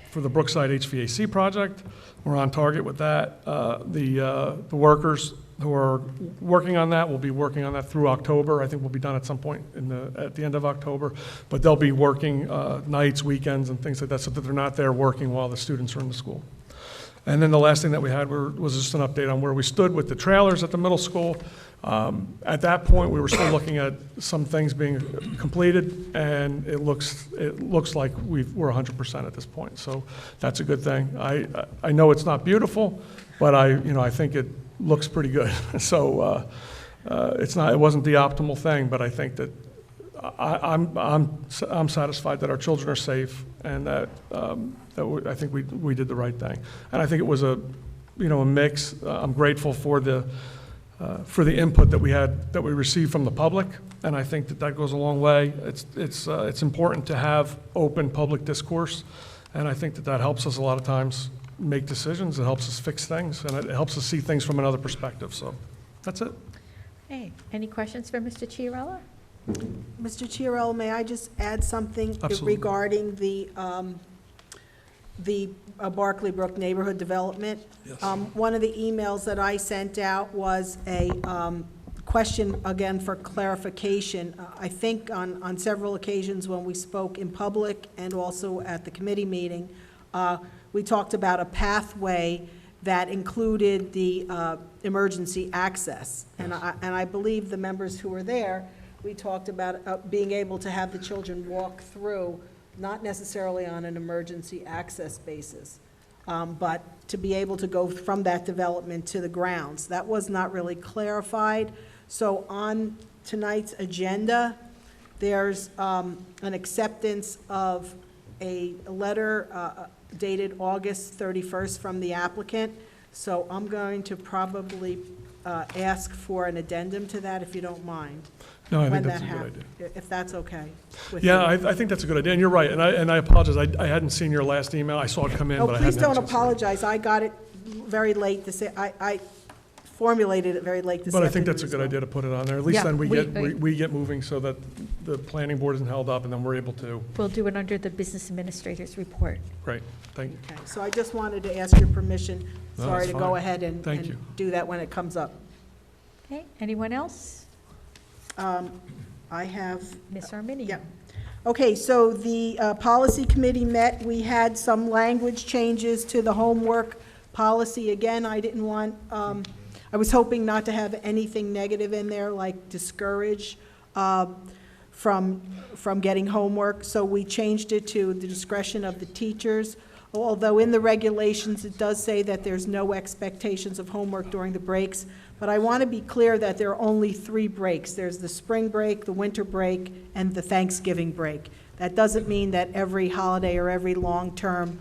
for the Brookside HVAC project. We're on target with that. The workers who are working on that will be working on that through October. I think we'll be done at some point at the end of October. But they'll be working nights, weekends, and things like that, so that they're not there working while the students are in the school. And then the last thing that we had was just an update on where we stood with the trailers at the middle school. At that point, we were still looking at some things being completed, and it looks like we're 100% at this point. So that's a good thing. I know it's not beautiful, but I think it looks pretty good. So it wasn't the optimal thing, but I think that I'm satisfied that our children are safe, and that I think we did the right thing. And I think it was a mix. I'm grateful for the input that we received from the public, and I think that goes a long way. It's important to have open public discourse, and I think that helps us a lot of times make decisions. It helps us fix things, and it helps us see things from another perspective. So that's it. Hey, any questions for Mr. Chiarella? Mr. Chiarella, may I just add something Absolutely. regarding the Barclay Brook neighborhood development? Yes. One of the emails that I sent out was a question, again, for clarification. I think on several occasions when we spoke in public and also at the committee meeting, we talked about a pathway that included the emergency access. And I believe the members who were there, we talked about being able to have the children walk through, not necessarily on an emergency access basis, but to be able to go from that development to the grounds. That was not really clarified. So on tonight's agenda, there's an acceptance of a letter dated August 31st from the applicant. So I'm going to probably ask for an addendum to that, if you don't mind. No, I think that's a good idea. If that's okay with Yeah, you. I think that's a good idea, and you're right, and I apologize, I hadn't seen your last email, I saw it come in, Oh, but I hadn't. please don't apologize, I got it very late to say, formulated it very late this But afternoon. I think that's a as good well. idea to put it on there. At least Yeah, then we- we get moving so that the planning board isn't held up, and then we're able to, We'll do it under the business administrator's report. great, thank you. Okay, so I just wanted to ask your permission, No, sorry, that's to go fine. ahead and Thank you. do that when it comes up. Okay, anyone else? I have, Ms. Armini? yeah. Okay, so the policy committee met, we had some language changes to the homework policy. Again, I didn't want, I was hoping not to have anything negative in there, like discourage from getting homework, so we changed it to the discretion of the teachers. Although in the regulations, it does say that there's no expectations of homework during the breaks, but I want to be clear that there are only 3 breaks. There's the spring break, the winter break, and the Thanksgiving break. That doesn't mean that every holiday or every long-term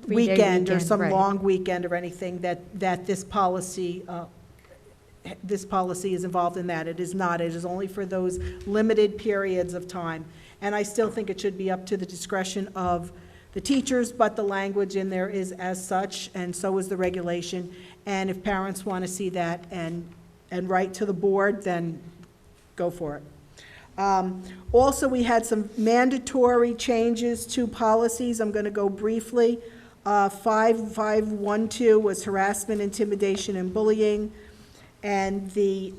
weekend or some right. long weekend or anything that this policy is involved in that. It is not. It is only for those limited periods of time. And I still think it should be up to the discretion of the teachers, but the language in there is as such, and so is the regulation. And if parents want to see that and write to the board, then go for it. Also, we had some mandatory changes to policies. I'm going to go briefly. 5512 was harassment, intimidation, and bullying. And the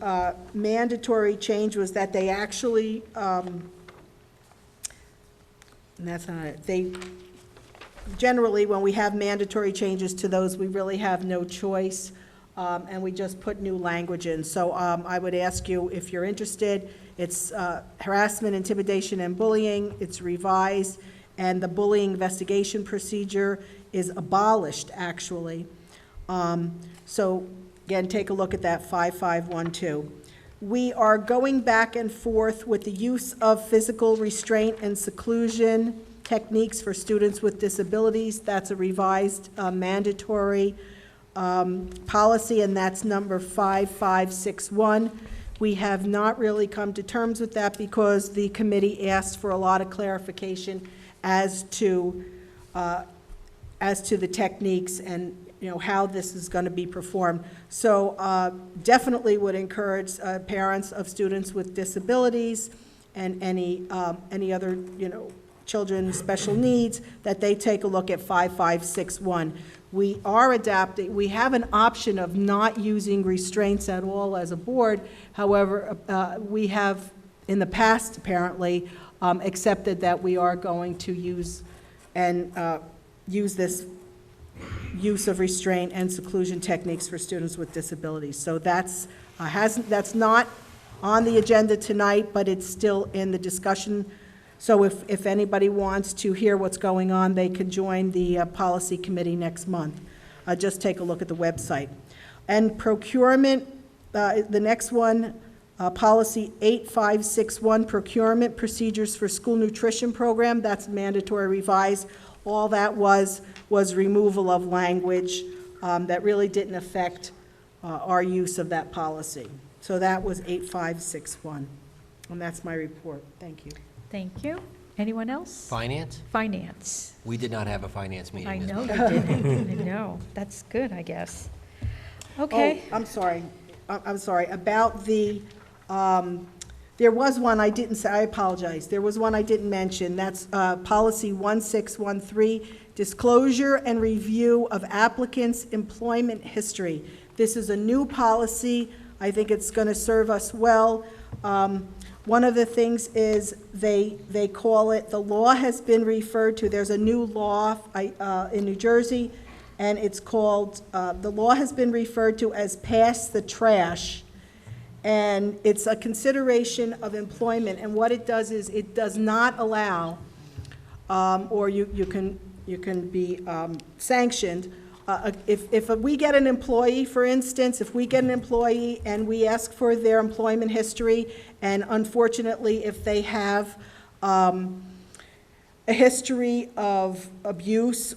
mandatory change was that they actually, and that's not it, they, generally, when we have mandatory changes to those, we really have no choice, and we just put new language in. So I would ask you, if you're interested, it's harassment, intimidation, and bullying, it's revised, and the bullying investigation procedure is abolished, actually. So, again, take a look at that 5512. We are going back and forth with the use of physical restraint and seclusion techniques for students with disabilities. That's a revised mandatory policy, and that's number 5561. We have not really come to terms with that because the committee asked for a lot of clarification as to the techniques and, you know, how this is going to be performed. So definitely would encourage parents of students with disabilities and any other, you know, children with special needs, that they take a look at 5561. We are adapting. We have an option of not using restraints at all as a board. However, we have in the past apparently accepted that we are going to use this use of restraint and seclusion techniques for students with disabilities. So that's not on the agenda tonight, but it's still in the discussion. So if anybody wants to hear what's going on, they could join the policy committee next month. Just take a look at the website. And procurement, the next one, policy 8561, procurement procedures for school nutrition program, that's mandatory revised. All that was removal of language that really didn't affect our use of that policy. So that was 8561. And that's my report. Thank you. Thank you. Anyone else? Finance? Finance. We did not have a finance meeting. I this know month. you didn't. I know. That's good, I guess. Okay. Oh, I'm sorry. About the, there was one I didn't say, I apologize. There was one I didn't mention. That's policy 1613, disclosure and review of applicants' employment history. This is a new policy. I think it's going to serve us well. One of the things is they call it, the law has been referred to, there's a new law in New Jersey, and it's called, the law has been referred to as pass the trash. And it's a consideration of employment, and what it does is it does not allow, or you can be sanctioned. If we get an employee, for instance, if we get an employee and we ask for their employment history, and unfortunately, if they have a history of abuse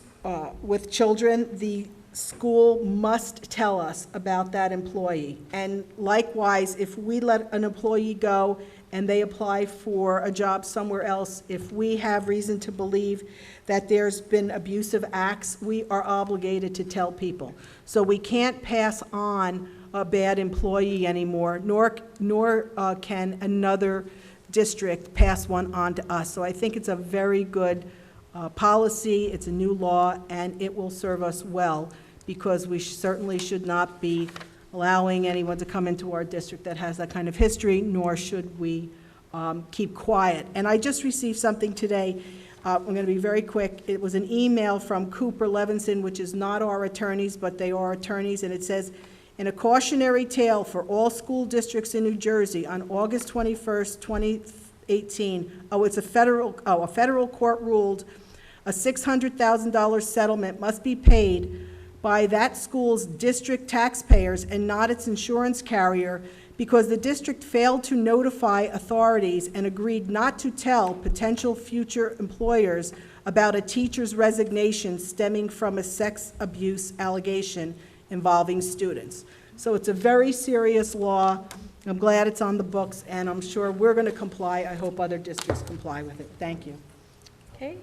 with children, the school must tell us about that employee. And likewise, if we let an employee go and they apply for a job somewhere else, if we have reason to believe that there's been abusive acts, we are obligated to tell people. So we can't pass on a bad employee anymore, nor can another district pass one on to us. So I think it's a very good policy, it's a new law, and it will serve us well, because we certainly should not be allowing anyone to come into our district that has that kind of history, nor should we keep quiet. And I just received something today. I'm going to be very quick. It was an email from Cooper Levinson, which is not our attorneys, but they are attorneys, and it says, in a cautionary tale for all school districts in New Jersey on August 21st, 2018, a federal court ruled a $600,000 settlement must be paid by that school's district taxpayers and not its insurance carrier because the district failed to notify authorities and agreed not to tell potential future employers about a teacher's resignation stemming from a sex abuse allegation involving students. So it's a very serious law. I'm glad it's on the books, and I'm sure we're going to comply. I hope other districts comply with it. Thank you. Okay.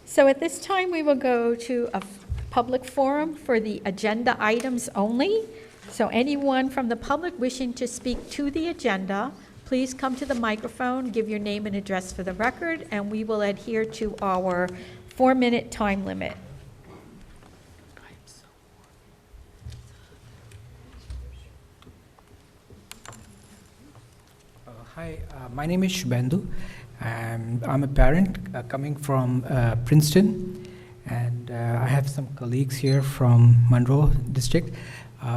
So at this time, we will go to a public forum for the agenda items only. So anyone from the public wishing to speak to the agenda, please come to the microphone, give your name and address for the record, and we will adhere to our 4-minute time limit. Hi, my name is Shubhendu, and I'm a parent coming from Princeton, and I have some colleagues here from Monroe District.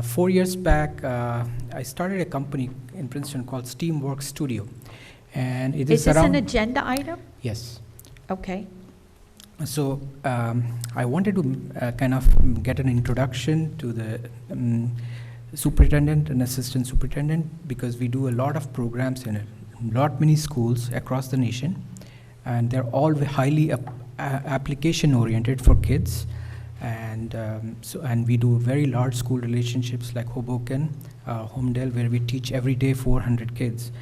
4 years back, I started a company in Princeton called Steamworks Studio, and it is this around... an agenda item? Yes. Okay. So I wanted to kind of get an introduction to the superintendent and assistant superintendent, because we do a lot of programs in many schools across the nation, and they're all highly application oriented for kids, and and we do very large school relationships like Hoboken, Homedale, where we teach every day 400 kids.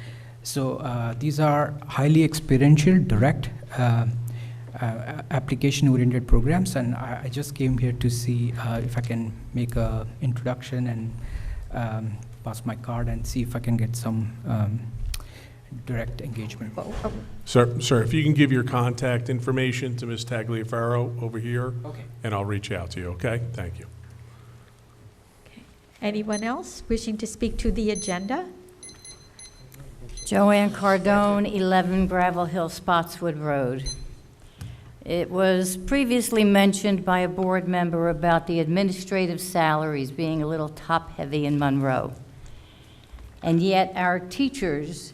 So these are highly experiential, direct application oriented programs, and I just came here to see if I can make an introduction and pass my card and see if I can get some direct engagement. Sir, if you can give your contact information to Ms. Tagliaferro over here, okay, and I'll reach out to you, okay? Thank you. Okay. Anyone else wishing to speak to the agenda? Joanne Cardone, 11 Gravel Hill, Spotswood Road. It was previously mentioned by a board member about the administrative salaries being a little top-heavy in Monroe. And yet our teachers'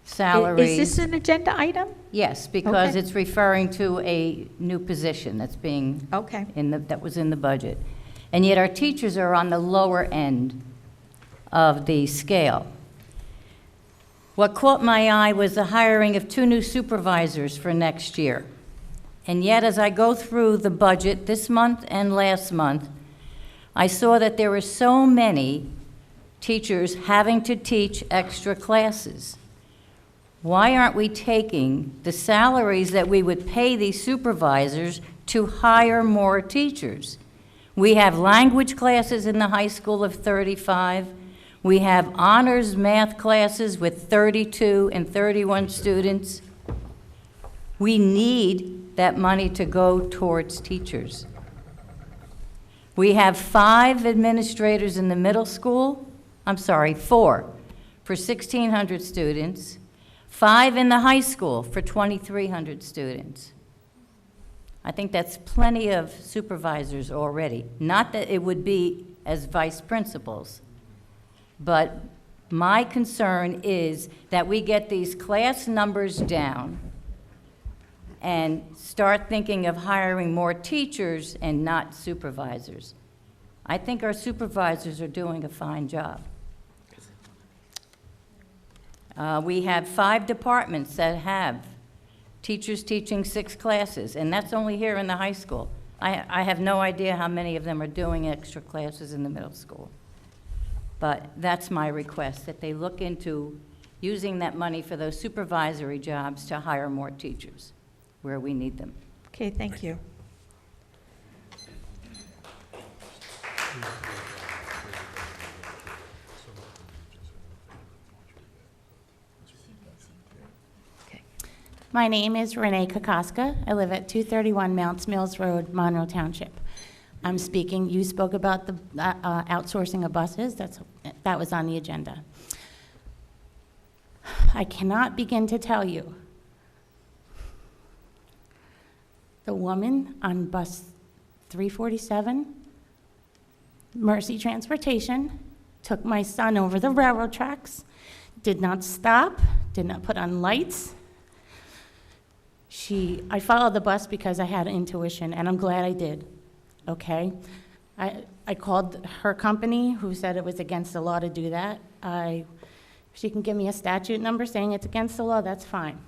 salaries... Is this an agenda item? Yes, because Okay. it's referring to a new position that's being... Okay. that was in the budget. And yet our teachers are on the lower end of the scale. What caught my eye was the hiring of 2 new supervisors for next year. And yet, as I go through the budget this month and last month, I saw that there were so many teachers having to teach extra classes. Why aren't we taking the salaries that we would pay these supervisors to hire more teachers? We have language classes in the high school of 35. We have honors math classes with 32 and 31 students. We need that money to go towards teachers. We have 5 administrators in the middle school, 4 for 1,600 students, 5 in the high school for 2,300 students. I think that's plenty of supervisors already. Not that it would be as vice principals, but my concern is that we get these class numbers down and start thinking of hiring more teachers and not supervisors. I think our supervisors are doing a fine job. We have 5 departments that have teachers teaching 6 classes, and that's only here in the high school. I have no idea how many of them are doing extra classes in the middle school. But that's my request, that they look into using that money for those supervisory jobs to hire more teachers where we need them. Okay, thank you. My name is Renee Kokoska. I live at 231 Mounts Mills Road, Monroe Township. I'm speaking, you spoke about the outsourcing of buses. That was on the agenda. I cannot begin to tell you. The woman on bus 347, Mercy Transportation, took my son over the railroad tracks, did not stop, did not put on lights. I followed the bus because I had intuition, and I'm glad I did, okay? I called her company, who said it was against the law to do that. She can give me a statute number saying it's against the law, that's fine.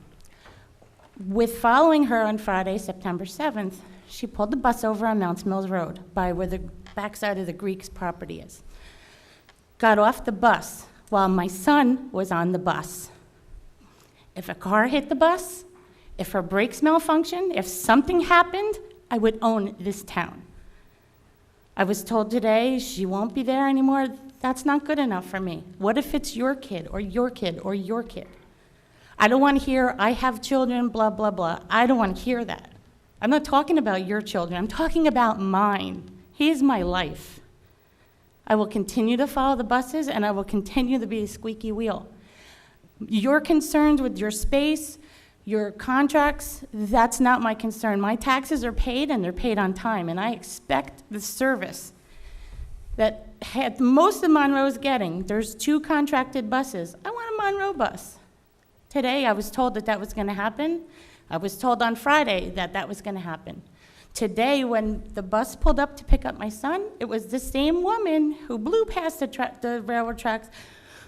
With following her on Friday, September 7th, she pulled the bus over on Mounts Mills Road by where the backside of the Greeks' property is. Got off the bus while my son was on the bus. If a car hit the bus, if her brakes malfunctioned, if something happened, I would own this town. I was told today she won't be there anymore. That's not good enough for me. What if it's your kid or your kid or your kid? I don't want to hear, I have children, blah, blah, blah. I don't want to hear that. I'm not talking about your children. I'm talking about mine. He is my life. I will continue to follow the buses, and I will continue to be a squeaky wheel. You're concerned with your space, your contracts, that's not my concern. My taxes are paid, and they're paid on time, and I expect the service that most of Monroe's getting. There's 2 contracted buses. I want a Monroe bus. Today, I was told that was going to happen. I was told on Friday that was going to happen. Today, when the bus pulled up to pick up my son, it was the same woman who blew past the railroad tracks,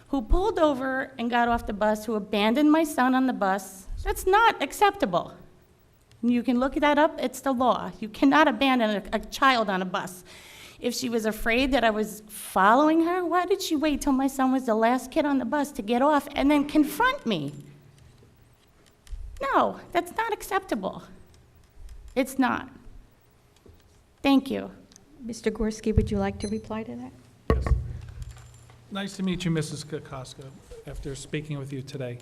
who pulled over and got off the bus, who abandoned my son on the bus. That's not acceptable. You can look that up, it's the law. You cannot abandon a child on a bus. If she was afraid that I was following her, why did she wait till my son was the last kid on the bus to get off and then confront me? No, that's not acceptable. It's not. Thank you. Mr. Gorski, would you like to reply to that? Nice to meet you, Mrs. Kokoska, after speaking with you today.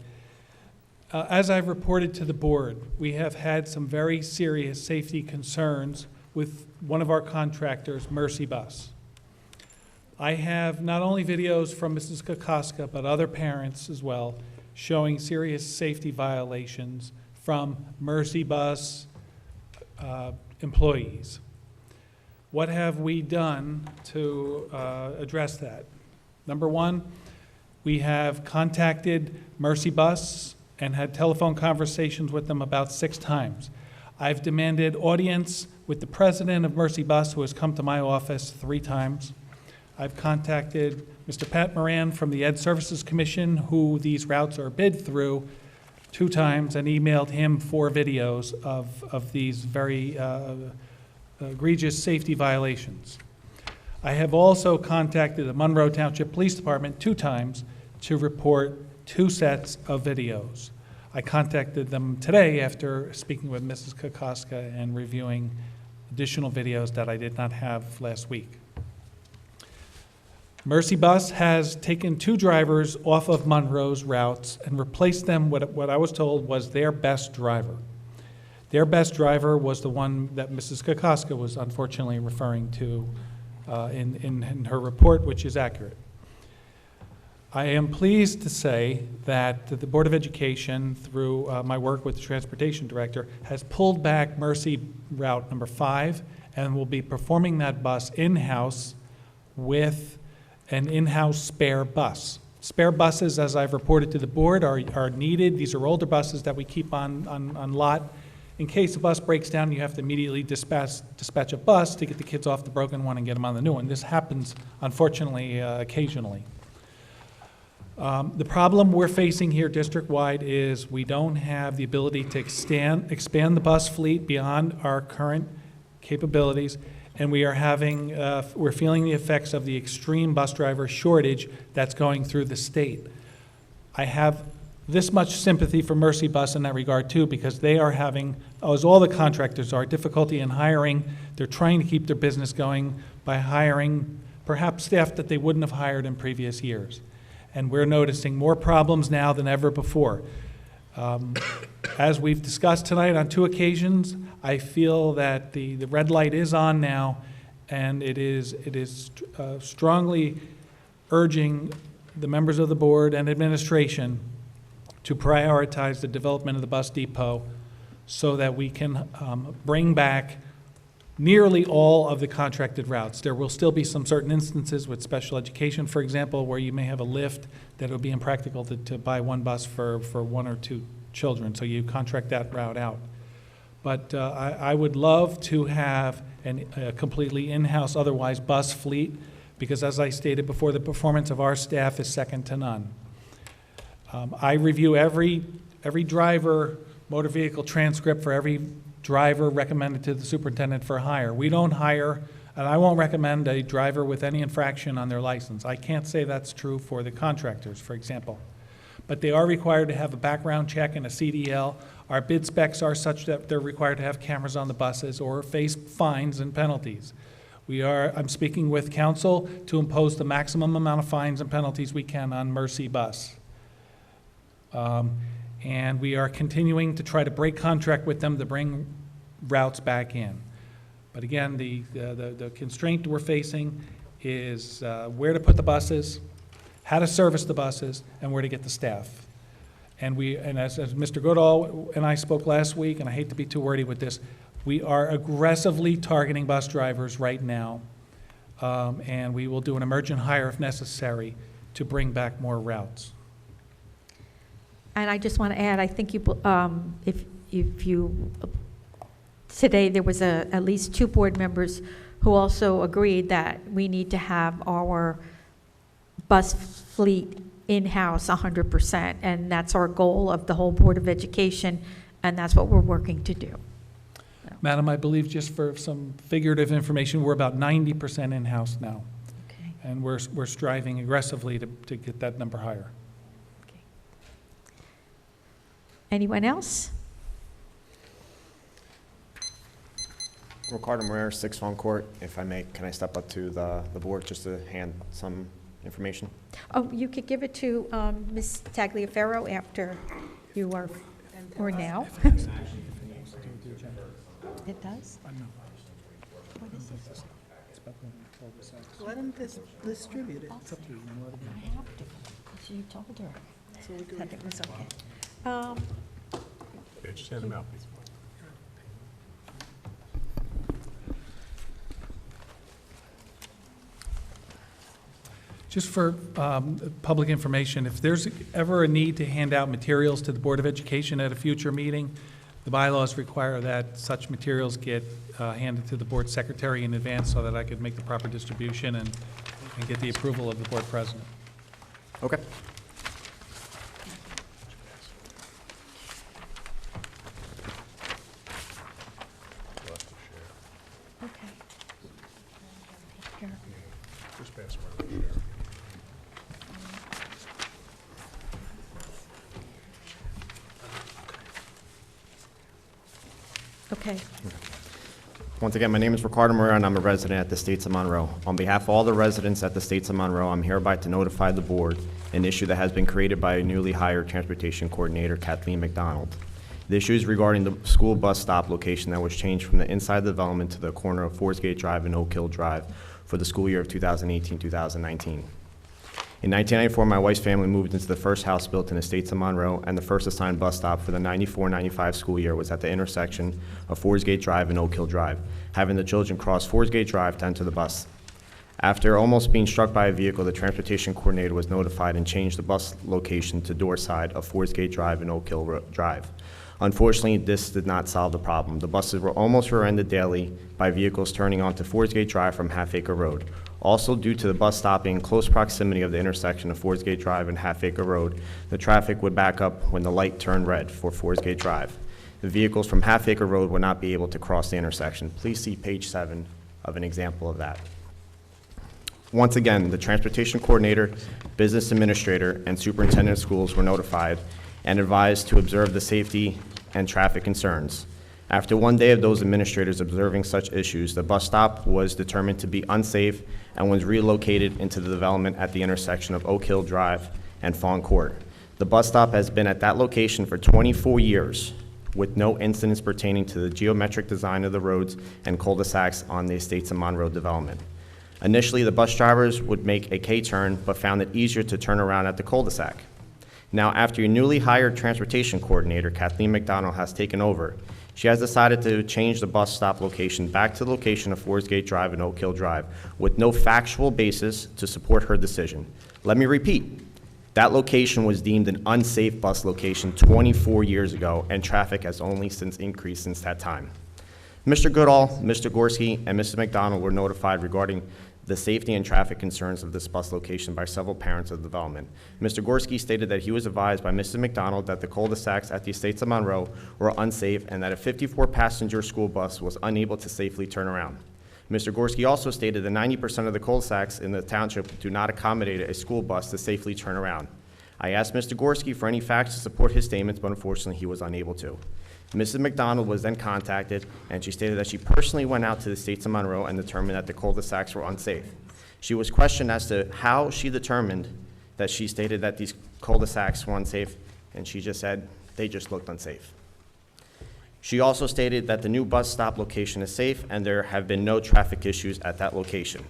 As I've reported to the board, we have had some very serious safety concerns with one of our contractors, Mercy Bus. I have not only videos from Mrs. Kokoska, but other parents as well, showing serious safety violations from Mercy Bus employees. What have we done to address that? Number one, we have contacted Mercy Bus and had telephone conversations with them about 6 times. I've demanded audience with the president of Mercy Bus, who has come to my office 3 times. I've contacted Mr. Pat Moran from the Ed Services Commission, who these routes are bid through, 2 times, and emailed him 4 videos of these very egregious safety violations. I have also contacted the Monroe Township Police Department 2 times to report 2 sets of videos. I contacted them today after speaking with Mrs. Kokoska and reviewing additional videos that I did not have last week. Mercy Bus has taken 2 drivers off of Monroe's routes and replaced them with what I was told was their best driver. Their best driver was the one that Mrs. Kokoska was unfortunately referring to in her report, which is accurate. I am pleased to say that the Board of Education, through my work with the Transportation Director, has pulled back Mercy Route number 5 and will be performing that bus in-house with an in-house spare bus. Spare buses, as I've reported to the board, are needed. These are older buses that we keep on lot. In case a bus breaks down, you have to immediately dispatch a bus to get the kids off the broken one and get them on the new one. This happens, unfortunately, occasionally. The problem we're facing here district-wide is we don't have the ability to expand the bus fleet beyond our current capabilities, and we are we're feeling the effects of the extreme bus driver shortage that's going through the state. I have this much sympathy for Mercy Bus in that regard too, because they are having, as all the contractors are, difficulty in hiring. They're trying to keep their business going by hiring perhaps staff that they wouldn't have hired in previous years. And we're noticing more problems now than ever before. As we've discussed tonight on 2 occasions, I feel that the red light is on now, and it is strongly urging the members of the board and administration to prioritize the development of the bus depot so that we can bring back nearly all of the contracted routes. There will still be some certain instances with special education, for example, where you may have a lift that it would be impractical to buy one bus for 1 or 2 children, so you contract that route out. But I would love to have a completely in-house, otherwise bus fleet, because as I stated before, the performance of our staff is second to none. I review every driver motor vehicle transcript for every driver recommended to the superintendent for hire. We don't hire, and I won't recommend a driver with any infraction on their license. I can't say that's true for the contractors, for example. But they are required to have a background check and a CDL. Our bid specs are such that they're required to have cameras on the buses or face fines and penalties. I'm speaking with council to impose the maximum amount of fines and penalties we can on Mercy Bus. And we are continuing to try to break contract with them to bring routes back in. But again, the constraint we're facing is where to put the buses, how to service the buses, and where to get the staff. And as Mr. Goodall and I spoke last week, and I hate to be too wordy with this, we are aggressively targeting bus drivers right now, and we will do an emergent hire if necessary to bring back more routes. And I just want to add, I think today there was at least 2 board members who also agreed that we need to have our bus fleet in-house 100%, and that's our goal of the whole Board of Education, and that's what we're working to do. Madam, I believe just for some figurative information, we're about 90% in-house now. Okay. And we're striving aggressively to get that number higher. Okay. Anyone else? Ricardo Moreira, 6 Fawn Court. If I may, can I step up to the board just to hand some information? Oh, you could give it to Ms. Tagliaferro after you are, or now. It does? What is this? Let them distribute it. I have to, because you told her that it was okay. Yeah, just hand them out, please. Just for public information, if there's ever a need to hand out materials to the Board of Education at a future meeting, the bylaws require that such materials get handed to the board secretary in advance so that I could make the proper distribution and get the approval of the board president. Okay. Okay. Here. Just pass them around. Okay. Once again, my name is Ricardo Moreira, and I'm a resident at the States of Monroe. On behalf of all the residents at the States of Monroe, I'm hereby to notify the board an issue that has been created by a newly hired transportation coordinator, Kathleen McDonald. The issue is regarding the school bus stop location that was changed from the inside development to the corner of Forest Gate Drive and Oak Hill Drive for the school year of 2018-2019. In 1994, my wife's family moved into the first house built in the States of Monroe, and the first assigned bus stop for the 94-95 school year was at the intersection of Forest Gate Drive and Oak Hill Drive, having the children cross Forest Gate Drive to enter the bus. After almost being struck by a vehicle, the transportation coordinator was notified and changed the bus location to door side of Forest Gate Drive and Oak Hill Drive. Unfortunately, this did not solve the problem. The buses were almost rear-ended daily by vehicles turning onto Forest Gate Drive from Half Acre Road. Also, due to the bus stopping in close proximity of the intersection of Forest Gate Drive and Half Acre Road, the traffic would back up when the light turned red for Forest Gate Drive. The vehicles from Half Acre Road would not be able to cross the intersection. Please see page 7 of an example of that. Once again, the transportation coordinator, business administrator, and superintendent of schools were notified, and advised to observe the safety and traffic concerns. After one day of those administrators observing such issues, the bus stop was determined to be unsafe and was relocated into the development at the intersection of Oak Hill Drive and Fawn Court. The bus stop has been at that location for 24 years with no incidents pertaining to the geometric design of the roads and cul-de-sacs on the Estates of Monroe development. Initially, the bus drivers would make a K-turn, but found it easier to turn around at the cul-de-sac. Now, after your newly hired transportation coordinator, Kathleen McDonald, has taken over, she has decided to change the bus stop location back to the location of Forest Gate Drive and Oak Hill Drive with no factual basis to support her decision. Let me repeat. That location was deemed an unsafe bus location 24 years ago, and traffic has only since increased since that time. Mr. Goodall, Mr. Gorski, and Mrs. McDonald were notified regarding the safety and traffic concerns of this bus location by several parents of the development. Mr. Gorski stated that he was advised by Mrs. McDonald that the cul-de-sacs at the Estates of Monroe were unsafe and that a 54-passenger school bus was unable to safely turn around. Mr. Gorski also stated that 90% of the cul-de-sacs in the township do not accommodate a school bus to safely turn around. I asked Mr. Gorski for any facts to support his statements, but unfortunately he was unable to. Mrs. McDonald was then contacted, and she stated that she personally went out to the Estates of Monroe and determined that the cul-de-sacs were unsafe. She was questioned as to how she determined that she stated that these cul-de-sacs were unsafe, and she just said they just looked unsafe. She also stated that the new bus stop location is safe and there have been no traffic issues at that location.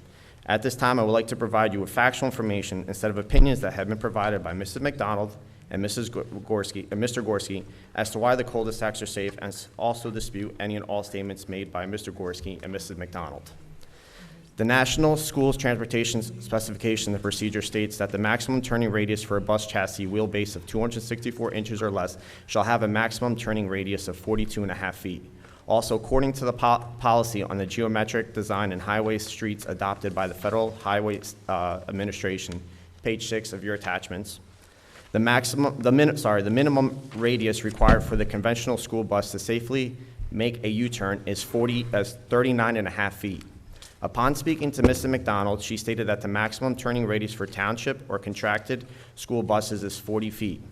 At this time, I would like to provide you with factual information instead of opinions that have been provided by Mrs. McDonald and Mr. Gorski as to why the cul-de-sacs are safe, and also dispute any and all statements made by Mr. Gorski and Mrs. McDonald. The National Schools Transportation Specification and Procedure states that the maximum turning radius for a bus chassis wheelbase of 264 inches or less shall have a maximum turning radius of 42.5 feet. Also, according to the policy on the geometric design and highway streets adopted by the Federal Highway Administration, page 6 of your attachments, the minimum radius required for the conventional school bus to safely make a U-turn is 39.5 feet. Upon speaking to Mrs. McDonald, she stated that the maximum turning radius for township or contracted school buses is 40 feet.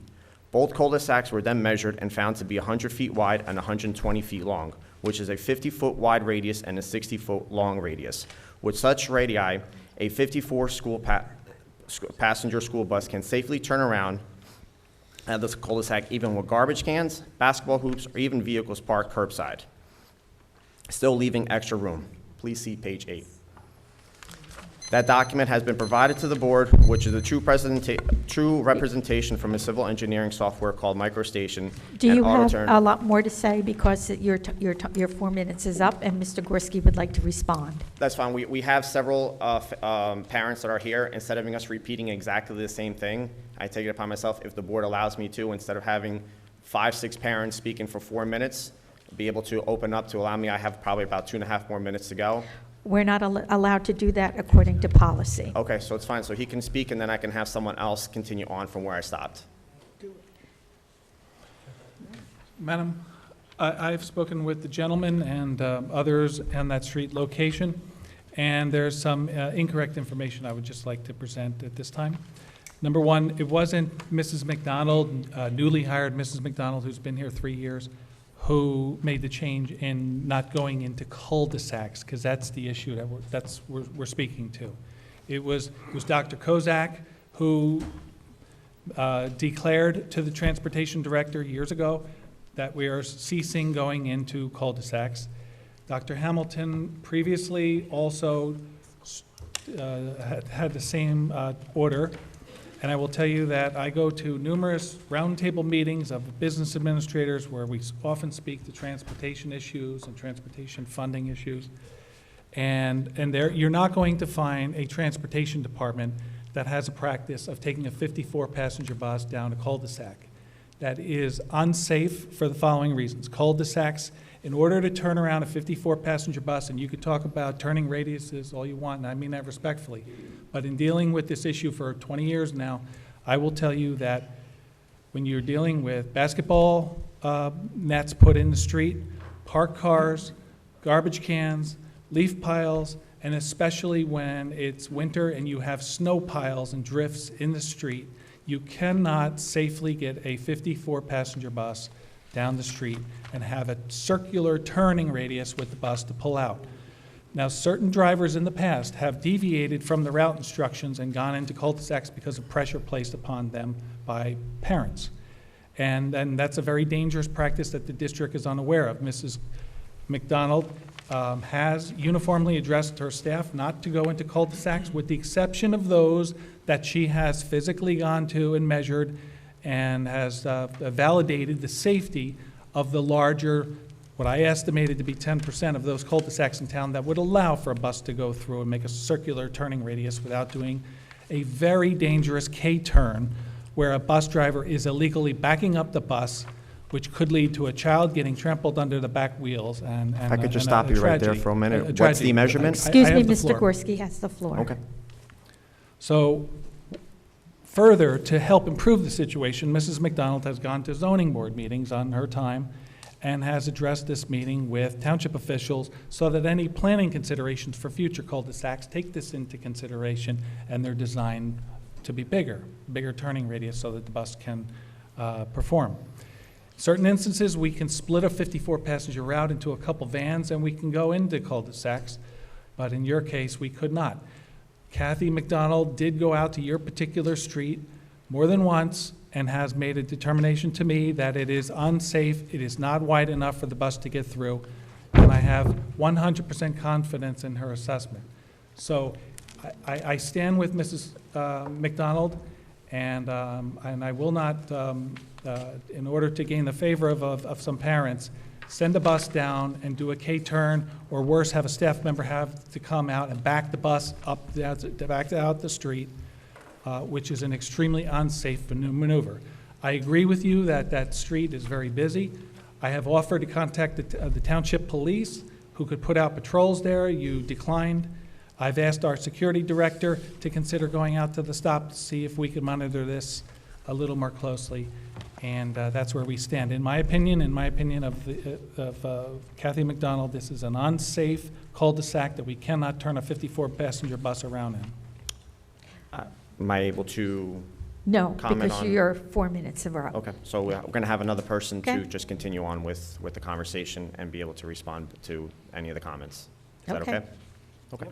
Both cul-de-sacs were then measured and found to be 100 feet wide and 120 feet long, which is a 50-foot wide radius and a 60-foot long radius. With such radii, a 54 passenger school bus can safely turn around at this cul-de-sac even with garbage cans, basketball hoops, or even vehicles parked curbside, still leaving extra room. Please see page 8. That document has been provided to the board, which is a true representation from a civil engineering software called MicroStation. Do you have AutoTurn. a lot more to say, because your 4 minutes is up and Mr. Gorski would like to respond? That's fine. We have several parents that are here. Instead of us repeating exactly the same thing, I take it upon myself, if the board allows me to, instead of having 5, 6 parents speaking for 4 minutes, be able to open up to allow me. I have probably about 2.5 more minutes to go. We're not allowed to do that according to policy. Okay, so it's fine. So he can speak, and then I can have someone else continue on from where I stopped. Madam, I've spoken with the gentleman and others on that street location, and there's some incorrect information I would just like to present at this time. Number one, it wasn't Mrs. McDonald, newly hired Mrs. McDonald, who's been here 3 years, who made the change in not going into cul-de-sacs, because that's the issue that we're speaking to. It was Dr. Kozak who declared to the transportation director years ago that we are ceasing going into cul-de-sacs. Dr. Hamilton previously also had the same order. And I will tell you that I go to numerous roundtable meetings of business administrators where we often speak to transportation issues and transportation funding issues. And there, you're not going to find a transportation department that has a practice of taking a 54-passenger bus down a cul-de-sac. That is unsafe for the following reasons. Cul-de-sacs, in order to turn around a 54-passenger bus, and you could talk about turning radiuses all you want, and I mean that respectfully, but in dealing with this issue for 20 years now, I will tell you that when you're dealing with basketball nets put in the street, parked cars, garbage cans, leaf piles, and especially when it's winter and you have snow piles and drifts in the street, You cannot safely get a 54-passenger bus down the street and have a circular turning radius with the bus to pull out. Now, certain drivers in the past have deviated from the route instructions and gone into cul-de-sacs because of pressure placed upon them by parents. And that's a very dangerous practice that the district is unaware of. Mrs. McDonald has uniformly addressed her staff not to go into cul-de-sacs, with the exception of those that she has physically gone to and measured and has validated the safety of the larger, what I estimated to be 10% of those cul-de-sacs in town that would allow for a bus to go through and make a circular turning radius without doing a very dangerous K-turn where a bus driver is illegally backing up the bus, which could lead to a child getting trampled under the back wheels and If I could just stop you right there for a minute. What's tragedy. the measurement? Excuse I me, have the Mr. floor. Gorski has the floor. Okay. So further, to help improve the situation, Mrs. McDonald has gone to zoning board meetings on her time and has addressed this meeting with township officials so that any planning considerations for future cul-de-sacs take this into consideration, and they're designed to be bigger turning radius so that the bus can perform. Certain instances, we can split a 54-passenger route into a couple vans and we can go into cul-de-sacs, but in your case, we could not. Kathy McDonald did go out to your particular street more than once and has made a determination to me that it is unsafe, it is not wide enough for the bus to get through, and I have 100% confidence in her assessment. So I stand with Mrs. McDonald, and I will not, in order to gain the favor of some parents, send a bus down and do a K-turn, or worse, have a staff member have to come out and back the bus up, back out the street, which is an extremely unsafe maneuver. I agree with you that that street is very busy. I have offered to contact the township police, who could put out patrols there. You declined. I've asked our security director to consider going out to the stop to see if we could monitor this a little more closely, and that's where we stand. In my opinion of Kathy McDonald, this is an unsafe cul-de-sac that we cannot turn a 54-passenger bus around in. Am I able to No, comment because on? your 4 minutes are up. Okay, so we're going to have another person Okay. to just continue on with the conversation and be able to respond to any of the comments. Is that Okay. okay? Okay.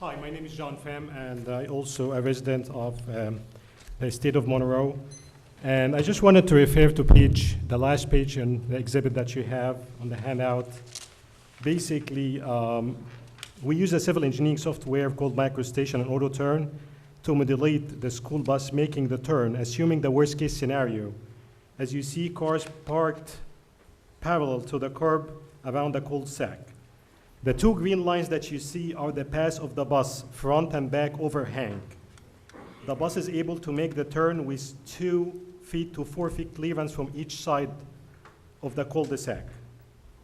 Hi, my name is John Pham, and I also a resident of the state of Monroe. And I just wanted to refer to the last page in the exhibit that you have on the handout. Basically, we use a civil engineering software called MicroStation and AutoTurn to modulate the school bus making the turn, assuming the worst case scenario. As you see, cars parked parallel to the curb around the cul-de-sac. The two green lines that you see are the paths of the bus, front and back overhang. The bus is able to make the turn with 2 feet to 4 feet clearance from each side of the cul-de-sac,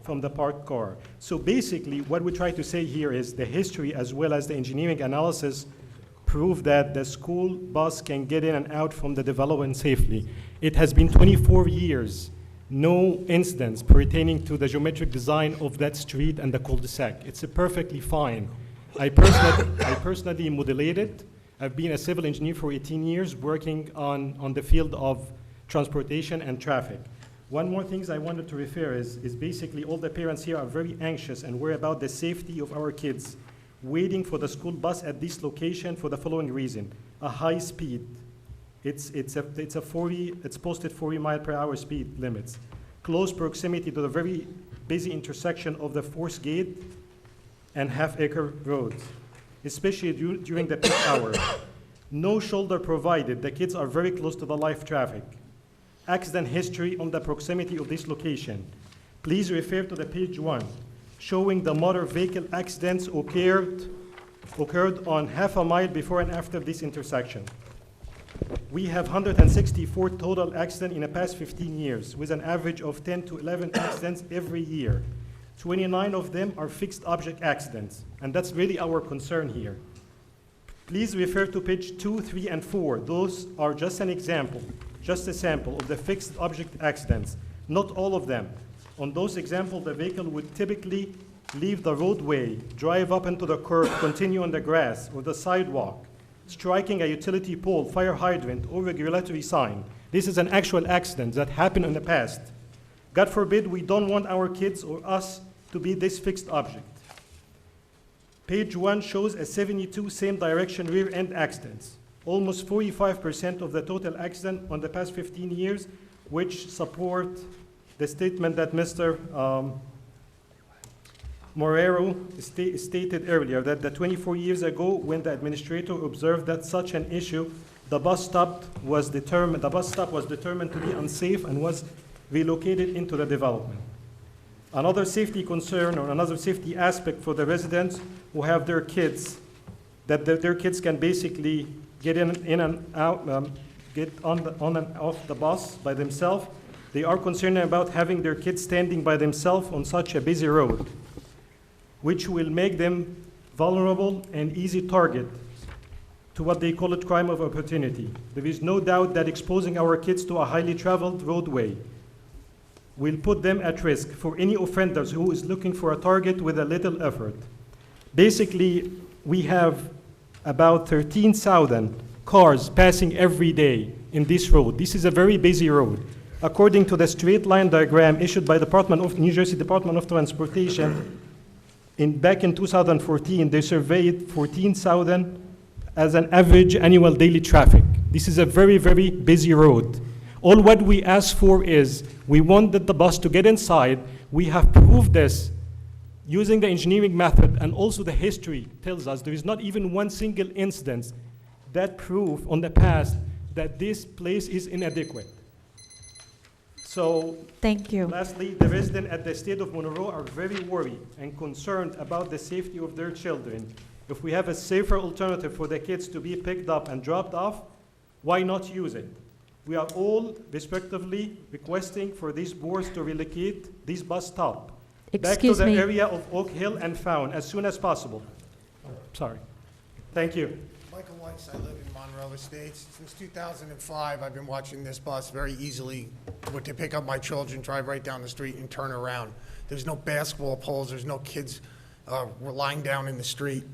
from the parked car. So basically, what we try to say here is the history as well as the engineering analysis prove that the school bus can get in and out from the development safely. It has been 24 years. No incidents pertaining to the geometric design of that street and the cul-de-sac. It's perfectly fine. I personally modulated. I've been a civil engineer for 18 years working on the field of transportation and traffic. One more thing I wanted to refer is basically all the parents here are very anxious and worry about the safety of our kids waiting for the school bus at this location for the following reason: a high speed. It's posted 40 mile per hour speed limits. Close proximity to the very busy intersection of the Fourth Gate and Half-Acre Road, especially during the peak hour. No shoulder provided. The kids are very close to the live traffic. Accident history on the proximity of this location. Please refer to the page 1, showing the motor vehicle accidents occurred on half a mile before and after this intersection. We have 164 total accidents in the past 15 years, with an average of 10 to 11 accidents every year. 29 of them are fixed object accidents, and that's really our concern here. Please refer to page 2, 3, and 4. Those are just an example, just a sample of the fixed object accidents, not all of them. On those examples, the vehicle would typically leave the roadway, drive up into the curb, continue on the grass or the sidewalk. striking a utility pole, fire hydrant, or regulatory sign. This is an actual accident that happened in the past. God forbid, we don't want our kids or us to be this fixed object. Page 1 shows a 72 same direction rear end accidents, almost 45% of the total accident on the past 15 years, which support the statement that Mr. Morero stated earlier, that 24 years ago, when the administrator observed that such an issue, the bus stop was determined to be unsafe and was relocated into the development. Another safety concern or another safety aspect for the residents who have their kids, that their kids can basically get in and out, get on and off the bus by themselves. They are concerned about having their kids standing by themselves on such a busy road, which will make them vulnerable and easy target to what they call it crime of opportunity. There is no doubt that exposing our kids to a highly traveled roadway will put them at risk for any offenders who is looking for a target with a little effort. Basically, we have about 13,000 cars passing every day in this road. This is a very busy road. According to the straight line diagram issued by New Jersey Department of Transportation, back in 2014, they surveyed 14,000 as an average annual daily traffic. This is a very, very busy road. All what we ask for is, we wanted the bus to get inside. We have proved this using the engineering method, and also the history tells us there is not even one single instance that prove on the past that this place is inadequate. So, thank you. Lastly, the residents at the state of Monroe are very worried and concerned about the safety of their children. If we have a safer alternative for the kids to be picked up and dropped off, why not use it? We are all respectively requesting for these boards to relocate this bus stop back to the area of Oak Hill and Found as soon as possible. Sorry. Thank you. Michael Weiss, I live in Monroe Estates. Since 2005, I've been watching this bus very easily to pick up my children, drive right down the street and turn around. There's no basketball poles, there's no kids lying down in the street.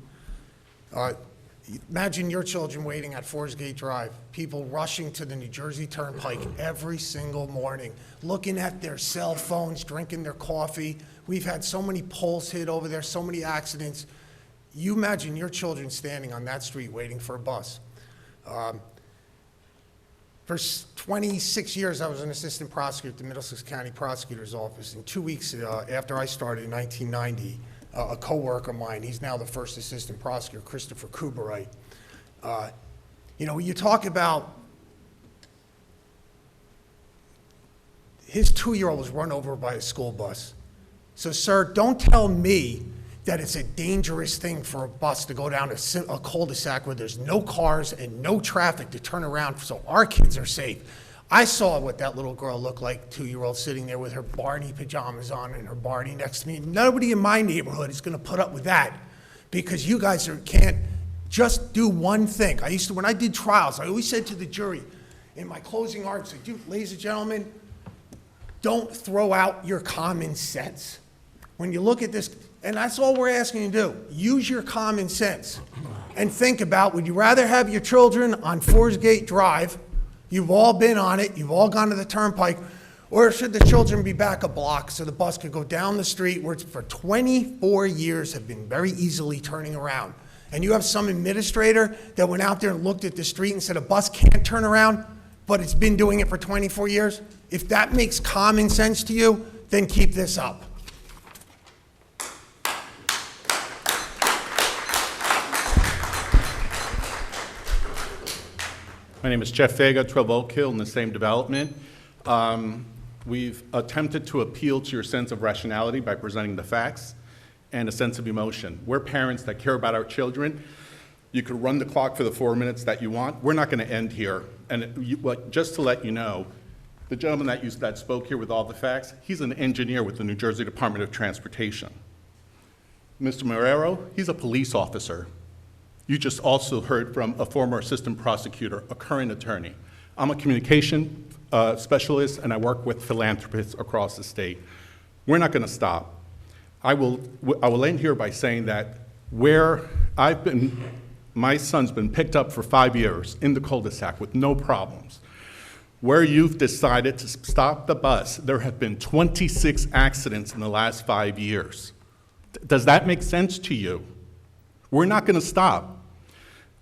Imagine your children waiting at Forest Gate Drive, people rushing to the New Jersey Turnpike every single morning, looking at their cell phones, drinking their coffee. We've had so many poles hit over there, so many accidents. You imagine your children standing on that street waiting for a bus. For 26 years, I was an assistant prosecutor at the Middlesex County Prosecutor's Office. And 2 weeks after I started in 1990, a coworker of mine, he's now the first assistant prosecutor, Christopher Kuberite. You talk about his 2-year-old was run over by a school bus. So, sir, don't tell me that it's a dangerous thing for a bus to go down a cul-de-sac where there's no cars and no traffic to turn around so our kids are safe. I saw what that little girl looked like, 2-year-old, sitting there with her Barney pajamas on and her Barney next to me. Nobody in my neighborhood is going to put up with that because you guys can't just do one thing. When I did trials, I always said to the jury in my closing argument, ladies and gentlemen, don't throw out your common sense. When you look at this, and that's all we're asking you to do, use your common sense and think about, would you rather have your children on Forest Gate Drive? You've all been on it, you've all gone to the turnpike, or should the children be back a block so the bus could go down the street where it's for 24 years have been very easily turning around? And you have some administrator that went out there and looked at the street and said a bus can't turn around, but it's been doing it for 24 years? If that makes common sense to you, then keep this up. My name is Jeff Vega, 12 Oak Hill in the same development. We've attempted to appeal to your sense of rationality by presenting the facts and a sense of emotion. We're parents that care about our children. You could run the clock for the 4 minutes that you want. We're not going to end here. And just to let you know, the gentleman that spoke here with all the facts, he's an engineer with the New Jersey Department of Transportation. Mr. Morero, he's a police officer. You just also heard from a former assistant prosecutor, a current attorney. I'm a communication specialist, and I work with philanthropists across the state. We're not going to stop. I will end here by saying that where I've been My son's been picked up for 5 years in the cul-de-sac with no problems. Where you've decided to stop the bus, there have been 26 accidents in the last 5 years. Does that make sense to you? We're not going to stop.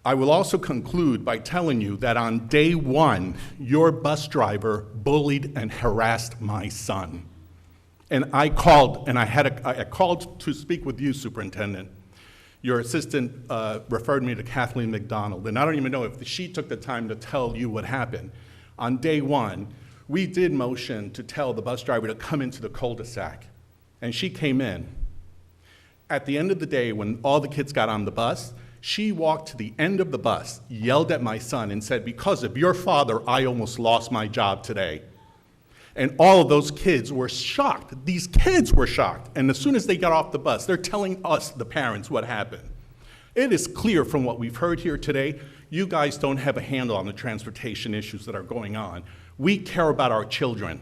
I will also conclude by telling you that on day one, your bus driver bullied and harassed my son. And I called, and I called to speak with you, Superintendent. Your assistant referred me to Kathleen McDonald, and I don't even know if she took the time to tell you what happened. On day one, we did motion to tell the bus driver to come into the cul-de-sac, and she came in. At the end of the day, when all the kids got on the bus, she walked to the end of the bus, yelled at my son, and said, "Because of your father, I almost lost my job today." And all of those kids were shocked. These kids were shocked. And as soon as they got off the bus, they're telling us, the parents, what happened. It is clear from what we've heard here today, you guys don't have a handle on the transportation issues that are going on. We care about our children.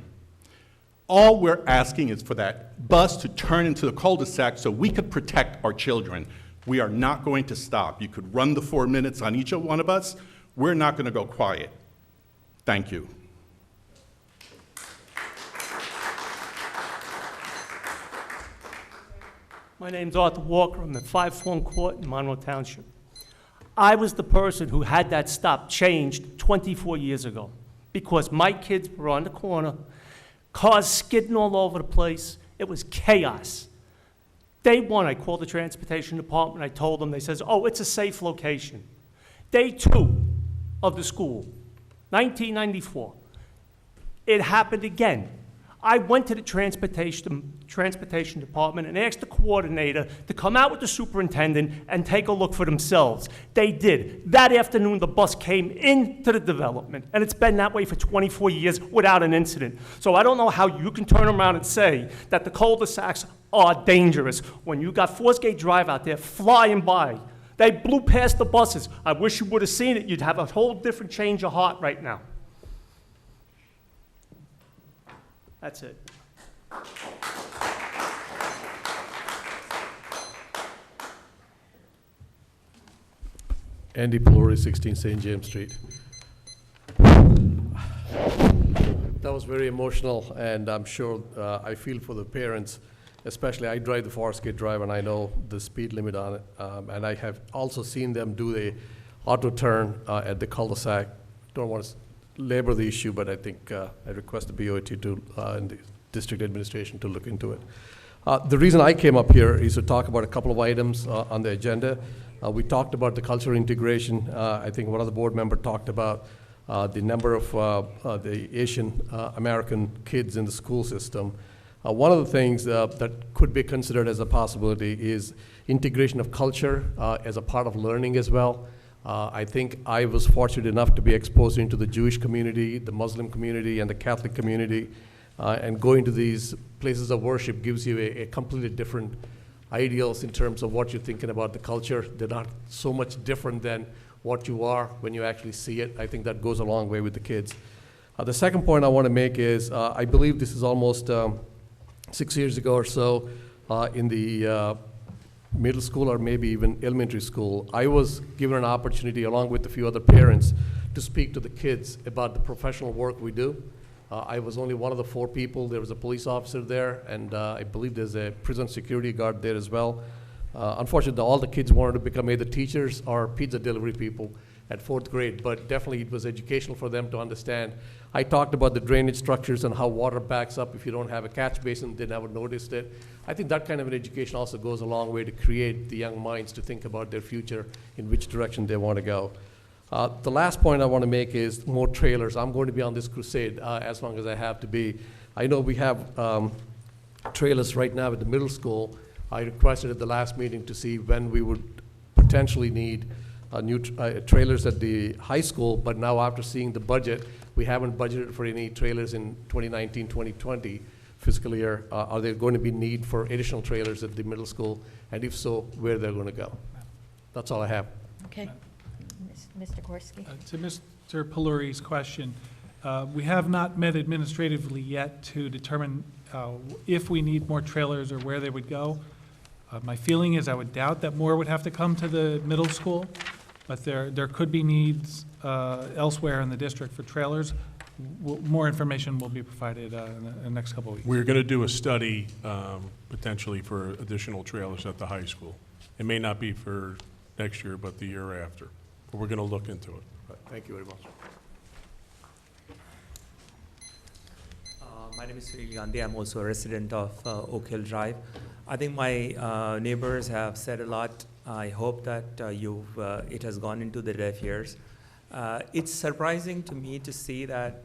All we're asking is for that bus to turn into the cul-de-sac so we could protect our children. We are not going to stop. You could run the 4 minutes on each one of us. We're not going to go quiet. Thank you. My name's Arthur Walker. I'm at 5 Fawn Court in Monroe Township. I was the person who had that stop changed 24 years ago because my kids were on the corner, cars skidding all over the place. It was chaos. Day one, I called the transportation department. I told them, they says, "Oh, it's a safe location." Day two of the school, 1994, it happened again. I went to the transportation department and asked the coordinator to come out with the superintendent and take a look for themselves. They did. That afternoon, the bus came into the development, and it's been that way for 24 years without an incident. So I don't know how you can turn around and say that the cul-de-sacs are dangerous when you got Forest Gate Drive out there flying by. They blew past the buses. I wish you would have seen it. You'd have a whole different change of heart right now. That's it. Andy Pelori, 16 St. James Street. That was very emotional, and I'm sure I feel for the parents, especially I drive the Forest Gate Drive, and I know the speed limit on it, and I have also seen them do the auto turn at the cul-de-sac. Don't want to labor the issue, but I think I request the BOT to and the district administration to look into it. The reason I came up here is to talk about a couple of items on the agenda. We talked about the cultural integration. I think one of the board members talked about the number of the Asian American kids in the school system. One of the things that could be considered as a possibility is integration of culture as a part of learning as well. I think I was fortunate enough to be exposed into the Jewish community, the Muslim community, and the Catholic community. And going to these places of worship gives you a completely different ideals in terms of what you're thinking about the culture. They're not so much different than what you are when you actually see it. I think that goes a long way with the kids. The second point I want to make is I believe this is almost 6 years ago or so in the middle school or maybe even elementary school, I was given an opportunity along with a few other parents to speak to the kids about the professional work we do. I was only one of the 4 people. There was a police officer there, and I believe there's a prison security guard there as well. Unfortunately, all the kids wanted to become either teachers or pizza delivery people at 4th grade, but definitely it was educational for them to understand. I talked about the drainage structures and how water backs up if you don't have a catch basin. They never noticed it. I think that kind of an education also goes a long way to create the young minds to think about their future, in which direction they want to go. The last point I want to make is more trailers. I'm going to be on this crusade as long as I have to be. I know we have trailers right now at the middle school. I requested at the last meeting to see when we would potentially need new trailers at the high school, but now after seeing the budget, we haven't budgeted for any trailers in 2019-2020 fiscal year. Are there going to be need for additional trailers at the middle school? And if so, where they're going to go? That's all I have. Okay. Mr. Gorski. To Mr. Peluri's question, we have not met administratively yet to determine if we need more trailers or where they would go. My feeling is I would doubt that more would have to come to the middle school. but there could be needs elsewhere in the district for trailers. More information will be provided in the next couple of weeks. We're going to do a study potentially for additional trailers at the high school. It may not be for next year, but the year after. But we're going to look into it. Thank you very much. My name is Sri Gandhi. I'm also a resident of Oak Hill Drive. I think my neighbors have said a lot. I hope that it has gone into the deaf ears. It's surprising to me to see that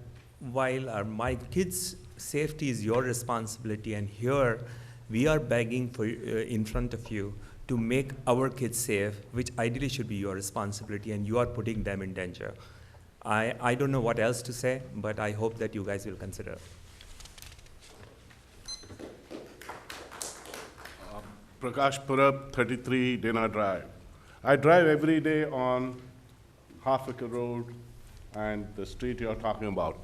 while my kids' safety is your responsibility, and here we are begging for in front of you to make our kids safe, which ideally should be your responsibility, and you are putting them in danger. I don't know what else to say, but I hope that you guys will consider. Prakash Purab, 33 Dana Drive. I drive every day on Half-Acre Road and the street you're talking about.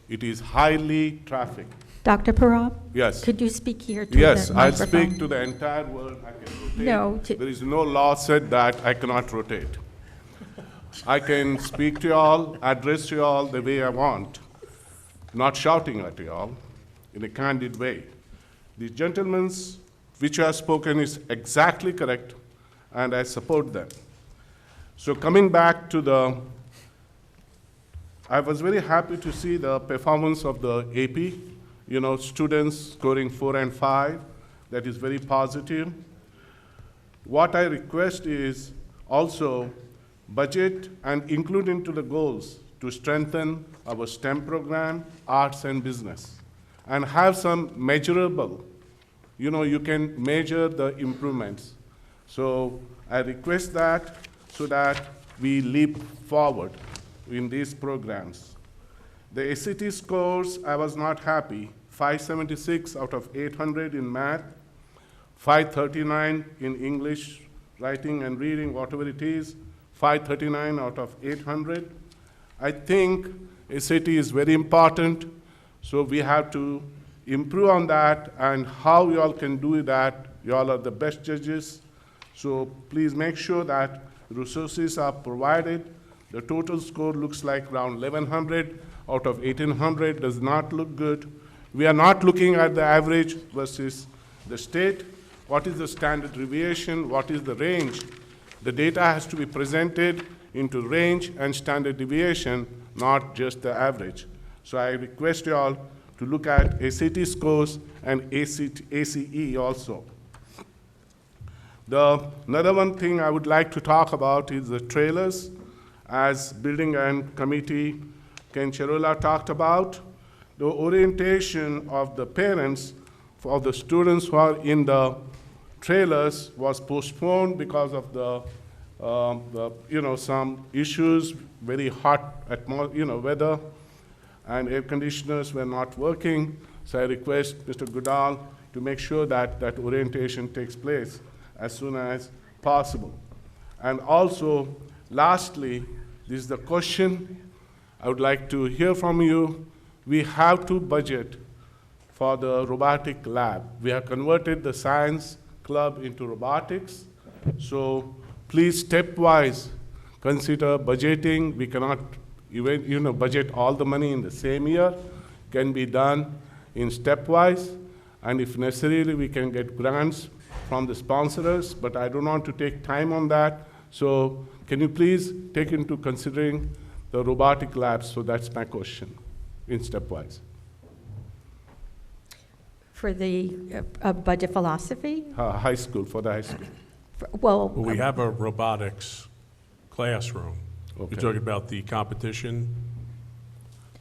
It is highly trafficked. Dr. Parab? Yes. Could you speak here to Yes, the I microphone? speak to the entire world. I can rotate. No, There is no law said that I cannot rotate. I can speak to you all, address you all the way I want, not shouting at you all in a candid way. The gentleman's which you have spoken is exactly correct, and I support them. So coming back to I was very happy to see the performance of the AP, students scoring 4 and 5. That is very positive. What I request is also budget and include into the goals to strengthen our STEM program, arts and business, and have some measurable. You can measure the improvements. So I request that so that we leap forward in these programs. The ACT scores, I was not happy. 576 out of 800 in math, 539 in English, writing and reading, whatever it is, 539 out of 800. I think ACT is very important, so we have to improve on that, and how you all can do that, you all are the best judges. So please make sure that resources are provided. The total score looks like around 1,100 out of 1,800, does not look good. We are not looking at the average versus the state. What is the standard deviation? What is the range? The data has to be presented into range and standard deviation, not just the average. So I request you all to look at ACT scores and ACE also. Another one thing I would like to talk about is the trailers. As Building and Committee Ken Cherola talked about, the orientation of the parents for the students who are in the trailers was postponed because of some issues, very hot weather, and air conditioners were not working. So I request Mr. Goodall to make sure that that orientation takes place as soon as possible. And also, lastly, this is the question I would like to hear from you. We have to budget for the robotic lab. We have converted the science club into robotics. So please, stepwise, consider budgeting. We cannot even, budget all the money in the same year. Can be done in stepwise, and if necessarily, we can get grants from the sponsors, but I don't want to take time on that. So can you please take into considering the robotic labs? So that's my question, in stepwise. For the budget philosophy? High school, for the high school. Well, We have a robotics classroom. Okay. You're talking about the competition?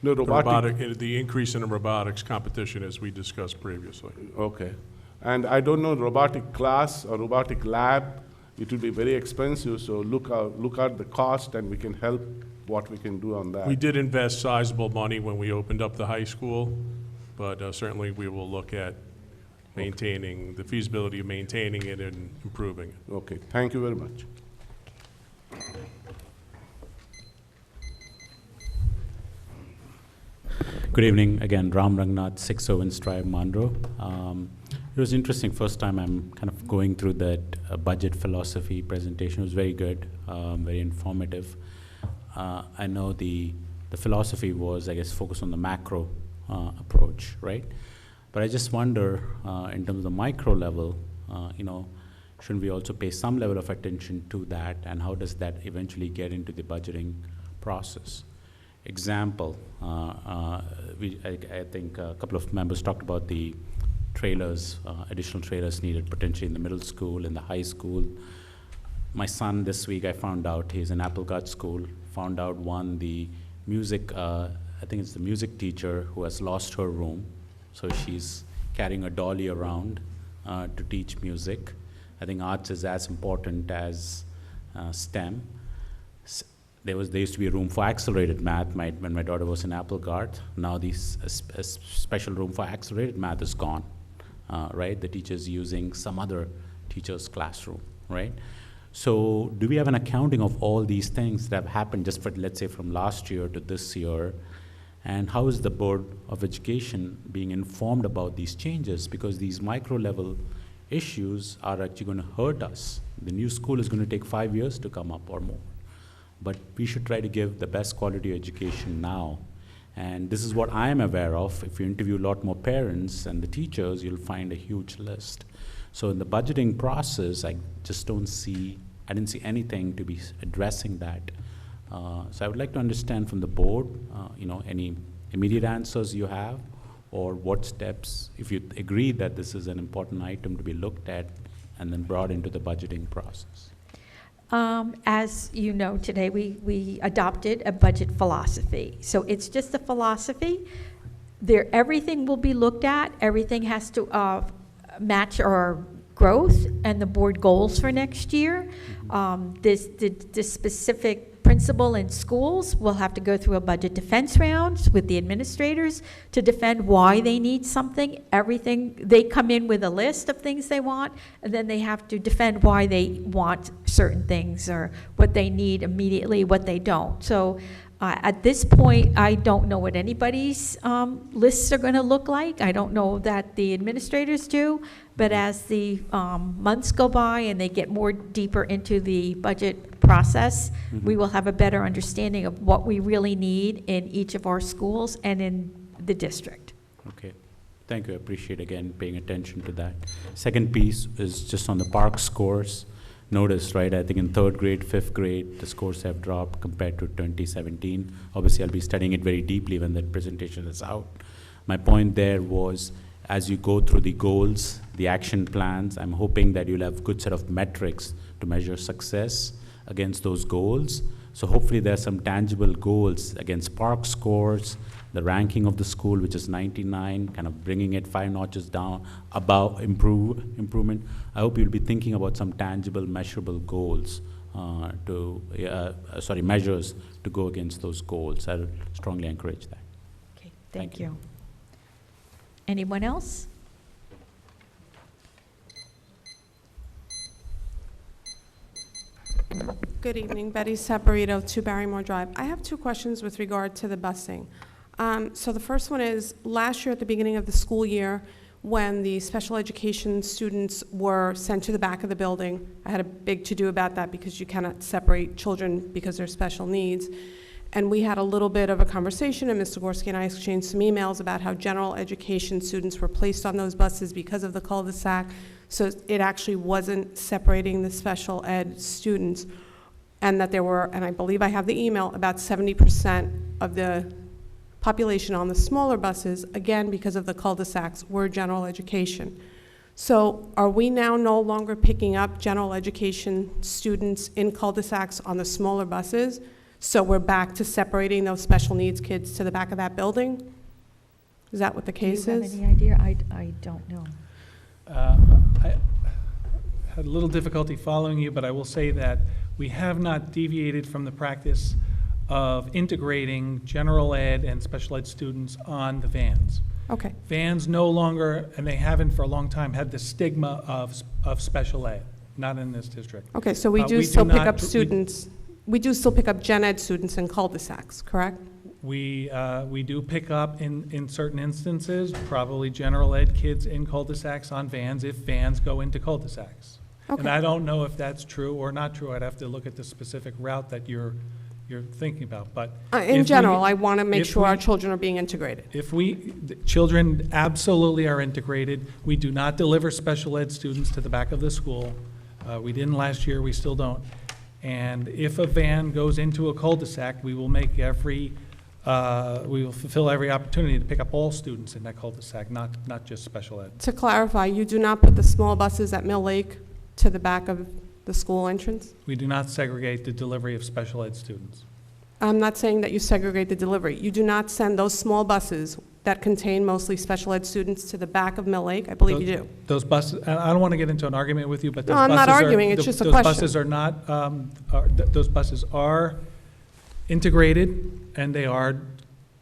No, The increase in the robotics competition as we discussed previously. Okay. And I don't know robotic class or robotic lab, it will be very expensive, so look at the cost and we can help what we can do on that. We did invest sizable money when we opened up the high school, but certainly we will look at maintaining, the feasibility of maintaining it and improving it. Okay, thank you very much. Good evening, again, Ram Rangnath, 6 Owens Drive, Monroe. It was interesting. First time I'm kind of going through that budget philosophy presentation. It was very good, very informative. I know the philosophy was, I guess, focused on the macro approach, right? But I just wonder, in terms of the micro level, shouldn't we also pay some level of attention to that, and how does that eventually get into the budgeting process? Example, I think a couple of members talked about the trailers, additional trailers needed potentially in the middle school, in the high school. My son this week, I found out, he's in Applegarth School, found out the music, I think it's the music teacher who has lost her room. So she's carrying a dolly around to teach music. I think arts is as important as STEM. There used to be a room for accelerated math when my daughter was in Applegarth. Now a special room for accelerated math is gone, right? The teacher's using some other teacher's classroom, right? So do we have an accounting of all these things that have happened just for, let's say, from last year to this year? And how is the Board of Education being informed about these changes? Because these micro-level issues are actually going to hurt us. The new school is going to take 5 years to come up or more. But we should try to give the best quality education now. And this is what I am aware of. If you interview a lot more parents and the teachers, you'll find a huge list. So in the budgeting process, I didn't see anything to be addressing that. So I would like to understand from the board, any immediate answers you have, or what steps, if you agree that this is an important item to be looked at and then brought into the budgeting process. As you know, today we adopted a budget philosophy. So it's just a philosophy. Everything will be looked at. Everything has to match our growth and the board goals for next year. This specific principal in schools will have to go through a budget defense round with the administrators to defend why they need something. Everything, they come in with a list of things they want, and then they have to defend why they want certain things or what they need immediately, what they don't. So at this point, I don't know what anybody's lists are going to look like. I don't know that the administrators do, but as the months go by and they get more deeper into the budget process, we will have a better understanding of what we really need in each of our schools and in the district. Okay, thank you. I appreciate, again, paying attention to that. Second piece is just on the park scores. Notice, right, I think in 3rd grade, 5th grade, the scores have dropped compared to 2017. Obviously, I'll be studying it very deeply when that presentation is out. My point there was, as you go through the goals, the action plans, I'm hoping that you'll have a good set of metrics to measure success against those goals. So hopefully there are some tangible goals against park scores, the ranking of the school, which is 99, kind of bringing it 5 notches down, above improvement. I hope you'll be thinking about some tangible, measurable goals measures to go against those goals. I would strongly encourage that. Okay, thank you. Anyone else? Good evening, Betty Saporito, 2 Barrymore Drive. I have 2 questions with regard to the busing. So the first one is, last year at the beginning of the school year, when the special education students were sent to the back of the building, I had a big to-do about that because you cannot separate children because they're special needs. And we had a little bit of a conversation, and Mr. Gorski and I exchanged some emails about how general education students were placed on those buses because of the cul-de-sac. So it actually wasn't separating the special ed students. And that there were, and I believe I have the email, about 70% of the population on the smaller buses, again, because of the cul-de-sacs, were general education. So are we now no longer picking up general education students in cul-de-sacs on the smaller buses? So we're back to separating those special needs kids to the back of that building? Is that what the case is? Do you have any idea? I don't know. I had a little difficulty following you, but I will say that we have not deviated from the practice of integrating general ed and special ed students on the vans. Okay. Vans no longer, and they haven't for a long time, had the stigma of special ed, not in this district. Okay, so we do still pick up students. We do still pick up gen ed students in cul-de-sacs, correct? We do pick up in certain instances, probably general ed kids in cul-de-sacs on vans if vans go into cul-de-sacs. And Okay. I don't know if that's true or not true. I'd have to look at the specific route that you're thinking about, but. In general, I want to make sure our children are being integrated. The children absolutely are integrated. We do not deliver special ed students to the back of the school. We didn't last year, we still don't. And if a van goes into a cul-de-sac, we will fulfill every opportunity to pick up all students in that cul-de-sac, not just special ed. To clarify, you do not put the small buses at Mill Lake to the back of the school entrance? We do not segregate the delivery of special ed students. I'm not saying that you segregate the delivery. You do not send those small buses that contain mostly special ed students to the back of Mill Lake? I believe you do. Those buses, I don't want to get into an argument with you, but those No, I'm buses not are. arguing, it's just a Those question. buses are not, those buses are integrated, and they are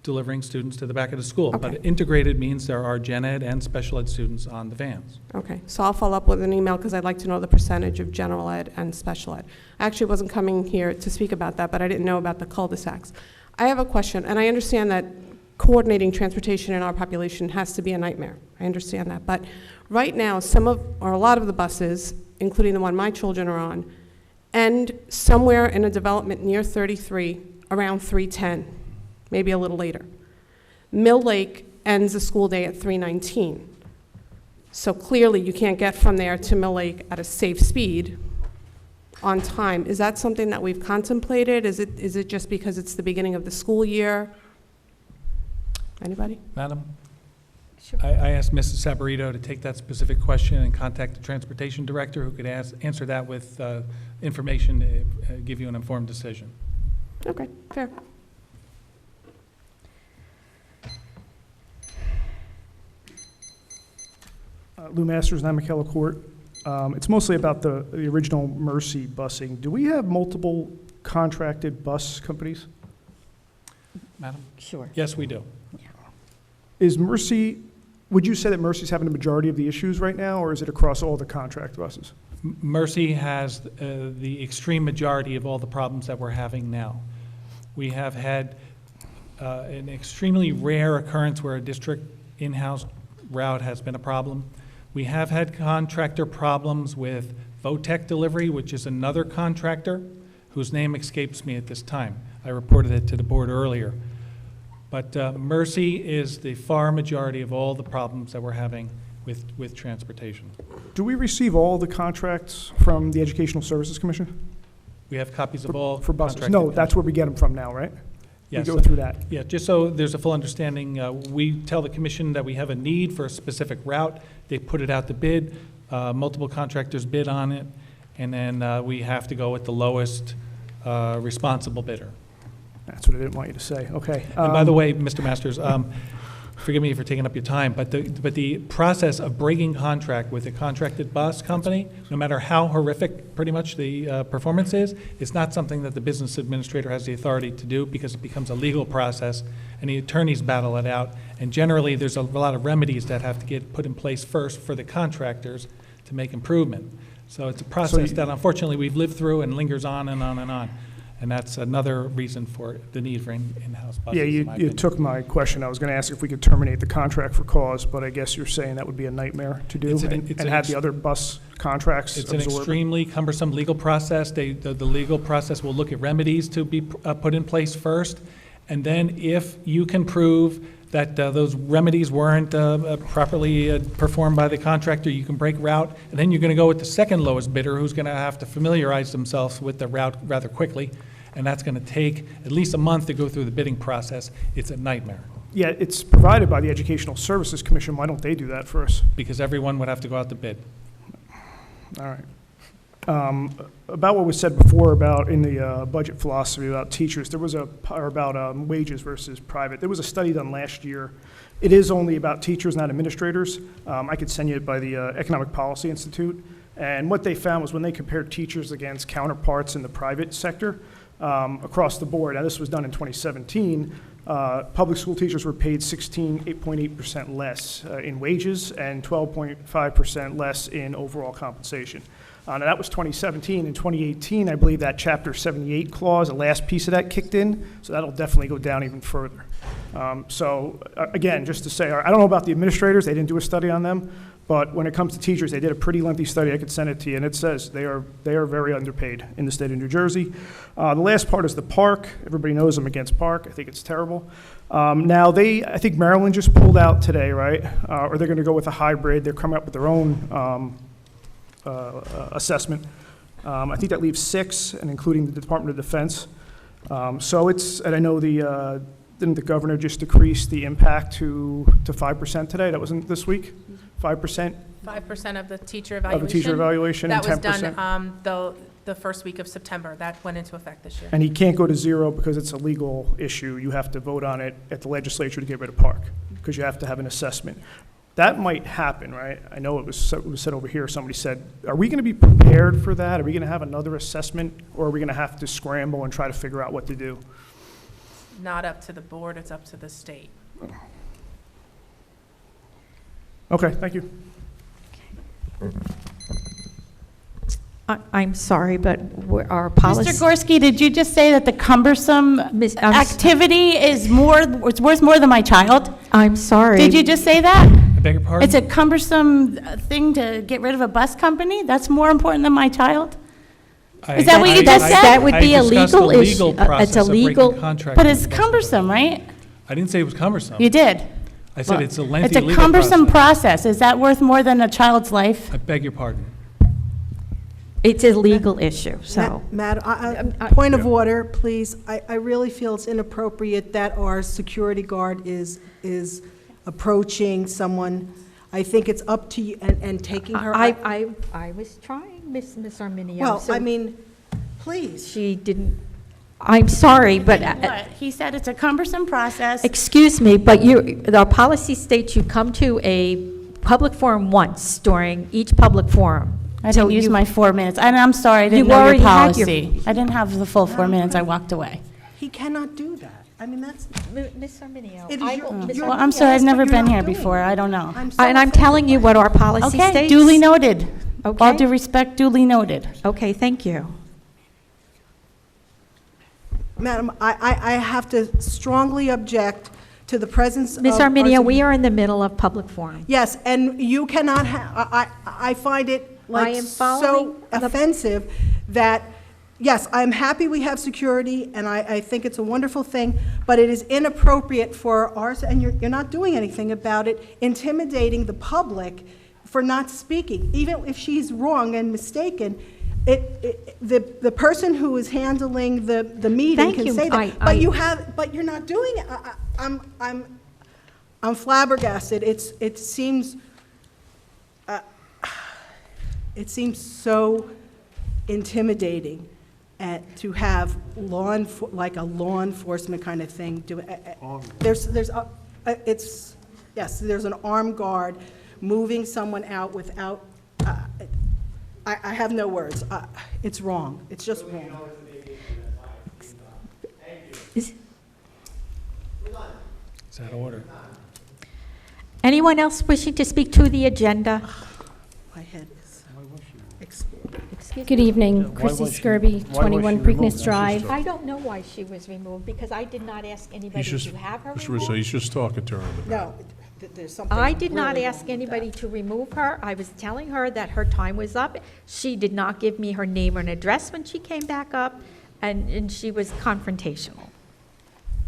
delivering students to the back of the school. Okay. But integrated means there are gen ed and special ed students on the vans. Okay, so I'll follow up with an email because I'd like to know the percentage of general ed and special ed. I actually wasn't coming here to speak about that, but I didn't know about the cul-de-sacs. I have a question, and I understand that coordinating transportation in our population has to be a nightmare. I understand that. But right now, a lot of the buses, including the one my children are on, end somewhere in a development near 33, around 3:10, maybe a little later. Mill Lake ends the school day at 3:19. So clearly, you can't get from there to Mill Lake at a safe speed on time. Is that something that we've contemplated? Is it just because it's the beginning of the school year? Anybody? Madam? I asked Mrs. Saporito to take that specific question and contact the transportation director, who could answer that with information to give you an informed decision. Okay, fair. Lou Masters, 9 McKellar Court. It's mostly about the original Mercy busing. Do we have multiple contracted bus companies? Madam? Sure. Yes, we do. Is Mercy, would you say that Mercy's having the majority of the issues right now, or is it across all the contract buses? Mercy has the extreme majority of all the problems that we're having now. We have had an extremely rare occurrence where a district in-house route has been a problem. We have had contractor problems with Votech Delivery, which is another contractor whose name escapes me at this time. I reported it to the board earlier. But Mercy is the far majority of all the problems that we're having with transportation. Do we receive all the contracts from the Educational Services Commission? We have copies of all For buses? contracted No, that's where we get them from now, right? Yes. We go through that. Yeah, just so there's a full understanding, we tell the commission that we have a need for a specific route. They put it out to bid, multiple contractors bid on it, and then we have to go with the lowest responsible bidder. That's what I didn't want you to say. Okay. And by the way, Mr. Masters, forgive me for taking up your time, but the process of breaking contract with a contracted bus company, no matter how horrific pretty much the performance is not something that the business administrator has the authority to do, because it becomes a legal process and the attorneys battle it out. And generally, there's a lot of remedies that have to get put in place first for the contractors to make improvement. So it's a process that unfortunately we've lived through and lingers on and on and on. And that's another reason for the need for in-house buses. Yeah, you took my question. I was going to ask if we could terminate the contract for cause, but I guess you're saying that would be a nightmare to do and have the other bus contracts It's absorb an extremely cumbersome legal process. The legal process will look at remedies to be put in place first. And then if you can prove that those remedies weren't properly performed by the contractor, you can break route. And then you're going to go with the second lowest bidder, who's going to have to familiarize themselves with the route rather quickly. And that's going to take at least a month to go through the bidding process. It's a nightmare. Yeah, it's provided by the Educational Services Commission. Why don't they do that for us? Because everyone would have to go out to bid. All right. About what was said before about in the budget philosophy about teachers, there was or about wages versus private. There was a study done last year. It is only about teachers, not administrators. I could send you it by the Economic Policy Institute. And what they found was when they compared teachers against counterparts in the private sector, across the board. Now, this was done in 2017. Public school teachers were paid 8.8% less in wages and 12.5% less in overall compensation. Now, that was 2017. In 2018, I believe that Chapter 78 clause, the last piece of that kicked in, so that'll definitely go down even further. Again, just to say, I don't know about the administrators, they didn't do a study on them, but when it comes to teachers, they did a pretty lengthy study. I could send it to you, and it says they are very underpaid in the state of New Jersey. The last part is the park. Everybody knows I'm against park. I think it's terrible. Now, I think Maryland just pulled out today, right? Or they're going to go with a hybrid. They're coming up with their own assessment. I think that leaves 6, and including the Department of Defense. And I know didn't the governor just decrease the impact to 5% today? That wasn't this week? 5%? 5% of the teacher evaluation. Of the teacher evaluation, that and 10%? was done the first week of September. That went into effect this year. And he can't go to 0 because it's a legal issue. You have to vote on it at the legislature to get rid of park, because you have to have an assessment. That might happen, right? I know it was said over here, somebody said, are we going to be prepared for that? Are we going to have another assessment, or are we going to have to scramble and try to figure out what to do? Not up to the board, it's up to the state. Okay, thank you. I'm sorry, but our policy. Mr. Gorski, did you just say that the cumbersome activity is worth more than my child? I'm sorry. Did you just say that? I beg your pardon? It's a cumbersome thing to get rid of a bus company? That's more important than my child? Is that what you just said? That would be a legal issue. It's a legal, but it's cumbersome, right? I didn't say it was cumbersome. You did. I said it's a lengthy It's a legal cumbersome process. Is that worth more than a child's life? I beg your pardon. it's a legal issue, so. Madam, point of order, please. I really feel it's inappropriate that our security guard is approaching someone. I think it's up to you and taking her. I was trying, Miss Arminio. Well, so I mean, please. She didn't, I'm sorry, but. What? He said it's a cumbersome process. Excuse me, but the policy states you come to a public forum once during each public forum. I didn't use my 4 minutes. And I'm sorry, I didn't know your policy. I didn't have the full 4 minutes. I walked away. He cannot do that. I mean, that's. Miss Arminio. Well, I'm sorry, I've never been here before. I don't know. And I'm telling you what our policy states. Okay, duly noted. Okay. All due respect, duly noted. Okay, thank you. Madam, I have to strongly object to the presence of. Ms. Arminio, we are in the middle of public forum. Yes, and you cannot I find it like so offensive that, yes, I'm happy we have security, and I think it's a wonderful thing, but it is inappropriate for ours, and you're not doing anything about it, intimidating the public for not speaking. Even if she's wrong and mistaken, the person who is handling the meeting can say that, but you're not doing it. I'm flabbergasted. It seems so intimidating to have like a law enforcement kind of thing. There's an armed guard moving someone out without. I have no words. It's wrong. It's just wrong. Is that order? Anyone else wishing to speak to the agenda? My head is exploding. Good evening, Chrissy Skirby, 21 Preakness Drive. I don't know why she was removed, because I did not ask anybody to have her Mr. removed. Russo, he's just talking to her in the back. No, there's something. I did not really ask wrong with anybody to remove her. I was telling her that her time was up. She did not give me her name and address when she came back up, and she was confrontational.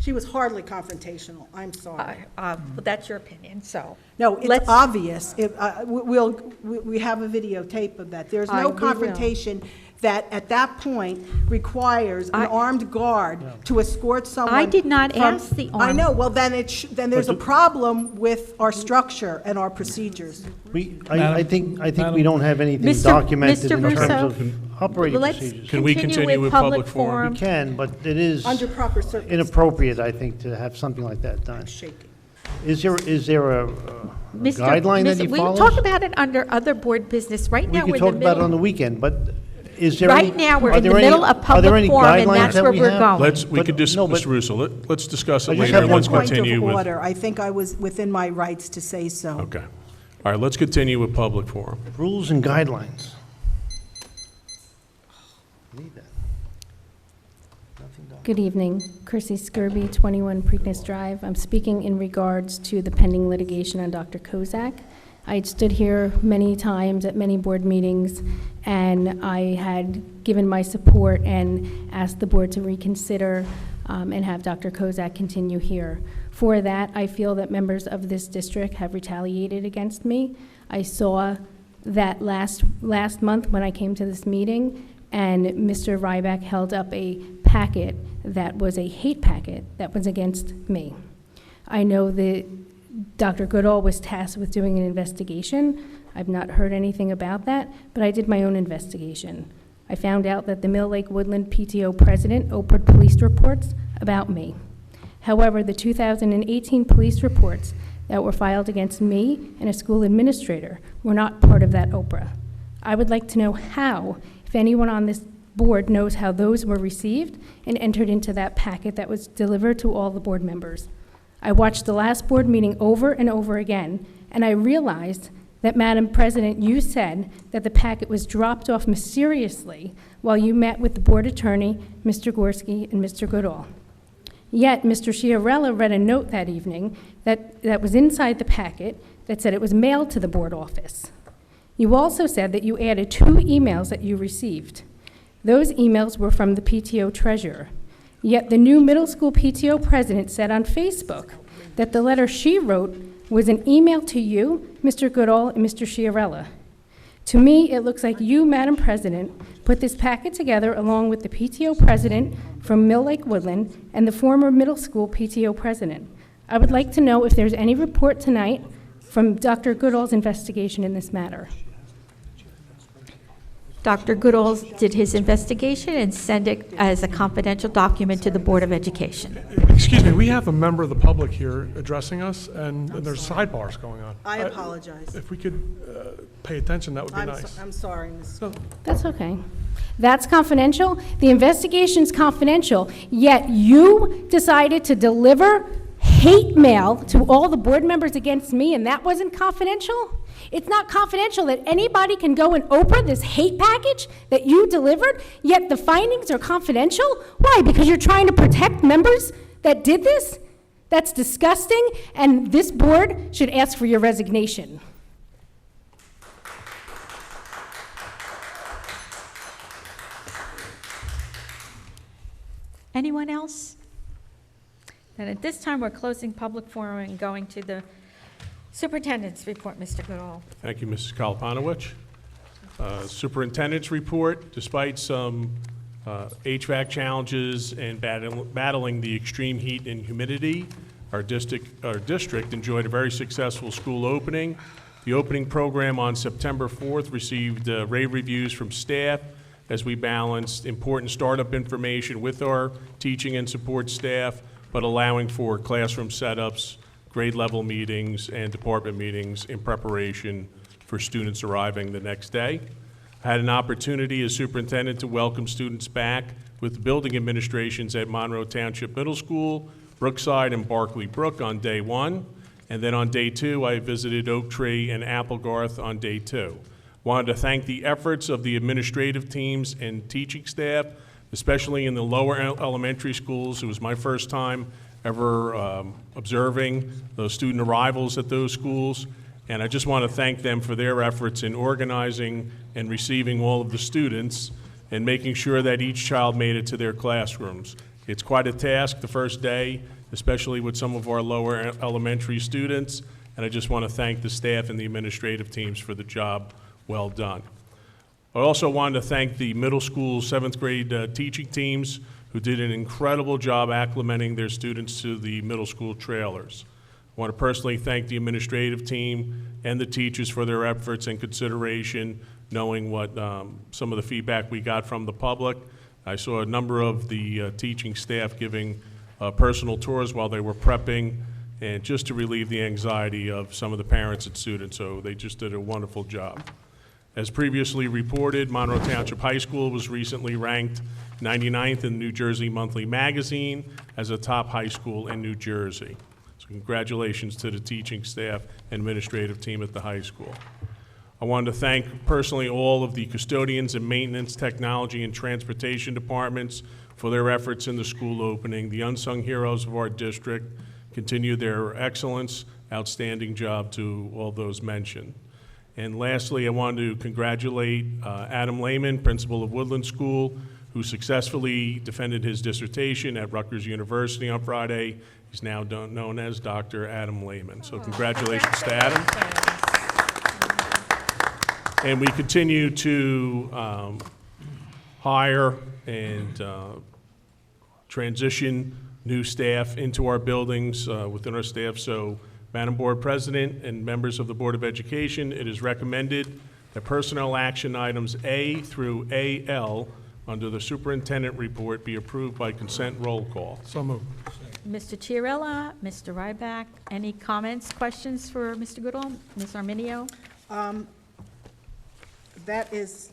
She was hardly confrontational. I'm sorry. Well, that's your opinion, so. No, it's obvious. We have a videotape of that. There's no We will. confrontation that at that point requires an armed guard to escort someone. I did not from- ask the I armed- know, well, then there's a problem with our structure and our procedures. I think we don't have anything documented in terms of operating procedures. Can we continue with public forum? We can, but it is Under proper circumstances. inappropriate, I think, to have something like that done. Is there a guideline that he We follows? can talk about it under other board business. Right We now, can we're in talk the about it middle. on the weekend, but is there Right now, we're in the middle of public forum, and that's where we're going. Mr. Russo, let's discuss it I just later, have and one let's continue Point of with. order. I think I was within my rights to say so. Okay. All right, let's continue with public forum. Rules and guidelines. Good evening. Chrissy Skirby, 21 Preakness Drive. I'm speaking in regards to the pending litigation on Dr. Kozak. I had stood here many times at many board meetings, and I had given my support and asked the board to reconsider and have Dr. Kozak continue here. For that, I feel that members of this district have retaliated against me. I saw that last month when I came to this meeting, and Mr. Ryback held up a packet that was a hate packet that was against me. I know that Dr. Goodall was tasked with doing an investigation. I've not heard anything about that, but I did my own investigation. I found out that the Mill Lake Woodland PTO president opened police reports about me. However, the 2018 police reports that were filed against me and a school administrator were not part of that Oprah. I would like to know how, if anyone on this board knows how those were received and entered into that packet that was delivered to all the board members. I watched the last board meeting over and over again, and I realized that, Madam President, you said that the packet was dropped off mysteriously while you met with the board attorney, Mr. Gorski and Mr. Goodall. Yet, Mr. Chiarella read a note that evening that was inside the packet that said it was mailed to the board office. You also said that you added 2 emails that you received. Those emails were from the PTO treasurer. Yet the new middle school PTO president said on Facebook that the letter she wrote was an email to you, Mr. Goodall, and Mr. Chiarella. To me, it looks like you, Madam President, put this packet together along with the PTO president from Mill Lake Woodland and the former middle school PTO president. I would like to know if there's any report tonight from Dr. Goodall's investigation in this matter. Dr. Goodall did his investigation and sent it as a confidential document to the Board of Education. Excuse me, we have a member of the public here addressing us, and there's sidebars going on. I apologize. If we could pay attention, that would be nice. I'm sorry, Ms. That's okay. That's confidential. The investigation's confidential, yet you decided to deliver hate mail to all the board members against me, and that wasn't confidential? It's not confidential that anybody can go and open this hate package that you delivered, yet the findings are confidential? Why? Because you're trying to protect members that did this? That's disgusting, and this board should ask for your resignation. Anyone else? Then at this time, we're closing public forum and going to the superintendent's report, Mr. Goodall. Thank you, Mrs. Kalapanowicz. Superintendent's report, despite some HVAC challenges and battling the extreme heat and humidity, our district enjoyed a very successful school opening. The opening program on September 4th received rave reviews from staff as we balanced important startup information with our teaching and support staff, but allowing for classroom setups, grade level meetings, and department meetings in preparation for students arriving the next day. I had an opportunity as superintendent to welcome students back with building administrations at Monroe Township Middle School, Brookside, and Barkley Brook on day 1. And then on day 2, I visited Oak Tree and Applegarth on day 2. Wanted to thank the efforts of the administrative teams and teaching staff, especially in the lower elementary schools. It was my first time ever observing those student arrivals at those schools. And I just want to thank them for their efforts in organizing and receiving all of the students and making sure that each child made it to their classrooms. It's quite a task the first day, especially with some of our lower elementary students. And I just want to thank the staff and the administrative teams for the job well done. I also wanted to thank the middle school 7th grade teaching teams who did an incredible job acclimating their students to the middle school trailers. I want to personally thank the administrative team and the teachers for their efforts and consideration, knowing what some of the feedback we got from the public. I saw a number of the teaching staff giving personal tours while they were prepping, and just to relieve the anxiety of some of the parents and students, so they just did a wonderful job. As previously reported, Monroe Township High School was recently ranked 99th in New Jersey Monthly Magazine as a top high school in New Jersey. So congratulations to the teaching staff and administrative team at the high school. I wanted to thank personally all of the custodians and maintenance, technology, and transportation departments for their efforts in the school opening. The unsung heroes of our district continue their excellence, outstanding job to all those mentioned. And lastly, I wanted to congratulate Adam Lehman, principal of Woodland School, who successfully defended his dissertation at Rutgers University on Friday. He's now known as Dr. Adam Lehman. So congratulations to Adam. And we continue to hire and transition new staff into our buildings within our staff. So, Madam Board President and members of the Board of Education, it is recommended that personnel action items A through AL under the superintendent report be approved by consent roll call. So moved. Mr. Chiarella, Mr. Ryback, any comments, questions for Mr. Goodall? Ms. Arminio? That is,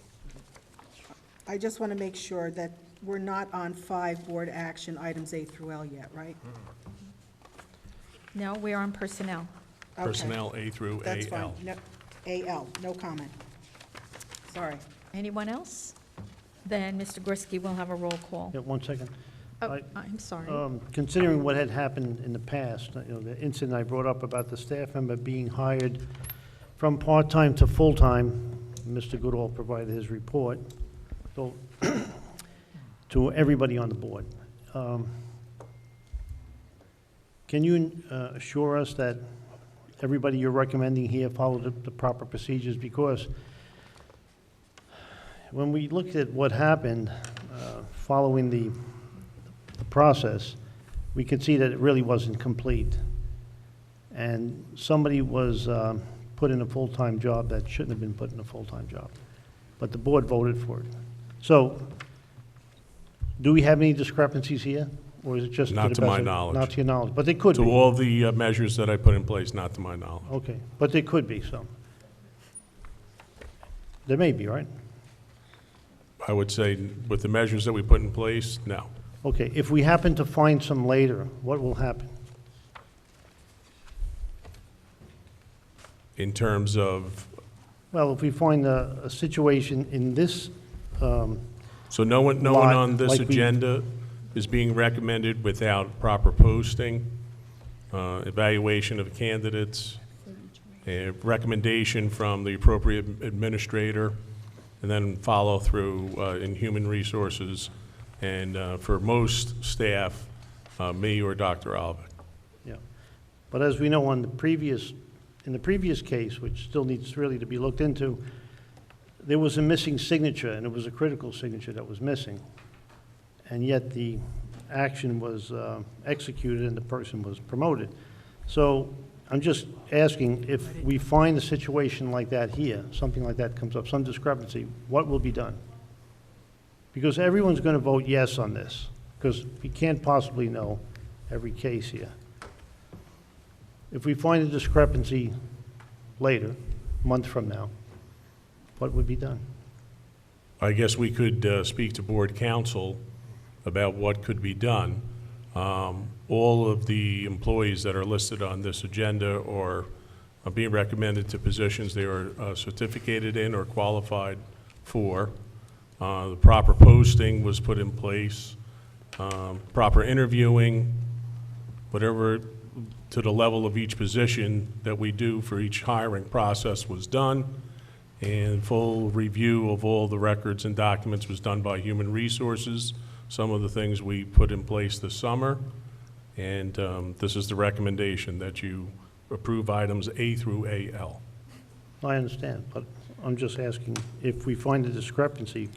I just want to make sure that we're not on 5 board action items A through L yet, right? No, we're on personnel. Okay. Personnel A through That's fine. AL. No, AL, no comment. Sorry. Anyone else? Then Mr. Gorski will have a roll call. Yeah, 1 second. Oh, I'm sorry. Considering what had happened in the past, the incident I brought up about the staff member being hired from part-time to full-time, Mr. Goodall provided his report, so to everybody on the board. Can you assure us that everybody you're recommending here followed the proper procedures? Because when we looked at what happened following the process, we could see that it really wasn't complete. And somebody was put in a full-time job that shouldn't have been put in a full-time job. But the board voted for it. So, do we have any discrepancies here? Or is it just Not the to best my of- knowledge. Not to your knowledge, but they could be. To all the measures that I put in place, not to my knowledge. Okay, but there could be some. There may be, right? I would say with the measures that we put in place, no. Okay, if we happen to find some later, what will happen? In terms of, Well, if we find a situation in this, so no one lot, on this like we- agenda is being recommended without proper posting, evaluation of candidates, a recommendation from the appropriate administrator, and then follow through in human resources, and for most staff, me or Dr. Alvick. yeah. But as we know in the previous case, which still needs really to be looked into, there was a missing signature, and it was a critical signature that was missing. And yet the action was executed and the person was promoted. So I'm just asking, if we find a situation like that here, something like that comes up, some discrepancy, what will be done? Because everyone's going to vote yes on this, because we can't possibly know every case here. If we find a discrepancy later, a month from now, what would be done? I guess we could speak to board counsel about what could be done. All of the employees that are listed on this agenda are being recommended to positions they are certificated in or qualified for. The proper posting was put in place, proper interviewing, whatever to the level of each position that we do for each hiring process was done, and full review of all the records and documents was done by Human Resources. Some of the things we put in place this summer, and this is the recommendation that you approve items A through AL. I understand, but I'm just asking, if we find a discrepancy,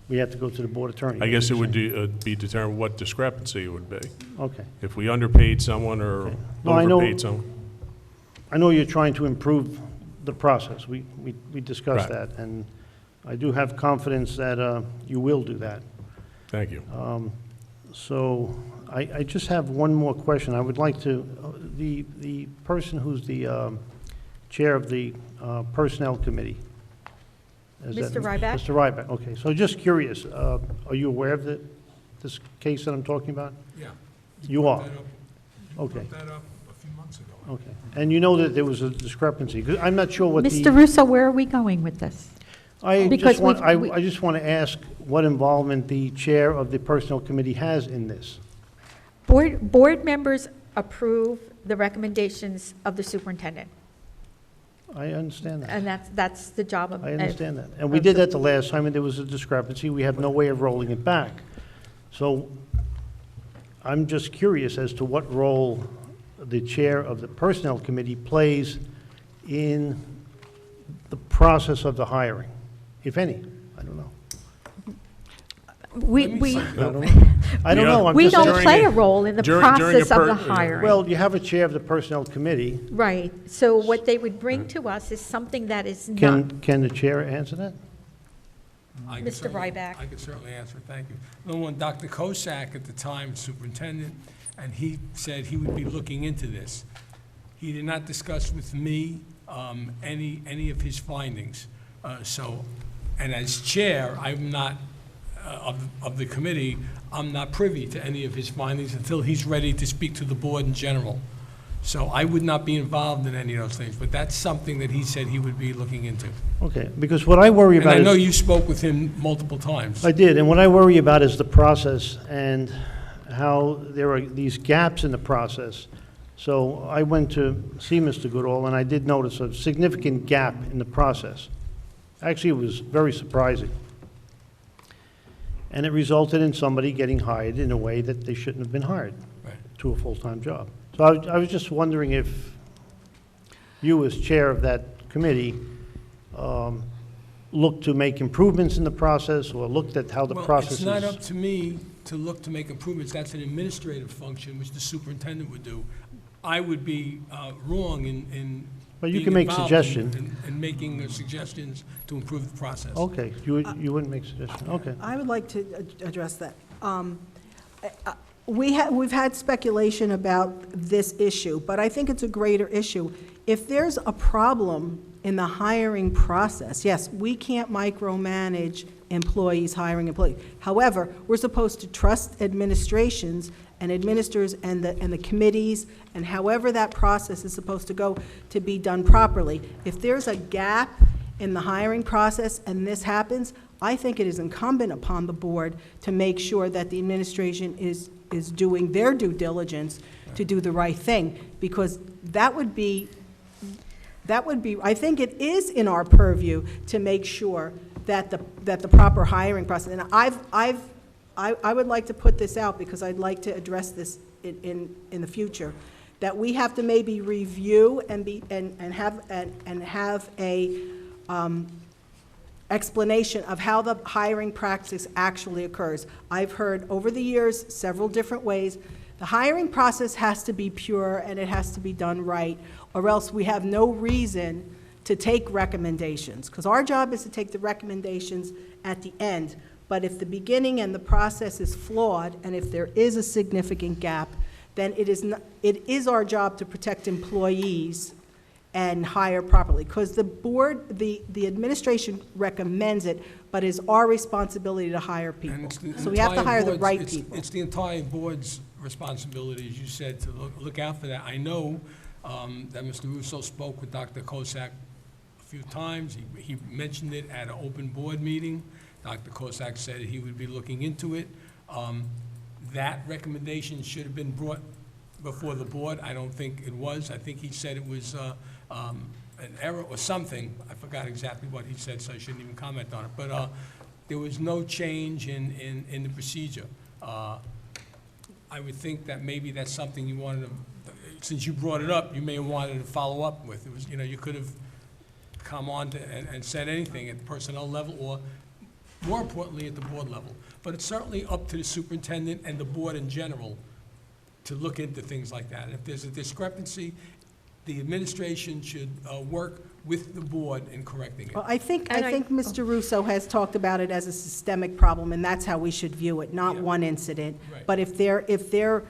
we have to go to the board attorney. I guess it would be determined what discrepancy it would be. Okay. If we underpaid someone or No, I know- overpaid someone. I know you're trying to improve the process. We discussed Right. that, and I do have confidence that you will do that. Thank you. So I just have one more question. I would like to, the person who's the chair of the Personnel Committee. is that Mr. Ryback? Mr. Ryback, okay. So just curious, are you aware of this case that I'm talking about? Yeah. You are? Brought that up- Okay. Brought that up a few months ago, Okay. And you know that there was a discrepancy? 'Cause I'm not sure what the... Mr. Russo, where are we going with this? Because I just want to ask what involvement the chair of the Personnel Committee has in this. Board members approve the recommendations of the superintendent, I understand that. and that's the job of. I understand that. And we did that the last time, and there was a discrepancy. We have no way of rolling it back. So I'm just curious as to what role the chair of the Personnel Committee plays in the process of the hiring, if any. I don't know. We I don't know. I'm we just don't saying. play a role in the process of the hiring. Well, you have a chair of the Personnel Committee. Right. So what they would bring to us is something that is not. Can the chair answer that? Mr. Ryback. I could certainly answer, thank you. Number one, Dr. Kosak at the time, superintendent, and he said he would be looking into this. He did not discuss with me any of his findings. And as chair, I'm not, of the committee, I'm not privy to any of his findings until he's ready to speak to the board in general. So I would not be involved in any of those things, but that's something that he said he would be looking into. Okay, because what I worry about is... And I know you spoke with him multiple times. I did, and what I worry about is the process and how there are these gaps in the process. So I went to see Mr. Goodall, and I did notice a significant gap in the process. Actually, it was very surprising. And it resulted in somebody getting hired in a way that they shouldn't have been hired to a full-time job. So I was just wondering if you, as chair of that committee, looked to make improvements in the process or looked at how the process is... Well, it's not up to me to look to make improvements. That's an administrative function, which the superintendent would do. I would be wrong in But you being can make involved suggestions. in making suggestions to improve the process. Okay, you wouldn't make suggestions, okay. I would like to address that. We've had speculation about this issue, but I think it's a greater issue. If there's a problem in the hiring process, yes, we can't micromanage employees hiring employees. However, we're supposed to trust administrations and administrators and the committees and however that process is supposed to go to be done properly. If there's a gap in the hiring process and this happens, I think it is incumbent upon the board to make sure that the administration is doing their due diligence to do the right thing, because that would be, I think it is in our purview to make sure that the proper hiring process, and I would like to put this out because I'd like to address this in the future, that we have to maybe review and have a explanation of how the hiring practice actually occurs. I've heard over the years several different ways. The hiring process has to be pure and it has to be done right, or else we have no reason to take recommendations, because our job is to take the recommendations at the end. But if the beginning and the process is flawed, and if there is a significant gap, then it is our job to protect employees and hire properly, because the board, the administration recommends it, but it's our responsibility to hire people. So we have to hire the right people. It's the entire board's responsibility, as you said, to look out for that. I know that Mr. Russo spoke with Dr. Kosak a few times. He mentioned it at an open board meeting. Dr. Kosak said he would be looking into it. That recommendation should have been brought before the board. I don't think it was. I think he said it was an error or something. I forgot exactly what he said, so I shouldn't even comment on it. But there was no change in the procedure. I would think that maybe that's something you wanted to, since you brought it up, you may have wanted to follow up with. It was, you could have come on to and said anything at the personnel level, or more importantly, at the board level. But it's certainly up to the superintendent and the board in general to look into things like that. If there's a discrepancy, the administration should work with the board in correcting it. Well, I think Mr. Russo has talked about it as a systemic problem, and that's how we should view it, not one incident. Right. But if there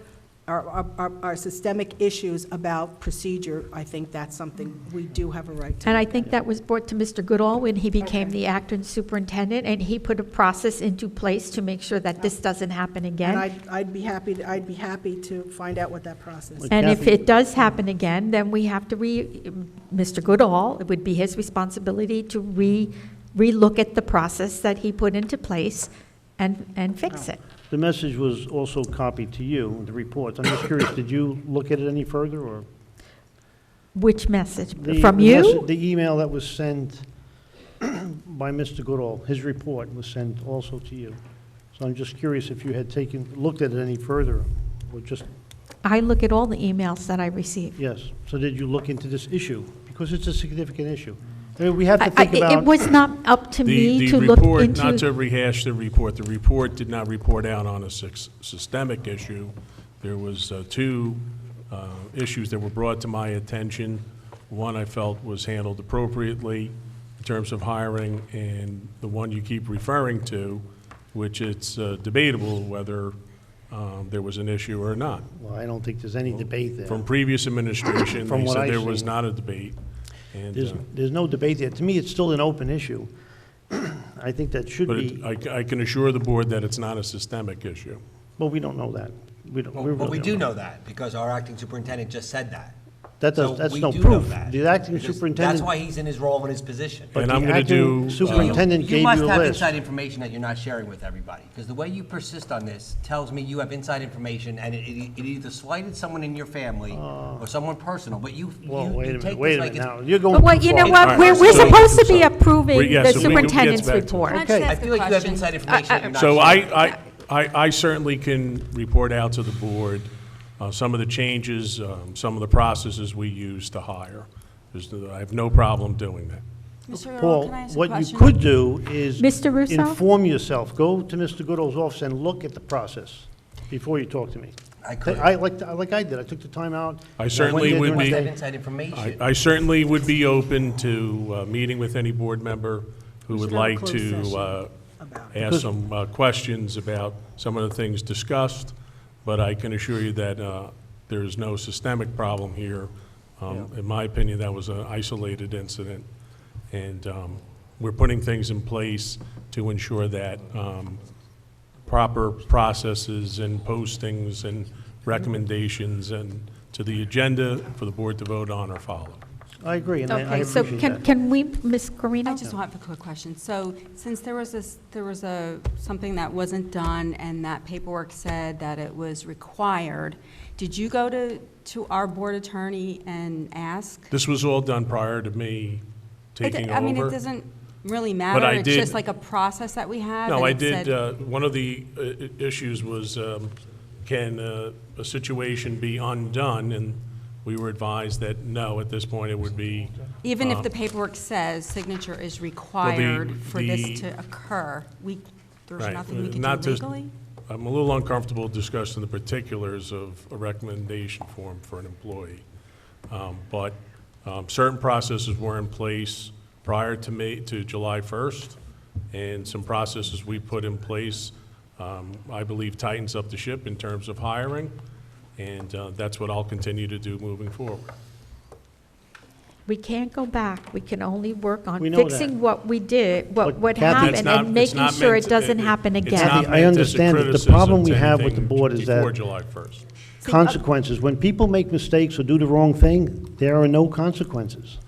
are systemic issues about procedure, I think that's something we do have a right to. And I look think at. that was brought to Mr. Goodall when he became the acting superintendent, and he put a process into place to make sure that this doesn't happen And again. I'd be happy to find out what that process is. And if it does happen again, then we have to Mr. Goodall, it would be his responsibility to relook at the process that he put into place and fix it. The message was also copied to you, the report. I'm just curious, did you look at it any further, or? Which message? The- From the you? message- The email that was sent by Mr. Goodall, his report was sent also to you. So I'm just curious if you had looked at it any further, or just, I look at all the emails that I receive. yes. So did you look into this issue? Because it's a significant issue. I mean, we have to think about. It was not up to me to The look report, into. not to rehash the report did not report out on a systemic issue. There was two issues that were brought to my attention. One I felt was handled appropriately in terms of hiring, and the one you keep referring to, which it's debatable whether there was an issue or not. Well, I don't think there's any debate there. From previous administration, From they what said I've there was seen. not a debate. And, There's no debate there. To me, it's still an open issue. I think that should but be, I can assure the board that it's not a systemic issue. well, we don't know that. We don't. Well, but we do know that, because our acting superintendent just said that. That So does, that's we no do know proof. that. The acting Because superintendent. That's why he's in his role and his position. But And the I'm gonna acting do, Superintendent You gave you must a have list. inside information that you're not sharing with everybody, because the way you persist on this tells me you have inside information, and it either slighted someone in your family or someone personal, but you Well, wait a take minute, wait this a like minute it's... now. You're going But what, too you know far. what, All we're right, we're so- supposed to be approving yeah, the so we can get superintendent's back to it. report. Okay. I feel like you have inside information that you're not So sharing. I certainly can report out to the board some of the changes, some of the processes we use to hire. I have no problem doing that. Mr. Earl, Paul, can I ask a what you question? could do is. Mr. Russo? Inform yourself. Go to Mr. Goodall's office and look at the process before you talk to me. I could. Like I did. I took the time out. I and certainly went there would during be. the day. Inside information. I certainly would be open to meeting with any board member who would should have a like closed to session about ask some questions about some of the things discussed, but I can assure you that there is no systemic problem here. In my opinion, that was an isolated incident, and we're putting things in place to ensure that proper processes and postings and recommendations and to the agenda for the board to vote on are followed. I agree, and I Okay, so appreciate that. can we, Ms. Carino? I just have a quick question. So since there was something that wasn't done and that paperwork said that it was required, did you go to our board attorney and ask? This was all done prior to me taking over. I mean, it doesn't really matter. I It's did- just like a process that we have. No, and I it did, said- one of the issues was, can a situation be undone? And we were advised that no, at this point it would be. Even if the paperwork says signature is required for the- this to occur, there's Right, nothing we can not do to- legally? I'm a little uncomfortable discussing the particulars of a recommendation form for an employee. But certain processes were in place prior to July 1st, and some processes we put in place, I believe tightens up the ship in terms of hiring, and that's what I'll continue to do moving forward. We can't go back. We can only work on We know that. fixing what we did, But what Kathy- happened, and making sure it doesn't happen It's again. not I meant as a understand it. The criticism problem we to have with the anything board is that- Before July 1st. Consequences. When people make mistakes or do the wrong thing, there are no consequences.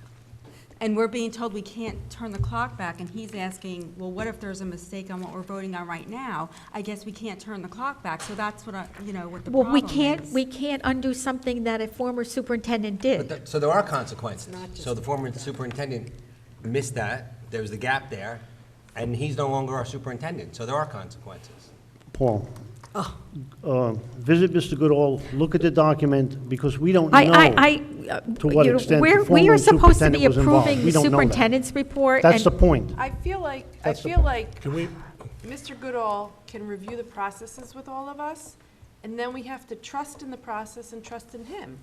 And we're being told we can't turn the clock back, and he's asking, well, what if there's a mistake on what we're voting on right now? I guess we can't turn the clock back, so that's what what the Well, problem is. we can't undo something that a former superintendent did. So there are consequences. So the former superintendent missed that, there was a gap there, and he's no longer our superintendent, so there are consequences. Paul, visit Mr. Goodall, look at the document, because we don't know to what extent the we are former supposed to be superintendent was involved. approving We the don't know that. superintendent's report. That's the and- point. I feel like, That's the Can we, Mr. Goodall can review the processes with all of us, and then we have to trust in the process and trust in him.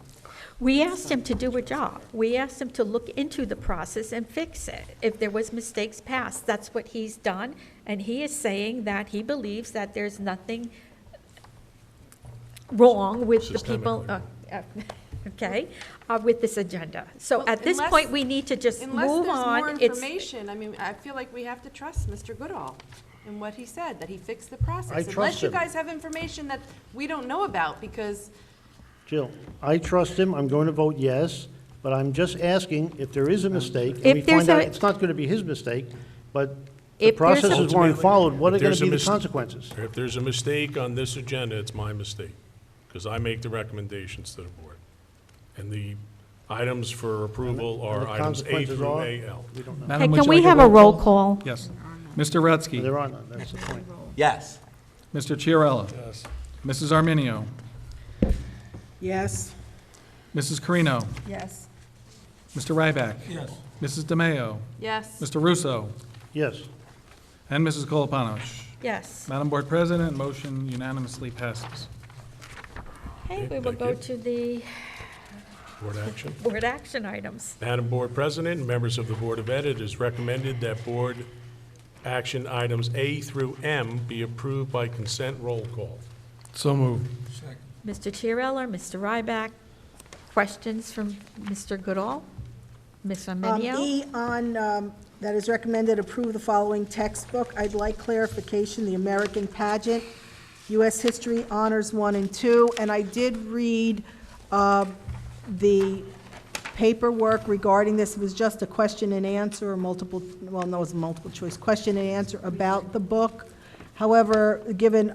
We asked him to do a job. We asked him to look into the process and fix it. If there was mistakes passed, that's what he's done. And he is saying that he believes that there's nothing wrong with the people, Systemically. okay, with this agenda. So Well, at this unless- point, we need to just Unless move there's on. more It's- information, I mean, I feel like we have to trust Mr. Goodall in what he said, that he fixed the process. I trust Unless you him. guys have information that we don't know about, because Jill, I trust him, I'm going to vote yes, but I'm just asking if there is a mistake, and we If there's find out a- it's not going to be his mistake, but the If there's a- processes weren't followed, what are If going there's to a be the mis- consequences? If there's a mistake on this agenda, it's my mistake, because I make the recommendations to the board. And the items for approval And are the items A consequences through are? AL. We don't know. Madam, Hey, would can you we like have a roll call? Yes. Mr. Rutsky. There are none, that's the point. Yes. Mr. Chiarella. Yes. Mrs. Arminio. Yes. Mrs. Carino. Yes. Mr. Ryback. Yes. Mrs. DeMayo. yes. Mr. Russo. Yes. And Mrs. Kolopanos. Yes. Madam Board President, motion unanimously passes. Okay, we will thank go you. to the Board action. board action items. Madam Board President and members of the Board of Ed, it is recommended that board action items A through M be approved by consent roll call. So moved. Second. Mr. Chiarella, Mr. Ryback, questions from Mr. Goodall? Ms. Arminio? E on, that is recommended, approve the following textbook. I'd like clarification, the American Pageant, U.S. History Honors 1 and 2, and I did read the paperwork regarding this. It was just a question and answer, or multiple, well, no, it was a multiple choice, question and answer about the book. However, given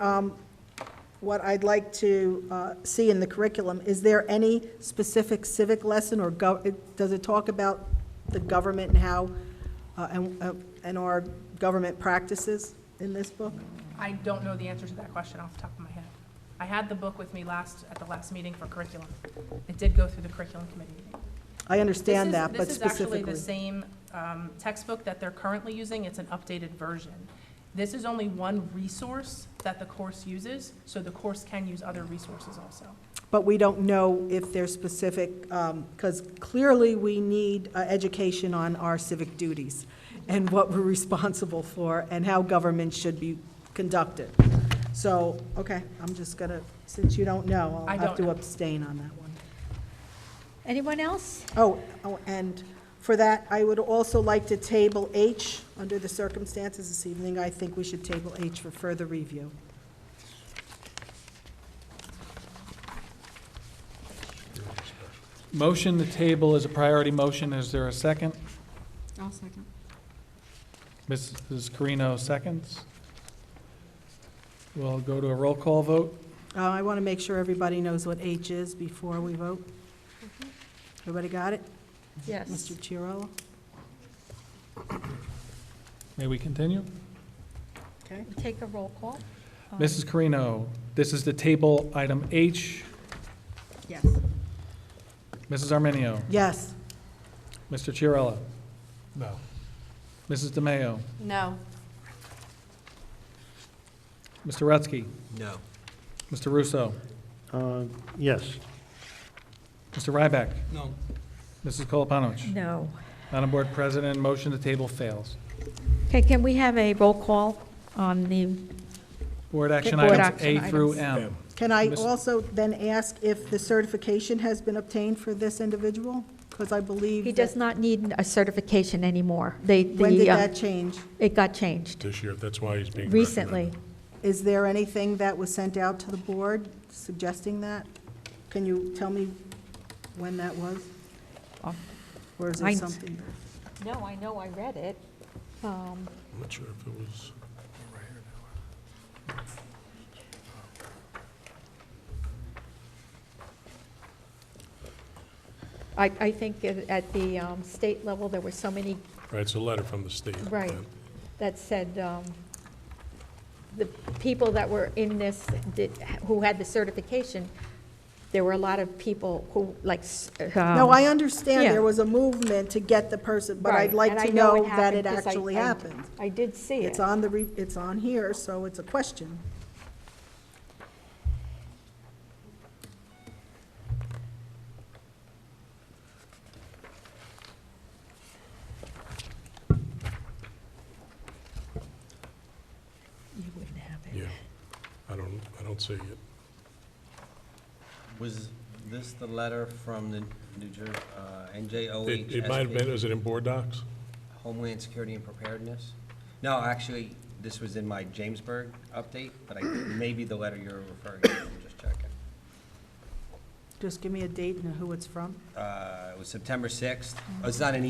what I'd like to see in the curriculum, is there any specific civic lesson, or does it talk about the government and how, and our government practices in this book? I don't know the answer to that question off the top of my head. I had the book with me at the last meeting for curriculum. It did go through the curriculum committee meeting. I understand that, but This is actually specifically. the same textbook that they're currently using. It's an updated version. This is only one resource that the course uses, so the course can use other resources also. But we don't know if they're specific, because clearly we need education on our civic duties and what we're responsible for and how government should be conducted. So, okay, I'm just gonna, since you don't know, I I'll have don't to know. abstain on that one. Anyone else? Oh, and for that, I would also like to table H under the circumstances this evening. I think we should table H for further review. Motion to table is a priority motion. Is there a second? I'll second. Mrs. Carino seconds. We'll go to a roll call vote. I want to make sure everybody knows what H is before we vote. Everybody got it? Yes. Mr. Chiarella? May we continue? Okay. Take a roll call. Mrs. Carino, this is the table item H. Yes. Mrs. Arminio. Yes. Mr. Chiarella. No. Mrs. DeMayo. No. Mr. Rutsky. No. Mr. Russo. Yes. Mr. Ryback. No. Mrs. Kolopanos. No. Madam Board President, motion to table fails. Okay, can we have a roll call on the, Board action Board items A action through items. M. Can I Miss- also then ask if the certification has been obtained for this individual? Because I believe he that- does not need a certification anymore. When When did that change? It got changed This year, that's why he's being recently. recommended. Is there anything that was sent out to the board suggesting that? Can you tell me when that was? Oh. Or is I- it something? No, I know, I read it. I'm not sure if it was. I think at the state level, there were so many, Right, it's a letter from the state. right, that said, the people that were in this, who had the certification, there were a lot of people who, like. No, I understand yeah. there was a movement to get the person, but Right, I'd like and to I know know it that it happened 'cause I- actually I- happened. I did see It's it. on it's on here, so it's a question. You wouldn't have it. Yeah, I don't see it. Was this the letter from the New Jersey, NJOHSP? It might have been, is it in board docs? Homeland Security and Preparedness? No, actually, this was in my Jamesburg update, but maybe the letter you're referring to, I'm just checking. Just give me a date and who it's from. It was September 6th. Oh, it's not an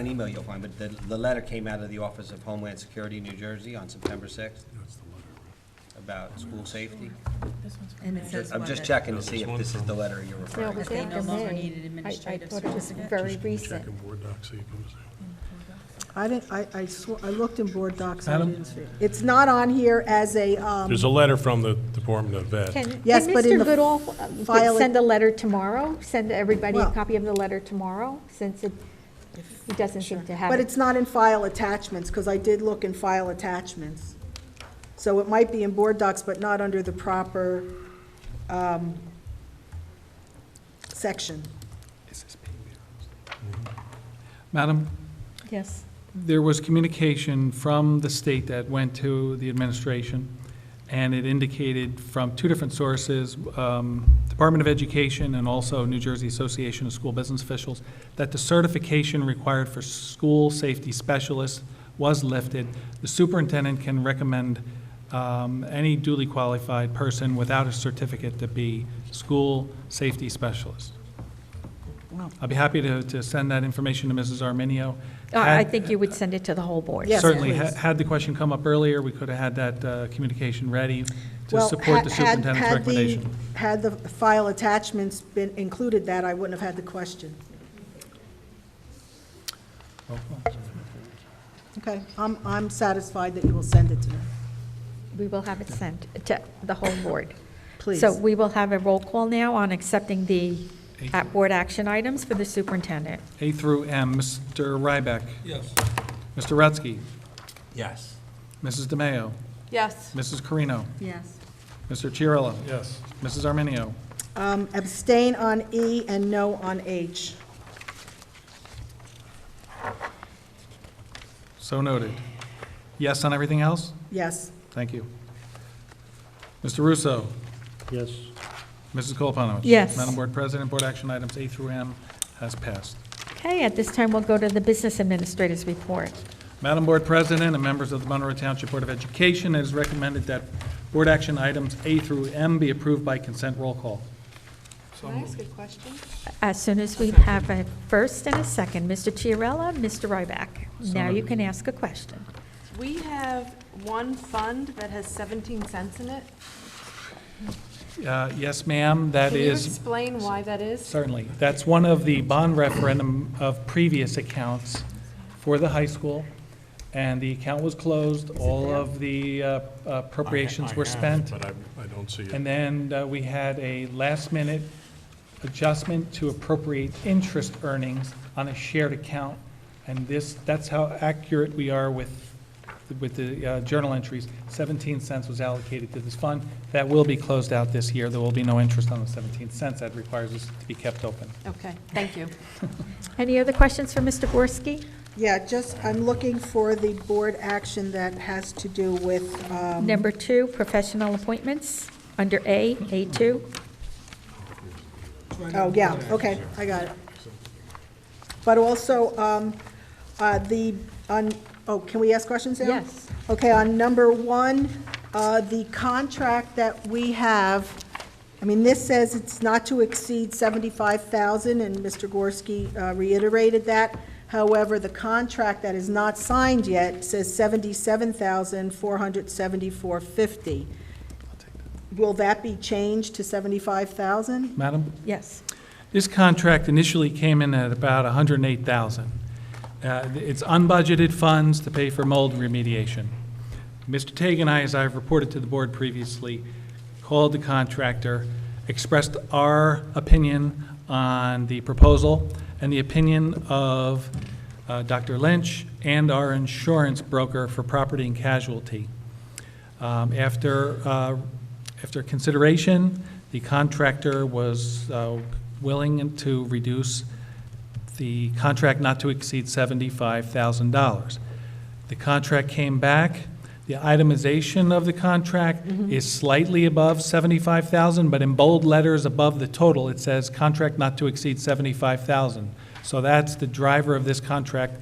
email you'll find, but the letter came out of the Office of Homeland Security, New Jersey, on September 6th about school safety. And it says I'm what just it- checking to see if this is the letter you're referring to. That they no longer needed administrative I thought it was certificate. very Check recent. in board docs, see if it was there. I looked in board docs. I Madam? didn't see it. It's not on here as a, There's a letter from the Department of Ed. Can Yes, but in Mr. the Goodall file it- send a letter tomorrow? Send everybody a Well- copy of the letter tomorrow, since he doesn't seem to have but it. it's not in file attachments, because I did look in file attachments. So it might be in board docs, but not under the proper section. Madam, Yes. there was communication from the state that went to the administration, and it indicated from two different sources, Department of Education and also New Jersey Association of School Business Officials, that the certification required for school safety specialists was lifted. The superintendent can recommend any duly qualified person without a certificate to be school safety specialist. I'll be happy to send that information to Mrs. Arminio. I think you would send it to the whole board. Yes, Certainly, please. had the question come up earlier, we could have had that communication ready to Well, support the had- superintendent's had the- recommendation. Had the file attachments been included that, I wouldn't have had the question. Okay, I'm satisfied that you will send it to me. We will have it sent to the whole board. Please. So we will have a roll call now on accepting the board action items for the superintendent. A through M, Mr. Ryback. Yes. Mr. Rutsky. Yes. Mrs. DeMayo. Yes. Mrs. Carino. Yes. Mr. Chiarella. Yes. Mrs. Arminio. Abstain on E and no on H. So noted. Yes on everything else? Yes. Thank you. Mr. Russo. Yes. Mrs. Colapanowicz. Yes. Madam Board President, board action items A through M has passed. Okay, at this time, we'll go to the business administrator's report. Madam Board President and members of the Monroe Township Board of Education, it is recommended that board action items A through M be approved by consent roll call. Can I ask a question? As soon as we have a first and a second, Mr. Chiarella, Mr. Ryback. Now you can ask a question. We have one fund that has 17 cents in it. Yes, ma'am, that Can you is. explain why that is? Certainly. That's one of the bond referendum of previous accounts for the high school, and the account was closed. All of the appropriations were spent. But I don't see it. And then we had a last-minute adjustment to appropriate interest earnings on a shared account. And that's how accurate we are with the journal entries. 17 cents was allocated to this fund. That will be closed out this year. There will be no interest on the 17 cents. That requires us to be kept open. Okay, thank you. Any other questions for Mr. Gorski? Yeah, I'm looking for the board action that has to do with, Number 2, professional appointments, under A, A2. oh, yeah, okay, I got it. But also, can we ask questions now? Yes. Okay, on number 1, the contract that we have, I mean, this says it's not to exceed $75,000, and Mr. Gorski reiterated that. However, the contract that is not signed yet says $77,474.50. Will that be changed to $75,000? Madam? Yes. This contract initially came in at about $108,000. It's unbudgeted funds to pay for mold remediation. Mr. Tague and I, as I've reported to the board previously, called the contractor, expressed our opinion on the proposal and the opinion of Dr. Lynch and our insurance broker for property and casualty. After consideration, the contractor was willing to reduce the contract not to exceed $75,000. The contract came back. The itemization of the contract is slightly above 75,000, but in bold letters above the total, it says contract not to exceed 75,000. So that's the driver of this contract.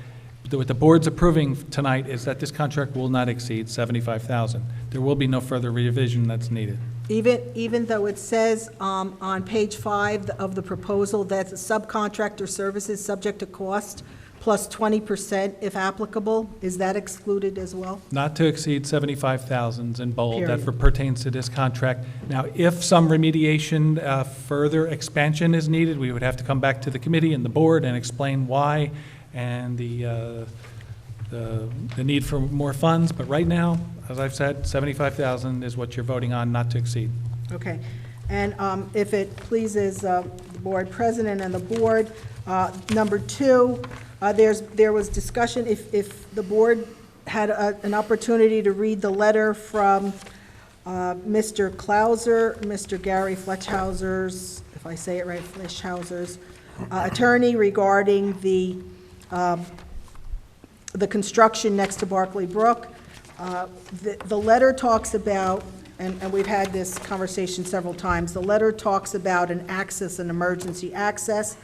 What the board's approving tonight is that this contract will not exceed 75,000. There will be no further revision that's needed. Even though it says on page 5 of the proposal that subcontractor services subject to cost plus 20% if applicable, is that excluded as well? Not to exceed 75,000 in bold. That Period. pertains to this contract. Now, if some remediation, further expansion is needed, we would have to come back to the committee and the board and explain why and the need for more funds. But right now, as I've said, 75,000 is what you're voting on, not to exceed. Okay. And if it pleases the board president and the board, number 2, there was discussion, if the board had an opportunity to read the letter from Mr. Klauser, Mr. Gary Fletchhauser's, if I say it right, Fletchhauser's attorney regarding the construction next to Barclay Brook. The letter talks about, and we've had this conversation several times, the letter talks about an emergency access.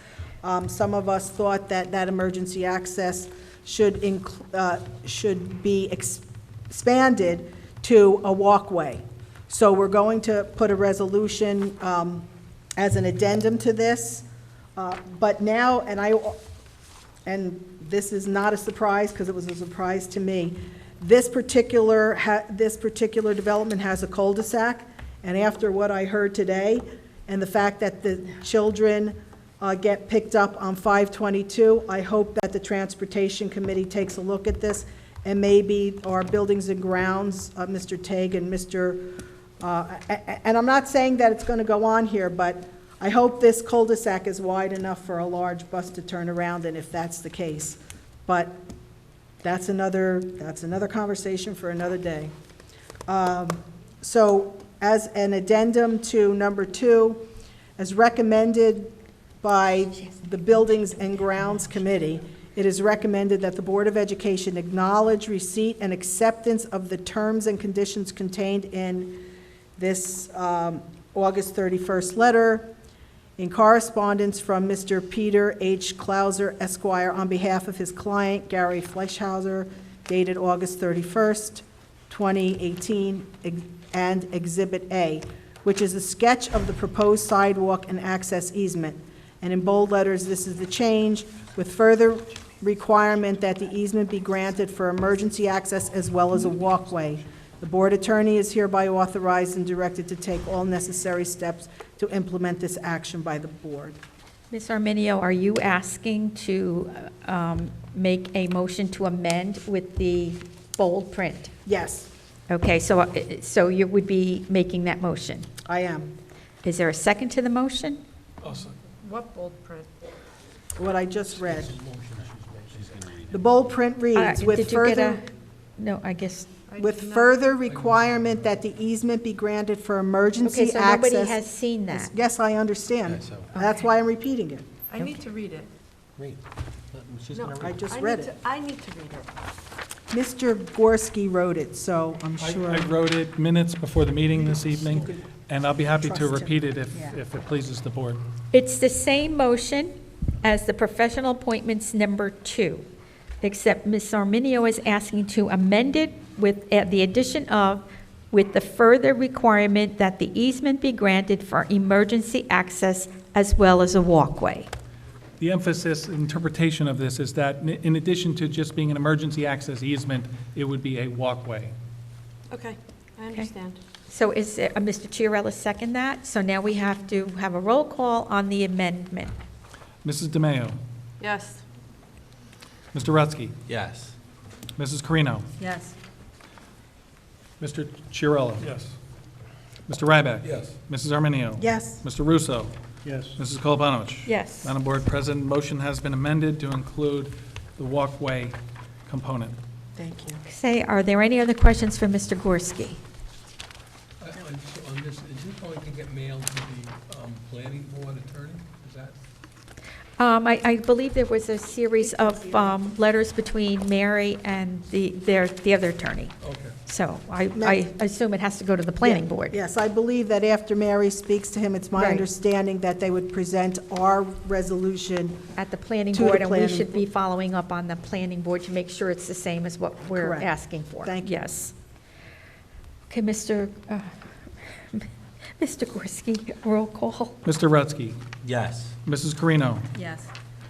Some of us thought that emergency access should be expanded to a walkway. So we're going to put a resolution as an addendum to this. But now, and this is not a surprise because it was a surprise to me, this particular development has a cul-de-sac, and after what I heard today, and the fact that the children get picked up on 522, I hope that the Transportation Committee takes a look at this, and maybe our Buildings and Grounds, Mr. Tague and and I'm not saying that it's going to go on here, but I hope this cul-de-sac is wide enough for a large bus to turn around in if that's the case. But that's another conversation for another day. So as an addendum to number 2, as recommended by the Buildings and Grounds Committee, it is recommended that the Board of Education acknowledge receipt and acceptance of the terms and conditions contained in this August 31st letter in correspondence from Mr. Peter H. Klauser, Esquire, on behalf of his client, Gary Fleischhauser, dated August 31st, 2018, and Exhibit A, which is a sketch of the proposed sidewalk and access easement. And in bold letters, this is the change, with further requirement that the easement be granted for emergency access as well as a walkway. The board attorney is hereby authorized and directed to take all necessary steps to implement this action by the board. Ms. Arminio, are you asking to make a motion to amend with the bold print? Yes. Okay, so you would be making that motion? I am. Is there a second to the motion? What bold print? What I just read. The bold print reads, Did with you get further, no, I guess. with further requirement that the easement be granted for emergency Okay, so access. nobody has seen that. Yes, I understand. That's why I'm repeating it. I need to read it. Great. No, I just read it. I need to read it. Mr. Gorski wrote it, so I'm sure. I wrote it minutes before the meeting this evening, and I'll be happy to Trust him. repeat it if Yeah. it pleases the board. It's the same motion as the professional appointments number 2, except Ms. Arminio is asking to amend it with the addition of, with the further requirement that the easement be granted for emergency access as well as a walkway. The emphasis, interpretation of this is that in addition to just being an emergency access easement, it would be a walkway. Okay, I understand. So is Mr. Chiarella second that? So now we have to have a roll call on the amendment. Mrs. DeMayo, Yes. Mr. Rutsky, Yes. Mrs. Carino, Yes. Mr. Chiarella. Yes. Mr. Ryback. Yes. Mrs. Arminio. Yes. Mr. Russo. Yes. Mrs. Koloponowicz. Yes. Madam Board President, motion has been amended to include the walkway component. Thank you. Say, are there any other questions for Mr. Gorski? On this, is it going to get mailed to the planning board attorney? Is that? I believe there was a series of letters between Mary and the other attorney. Okay. So I assume it has to go to the planning board. Yes, I believe that after Mary speaks to him, it's my Right. understanding that they would present our resolution At the planning to the board, and we planning should be following up on the planning board to make sure it's the same as what we're Correct. asking for. Thank you. Yes. Okay, Mr. Gorski, roll call. Mr. Rutsky. Yes. Mrs. Carino. Yes.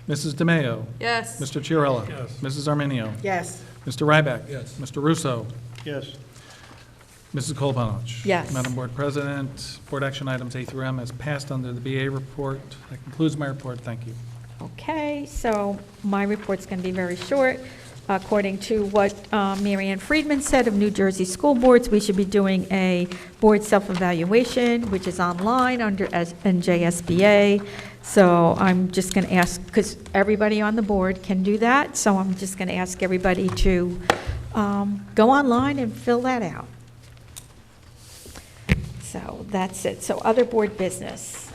Mrs. DeMayo. Yes. Mr. Chiarella. Yes. Mrs. Arminio. Yes. Mr. Ryback. Yes. Mr. Russo. Yes. Mrs. Kolpanovich. Yes. Madam Board President, board action items A through M as passed under the BA report. That concludes my report. Thank you. Okay, so my report's going to be very short. According to what Mary Ann Friedman said of New Jersey school boards, we should be doing a board self-evaluation, which is online under NJSBA. So I'm just going to ask, because everybody on the board can do that, so I'm just going to ask everybody to go online and fill that out. So that's it. So other board business.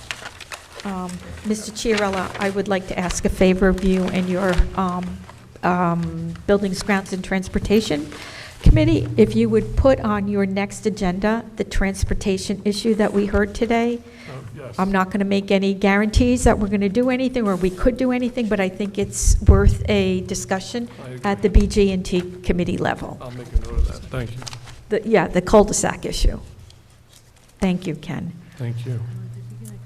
Mr. Chiarella, I would like to ask a favor of you and your Buildings, Grounds, and Transportation Committee, if you would put on your next agenda the transportation issue that we heard today. Yes. I'm not going to make any guarantees that we're going to do anything or we could do anything, but I think it's worth a discussion at the BG&T committee level. I'll make a note of that. Thank you. The cul-de-sac issue. Thank you, Ken. Thank you.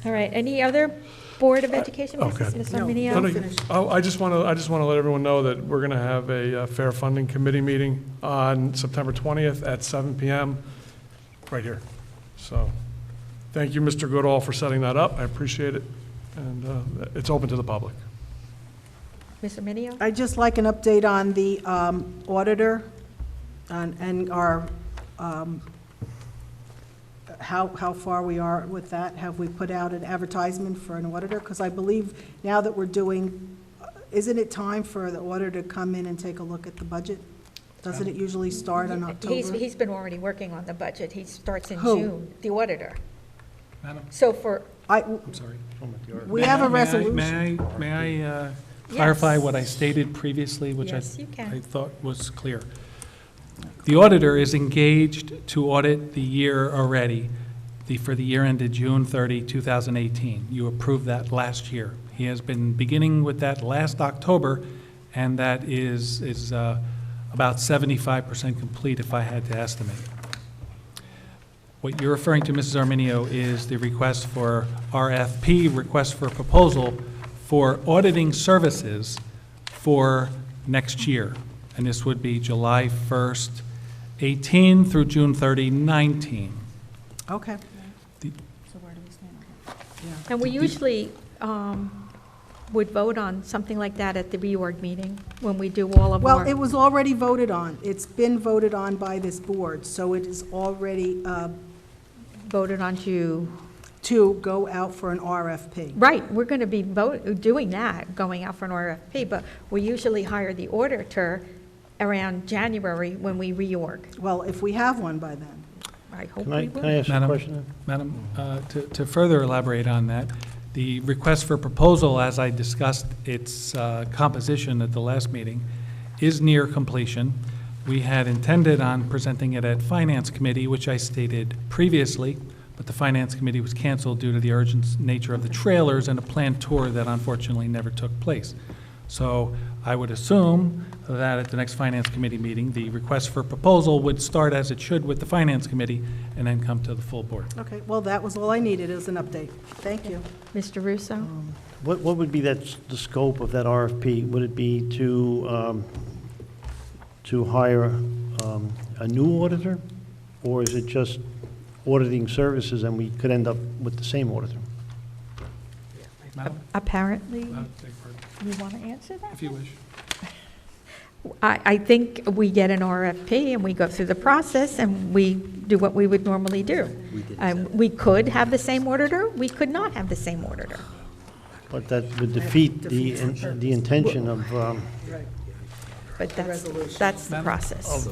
All right, any other Board of Education Okay. business, Ms. Arminio? I just want to let everyone know that we're going to have a Fair Funding Committee meeting on September 20th at 7 p.m. right here. So, thank you, Mr. Goodall, for setting that up. I appreciate it, and it's open to the public. Ms. Arminio? I'd just like an update on the auditor and our, how far we are with that. Have we put out an advertisement for an auditor? Because I believe now that we're doing, isn't it time for the auditor to come in and take a look at the budget? Doesn't it usually start in October? He's been already working on the budget. He starts in Who? June, the auditor. Madam, So for, I'm sorry. We have a resolution. May I clarify what I stated previously, which Yes, you can. I thought was clear? The auditor is engaged to audit the year already, for the year ended June 30, 2018. You approved that last year. He has been beginning with that last October, and that is about 75% complete, if I had to estimate. What you're referring to, Mrs. Arminio, is the request for RFP, request for proposal for auditing services for next year. And this would be July 1st, 18 through June 30, 19. Okay. and we usually would vote on something like that at the reorg meeting when we do all of our. Well, it was already voted on. It's been voted on by this board, so it is already Voted on to go out for an RFP. Right, we're going to be doing that, going out for an RFP, but we usually hire the auditor around January when we reorg. Well, if we have one by then. I hope Can we I will. ask a question? Madam, to further elaborate on that, the request for proposal, as I discussed its composition at the last meeting, is near completion. We had intended on presenting it at Finance Committee, which I stated previously, but the Finance Committee was canceled due to the urgent nature of the trailers and a planned tour that unfortunately never took place. So I would assume that at the next Finance Committee meeting, the request for proposal would start as it should with the Finance Committee and then come to the full board. Okay, well, that was all I needed, as an update. Thank you. Mr. Russo? What would be the scope of that RFP? Would it be to hire a new auditor? Or is it just auditing services and we could end up with the same auditor? Apparently, Madam, take part. you want to answer that? If you wish. I think we get an RFP and we go through the process and we do what we would normally do. We could have the same auditor, we could not have the same auditor. But that would defeat the intention of, but The resolution. that's the Madam- process.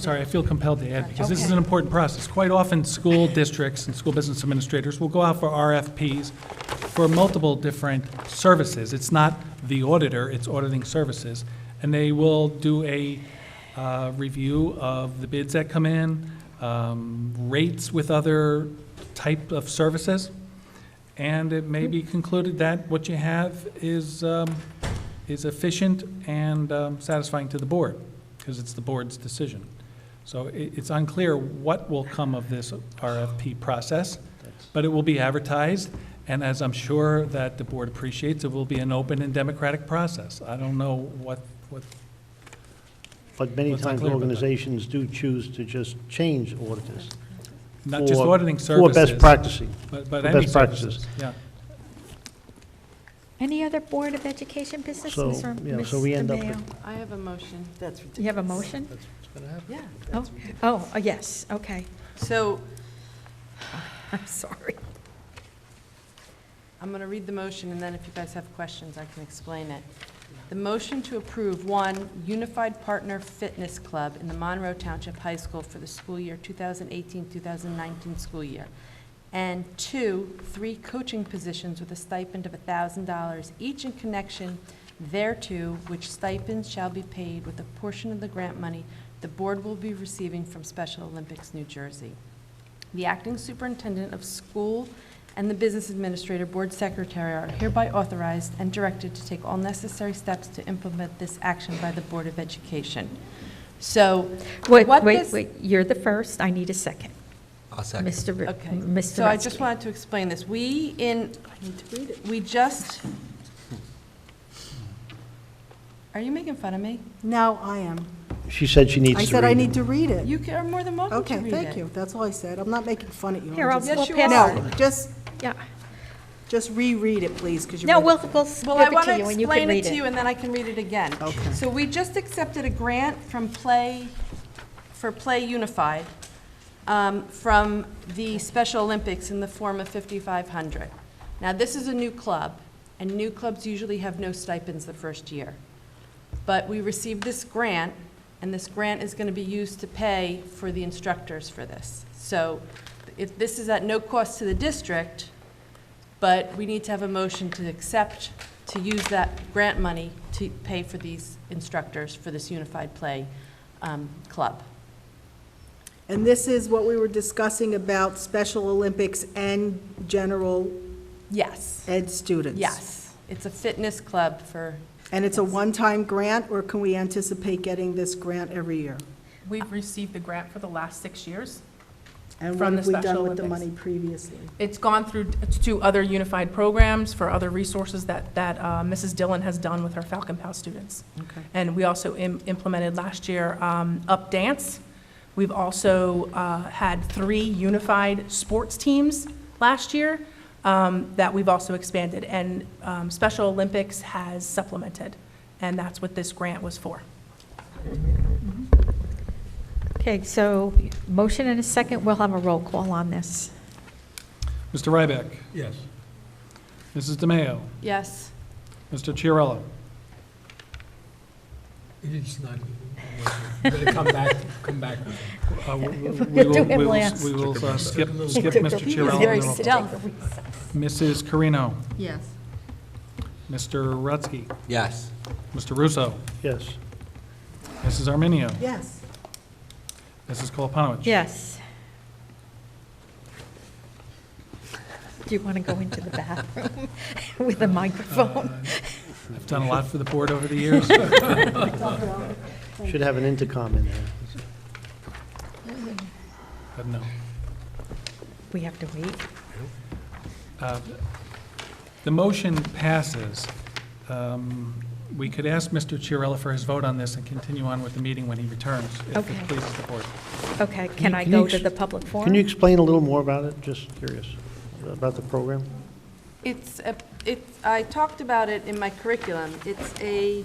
I feel compelled to add, because this is an important process. Quite often, school districts and school business administrators will go out for RFPs for multiple different services. It's not the auditor, it's auditing services. And they will do a review of the bids that come in, rates with other type of services, and it may be concluded that what you have is efficient and satisfying to the board, because it's the board's decision. So it's unclear what will come of this RFP process, but it will be advertised, and as I'm sure that the board appreciates, it will be an open and democratic process. I don't know what. But many What's times unclear about that? organizations do choose to just change auditors. Not just for- auditing For services. best practicing. But for any best practices. services, yeah. Any other Board of Education business, So, Mr. yeah, so we end up Mayo? with- I have a motion. That's You have a motion? That's what's going to happen. Yeah. Yes, okay. So I'm sorry. I'm going to read the motion, and then if you guys have questions, I can explain it. The motion to approve, 1, Unified Partner Fitness Club in the Monroe Township High School for the school year 2018-2019 school year. And 2, 3 coaching positions with a stipend of $1,000 each in connection thereto, which stipends shall be paid with a portion of the grant money the board will be receiving from Special Olympics New Jersey. The acting superintendent of school and the business administrator, board secretary are hereby authorized and directed to take all necessary steps to implement this action by the Board of Education. So, Wait, what this... you're the first, I need a second. I'll second. Mr. Okay, so I just Rutsky. wanted to explain this. We just... Are you making fun of me? No, I am. She said she needs to I read said I it. need to read it. You are more than welcome to read it. Okay, thank you. That's all I said. I'm not making fun of you. Here, I'm I'll just- we'll you pass are. it. No, just reread it, please, because you're. No, making- we'll Well, I give it want to to you, and you explain can it read to you, it. and then I can read it again. Okay. So we just accepted a grant from Play Unified from the Special Olympics in the form of $5,500. Now, this is a new club, and new clubs usually have no stipends the first year. But we received this grant, and this grant is going to be used to pay for the instructors for this. So if this is at no cost to the district, but we need to have a motion to accept, to use that grant money to pay for these instructors for this Unified Play Club. And this is what we were discussing about Special Olympics and general Yes, ed students? yes. It's a fitness club for, And it's a one-time grant, or can we anticipate getting this grant every year? We've received the grant for the last 6 years. And From what the have we done Special with the Olympics. money previously? It's gone through to other unified programs for other resources that Mrs. Dillon has done with her Falcon Pal students. Okay. And we also implemented last year Up Dance. We've also had 3 unified sports teams last year that we've also expanded. And Special Olympics has supplemented, and that's what this grant was for. Okay, so motion and a second, we'll have a roll call on this. Mr. Ryback? Yes. Mrs. DeMayo? yes. Mr. Chiarella? It's not, you better come back with it. We Do him will last. skip He Mr. He was Chiarella. very and then we'll- stealth. Mrs. Carino? Yes. Mr. Rutsky? Yes. Mr. Russo? Yes. Mrs. Arminio? Yes. Mrs. Koloponowicz? Yes. Do you want to go into the bathroom with a microphone? I've done a lot for the board over the years. Should have an intercom in there. But no. We have to wait. The motion passes. We could ask Mr. Chiarella for his vote on this and continue on with the meeting when he returns, if Okay. it pleases the board. Okay, can I Can you go ex- to the public forum? Can you explain a little more about it? Just curious about the program. I talked about it in my curriculum. It's a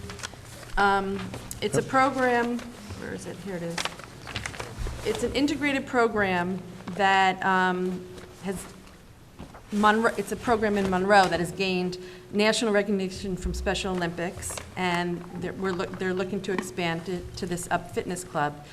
program, where is it? Here it is. It's an integrated program that has Monroe, it's a program in Monroe that has gained national recognition from Special Olympics, and they're looking to expand it to this Up Fitness Club.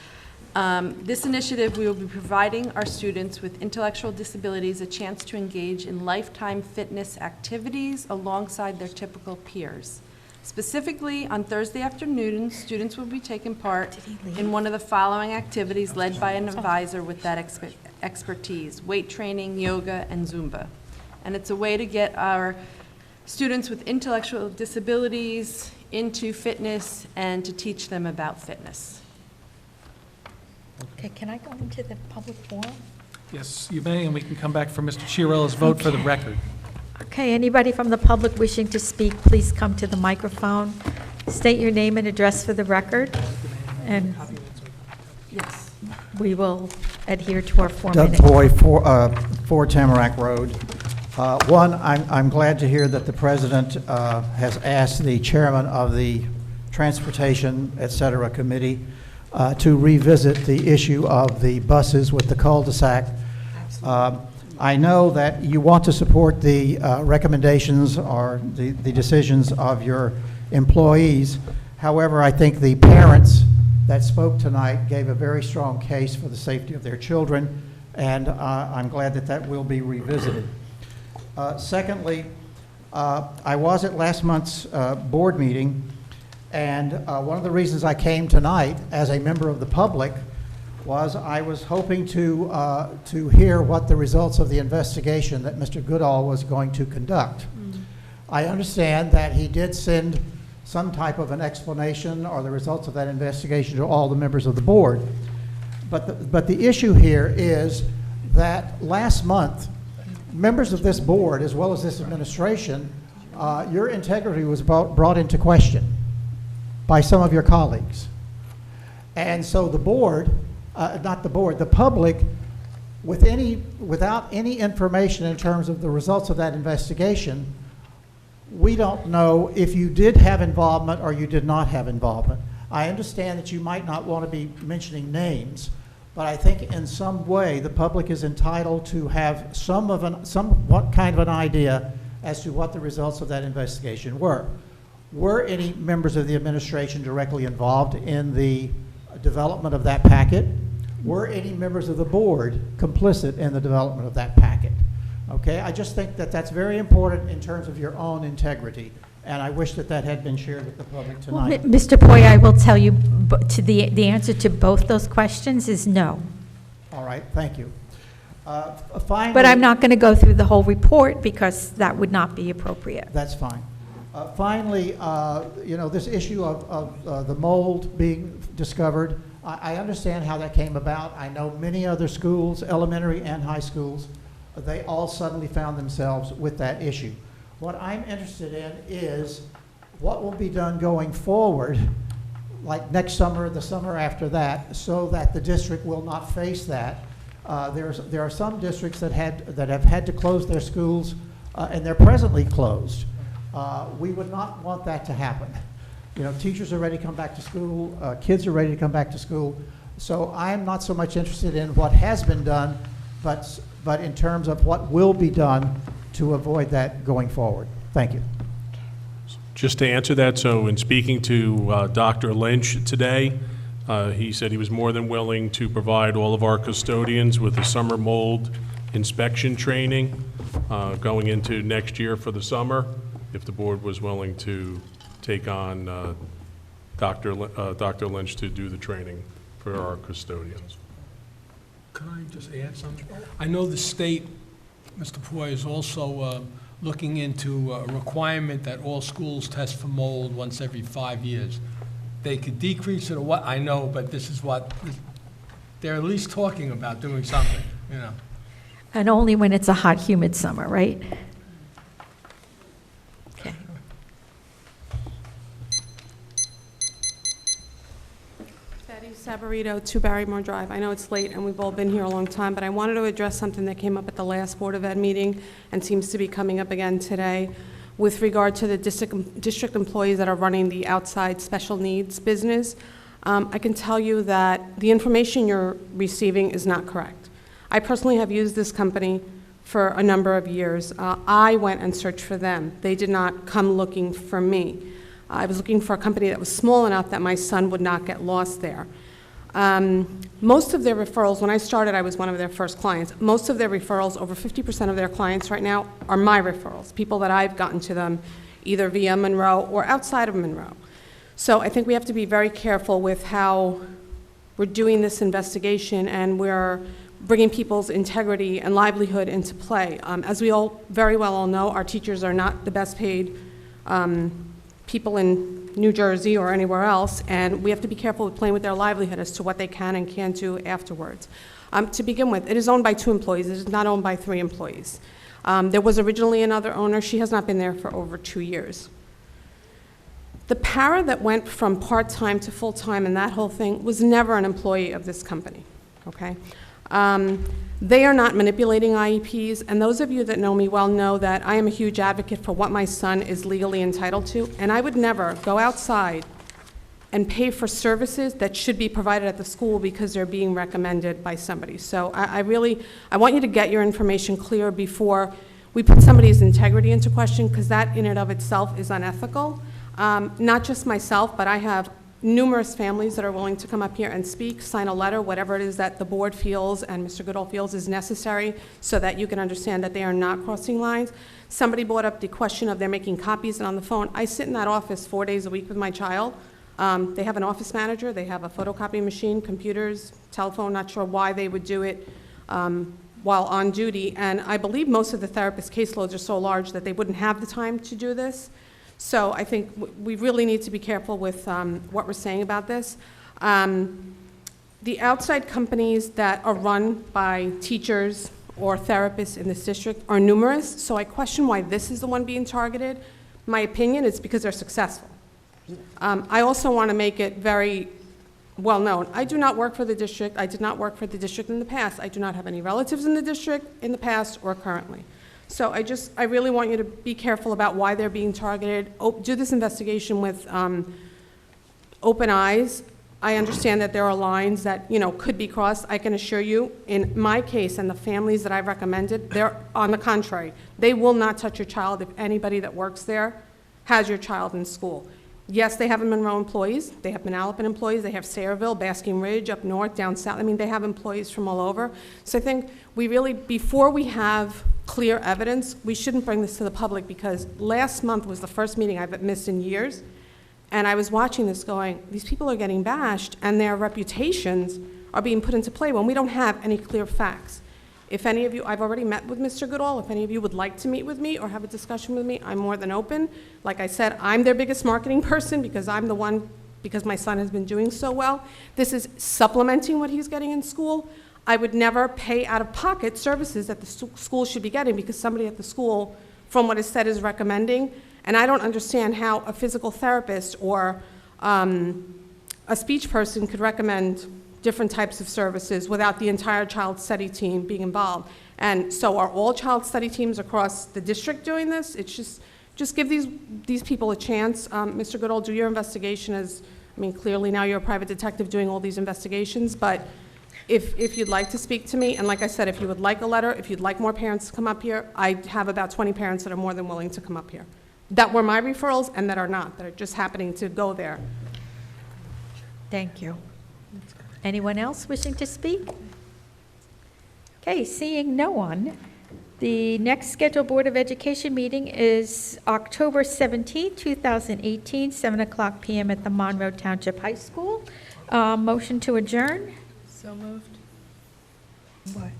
This initiative, we will be providing our students with intellectual disabilities a chance to engage in lifetime fitness activities alongside their typical peers. Specifically, on Thursday afternoons, students will be taking part in one of the following activities led by an advisor with that expertise: weight training, yoga, and Zumba. And it's a way to get our students with intellectual disabilities into fitness and to teach them about fitness. Okay, can I go into the public forum? Yes, you may, and we can come back for Mr. Chiarella's vote for the record. Okay, anybody from the public wishing to speak, please come to the microphone. State your name and address for the record, and yes, we will adhere to our 4 minutes. Doug Toy, 4 Tamarack Road. One, I'm glad to hear that the president has asked the chairman of the Transportation, et cetera, committee to revisit the issue of the buses with the cul-de-sac. I know that you want to support the recommendations or the decisions of your employees. However, I think the parents that spoke tonight gave a very strong case for the safety of their children, and I'm glad that that will be revisited. Secondly, I was at last month's board meeting, and one of the reasons I came tonight as a member of the public was I was hoping to hear what the results of the investigation that Mr. Goodall was going to conduct. I understand that he did send some type of an explanation or the results of that investigation to all the members of the board. But the issue here is that last month, members of this board, as well as this administration, your integrity was brought into question by some of your colleagues. And so the board, the public, without any information in terms of the results of that investigation, we don't know if you did have involvement or you did not have involvement. I understand that you might not want to be mentioning names, but I think in some way the public is entitled to have somewhat kind of an idea as to what the results of that investigation were. Were any members of the administration directly involved in the development of that packet? Were any members of the board complicit in the development of that packet? Okay, I just think that that's very important in terms of your own integrity, and I wish that that had been shared with the public tonight. Well, Mr. Poy, I will tell you, the answer to both those questions is no. All right, thank you. Finally, but I'm not going to go through the whole report because that would not be appropriate. That's fine. Finally, you know, this issue of the mold being discovered, I understand how that came about. I know many other schools, elementary and high schools, they all suddenly found themselves with that issue. What I'm interested in is what will be done going forward, like next summer, the summer after that, so that the district will not face that. There are some districts that have had to close their schools, and they're presently closed. We would not want that to happen. You know, teachers are ready to come back to school, kids are ready to come back to school. So I'm not so much interested in what has been done, but in terms of what will be done to avoid that going forward. Thank you. Just to answer that, so in speaking to Dr. Lynch today, he said he was more than willing to provide all of our custodians with a summer mold inspection training going into next year for the summer, if the board was willing to take on Dr. Lynch to do the training for our custodians. Can I just add something? I know the state, Mr. Poy, is also looking into a requirement that all schools test for mold once every 5 years. They could decrease it or what, I know, but this is what, they're at least talking about doing something, you know. And only when it's a hot, humid summer, right? Okay. Betty Saborito, 2 Barrymore Drive. I know it's late and we've all been here a long time, but I wanted to address something that came up at the last Board of Ed meeting and seems to be coming up again today with regard to the district employees that are running the outside special needs business. I can tell you that the information you're receiving is not correct. I personally have used this company for a number of years. I went and searched for them. They did not come looking for me. I was looking for a company that was small enough that my son would not get lost there. Most of their referrals, when I started, I was one of their first clients. Most of their referrals, over 50% of their clients right now, are my referrals, people that I've gotten to them either via Monroe or outside of Monroe. So I think we have to be very careful with how we're doing this investigation, and we're bringing people's integrity and livelihood into play. As we all very well all know, our teachers are not the best paid people in New Jersey or anywhere else, and we have to be careful with playing with their livelihood as to what they can and can't do afterwards. To begin with, it is owned by 2 employees. It is not owned by 3 employees. There was originally another owner. She has not been there for over 2 years. The para that went from part-time to full-time and that whole thing was never an employee of this company, okay? They are not manipulating IEPs, and those of you that know me well know that I am a huge advocate for what my son is legally entitled to, and I would never go outside and pay for services that should be provided at the school because they're being recommended by somebody. So I want you to get your information clear before we put somebody's integrity into question, because that in and of itself is unethical. Not just myself, but I have numerous families that are willing to come up here and speak, sign a letter, whatever it is that the board feels and Mr. Goodall feels is necessary so that you can understand that they are not crossing lines. Somebody brought up the question of they're making copies and on the phone. I sit in that office 4 days a week with my child. They have an office manager, they have a photocopy machine, computers, telephone, not sure why they would do it while on duty. And I believe most of the therapist caseloads are so large that they wouldn't have the time to do this. So I think we really need to be careful with what we're saying about this. The outside companies that are run by teachers or therapists in this district are numerous, so I question why this is the one being targeted. My opinion is because they're successful. I also want to make it very well known. I do not work for the district. I did not work for the district in the past. I do not have any relatives in the district in the past or currently. So I really want you to be careful about why they're being targeted. Do this investigation with open eyes. I understand that there are lines that, could be crossed. I can assure you, in my case and the families that I've recommended, they're on the contrary. They will not touch your child if anybody that works there has your child in school. Yes, they have Monroe employees. They have Manalapan employees. They have Sayreville, Basking Ridge, up north, down south. I mean, they have employees from all over. So I think we really, before we have clear evidence, we shouldn't bring this to the public, because last month was the first meeting I've missed in years. And I was watching this going, these people are getting bashed and their reputations are being put into play when we don't have any clear facts. If any of you, I've already met with Mr. Goodall. If any of you would like to meet with me or have a discussion with me, I'm more than open. Like I said, I'm their biggest marketing person because I'm the one, because my son has been doing so well. This is supplementing what he's getting in school. I would never pay out-of-pocket services that the school should be getting because somebody at the school, from what is said, is recommending. And I don't understand how a physical therapist or a speech person could recommend different types of services without the entire child study team being involved. And so are all child study teams across the district doing this? It's just give these people a chance. Mr. Goodall, do your investigation clearly now you're a private detective doing all these investigations, but if you'd like to speak to me, and like I said, if you would like a letter, if you'd like more parents to come up here, I have about 20 parents that are more than willing to come up here. That were my referrals and that are not, that are just happening to go there. Thank you. Anyone else wishing to speak? Okay, seeing no one, the next scheduled Board of Education meeting is October 17, 2018, 7:00 p.m. at the Monroe Township High School. Motion to adjourn? So moved. What?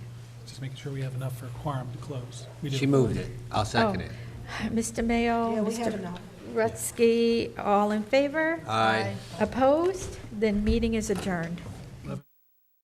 Just making sure we have enough for a quorum to close. She moved it. I'll second it. Mr. Mayo, Yeah, we have Mr. enough. Rutsky, all in favor? Aye. Opposed? Then meeting is adjourned.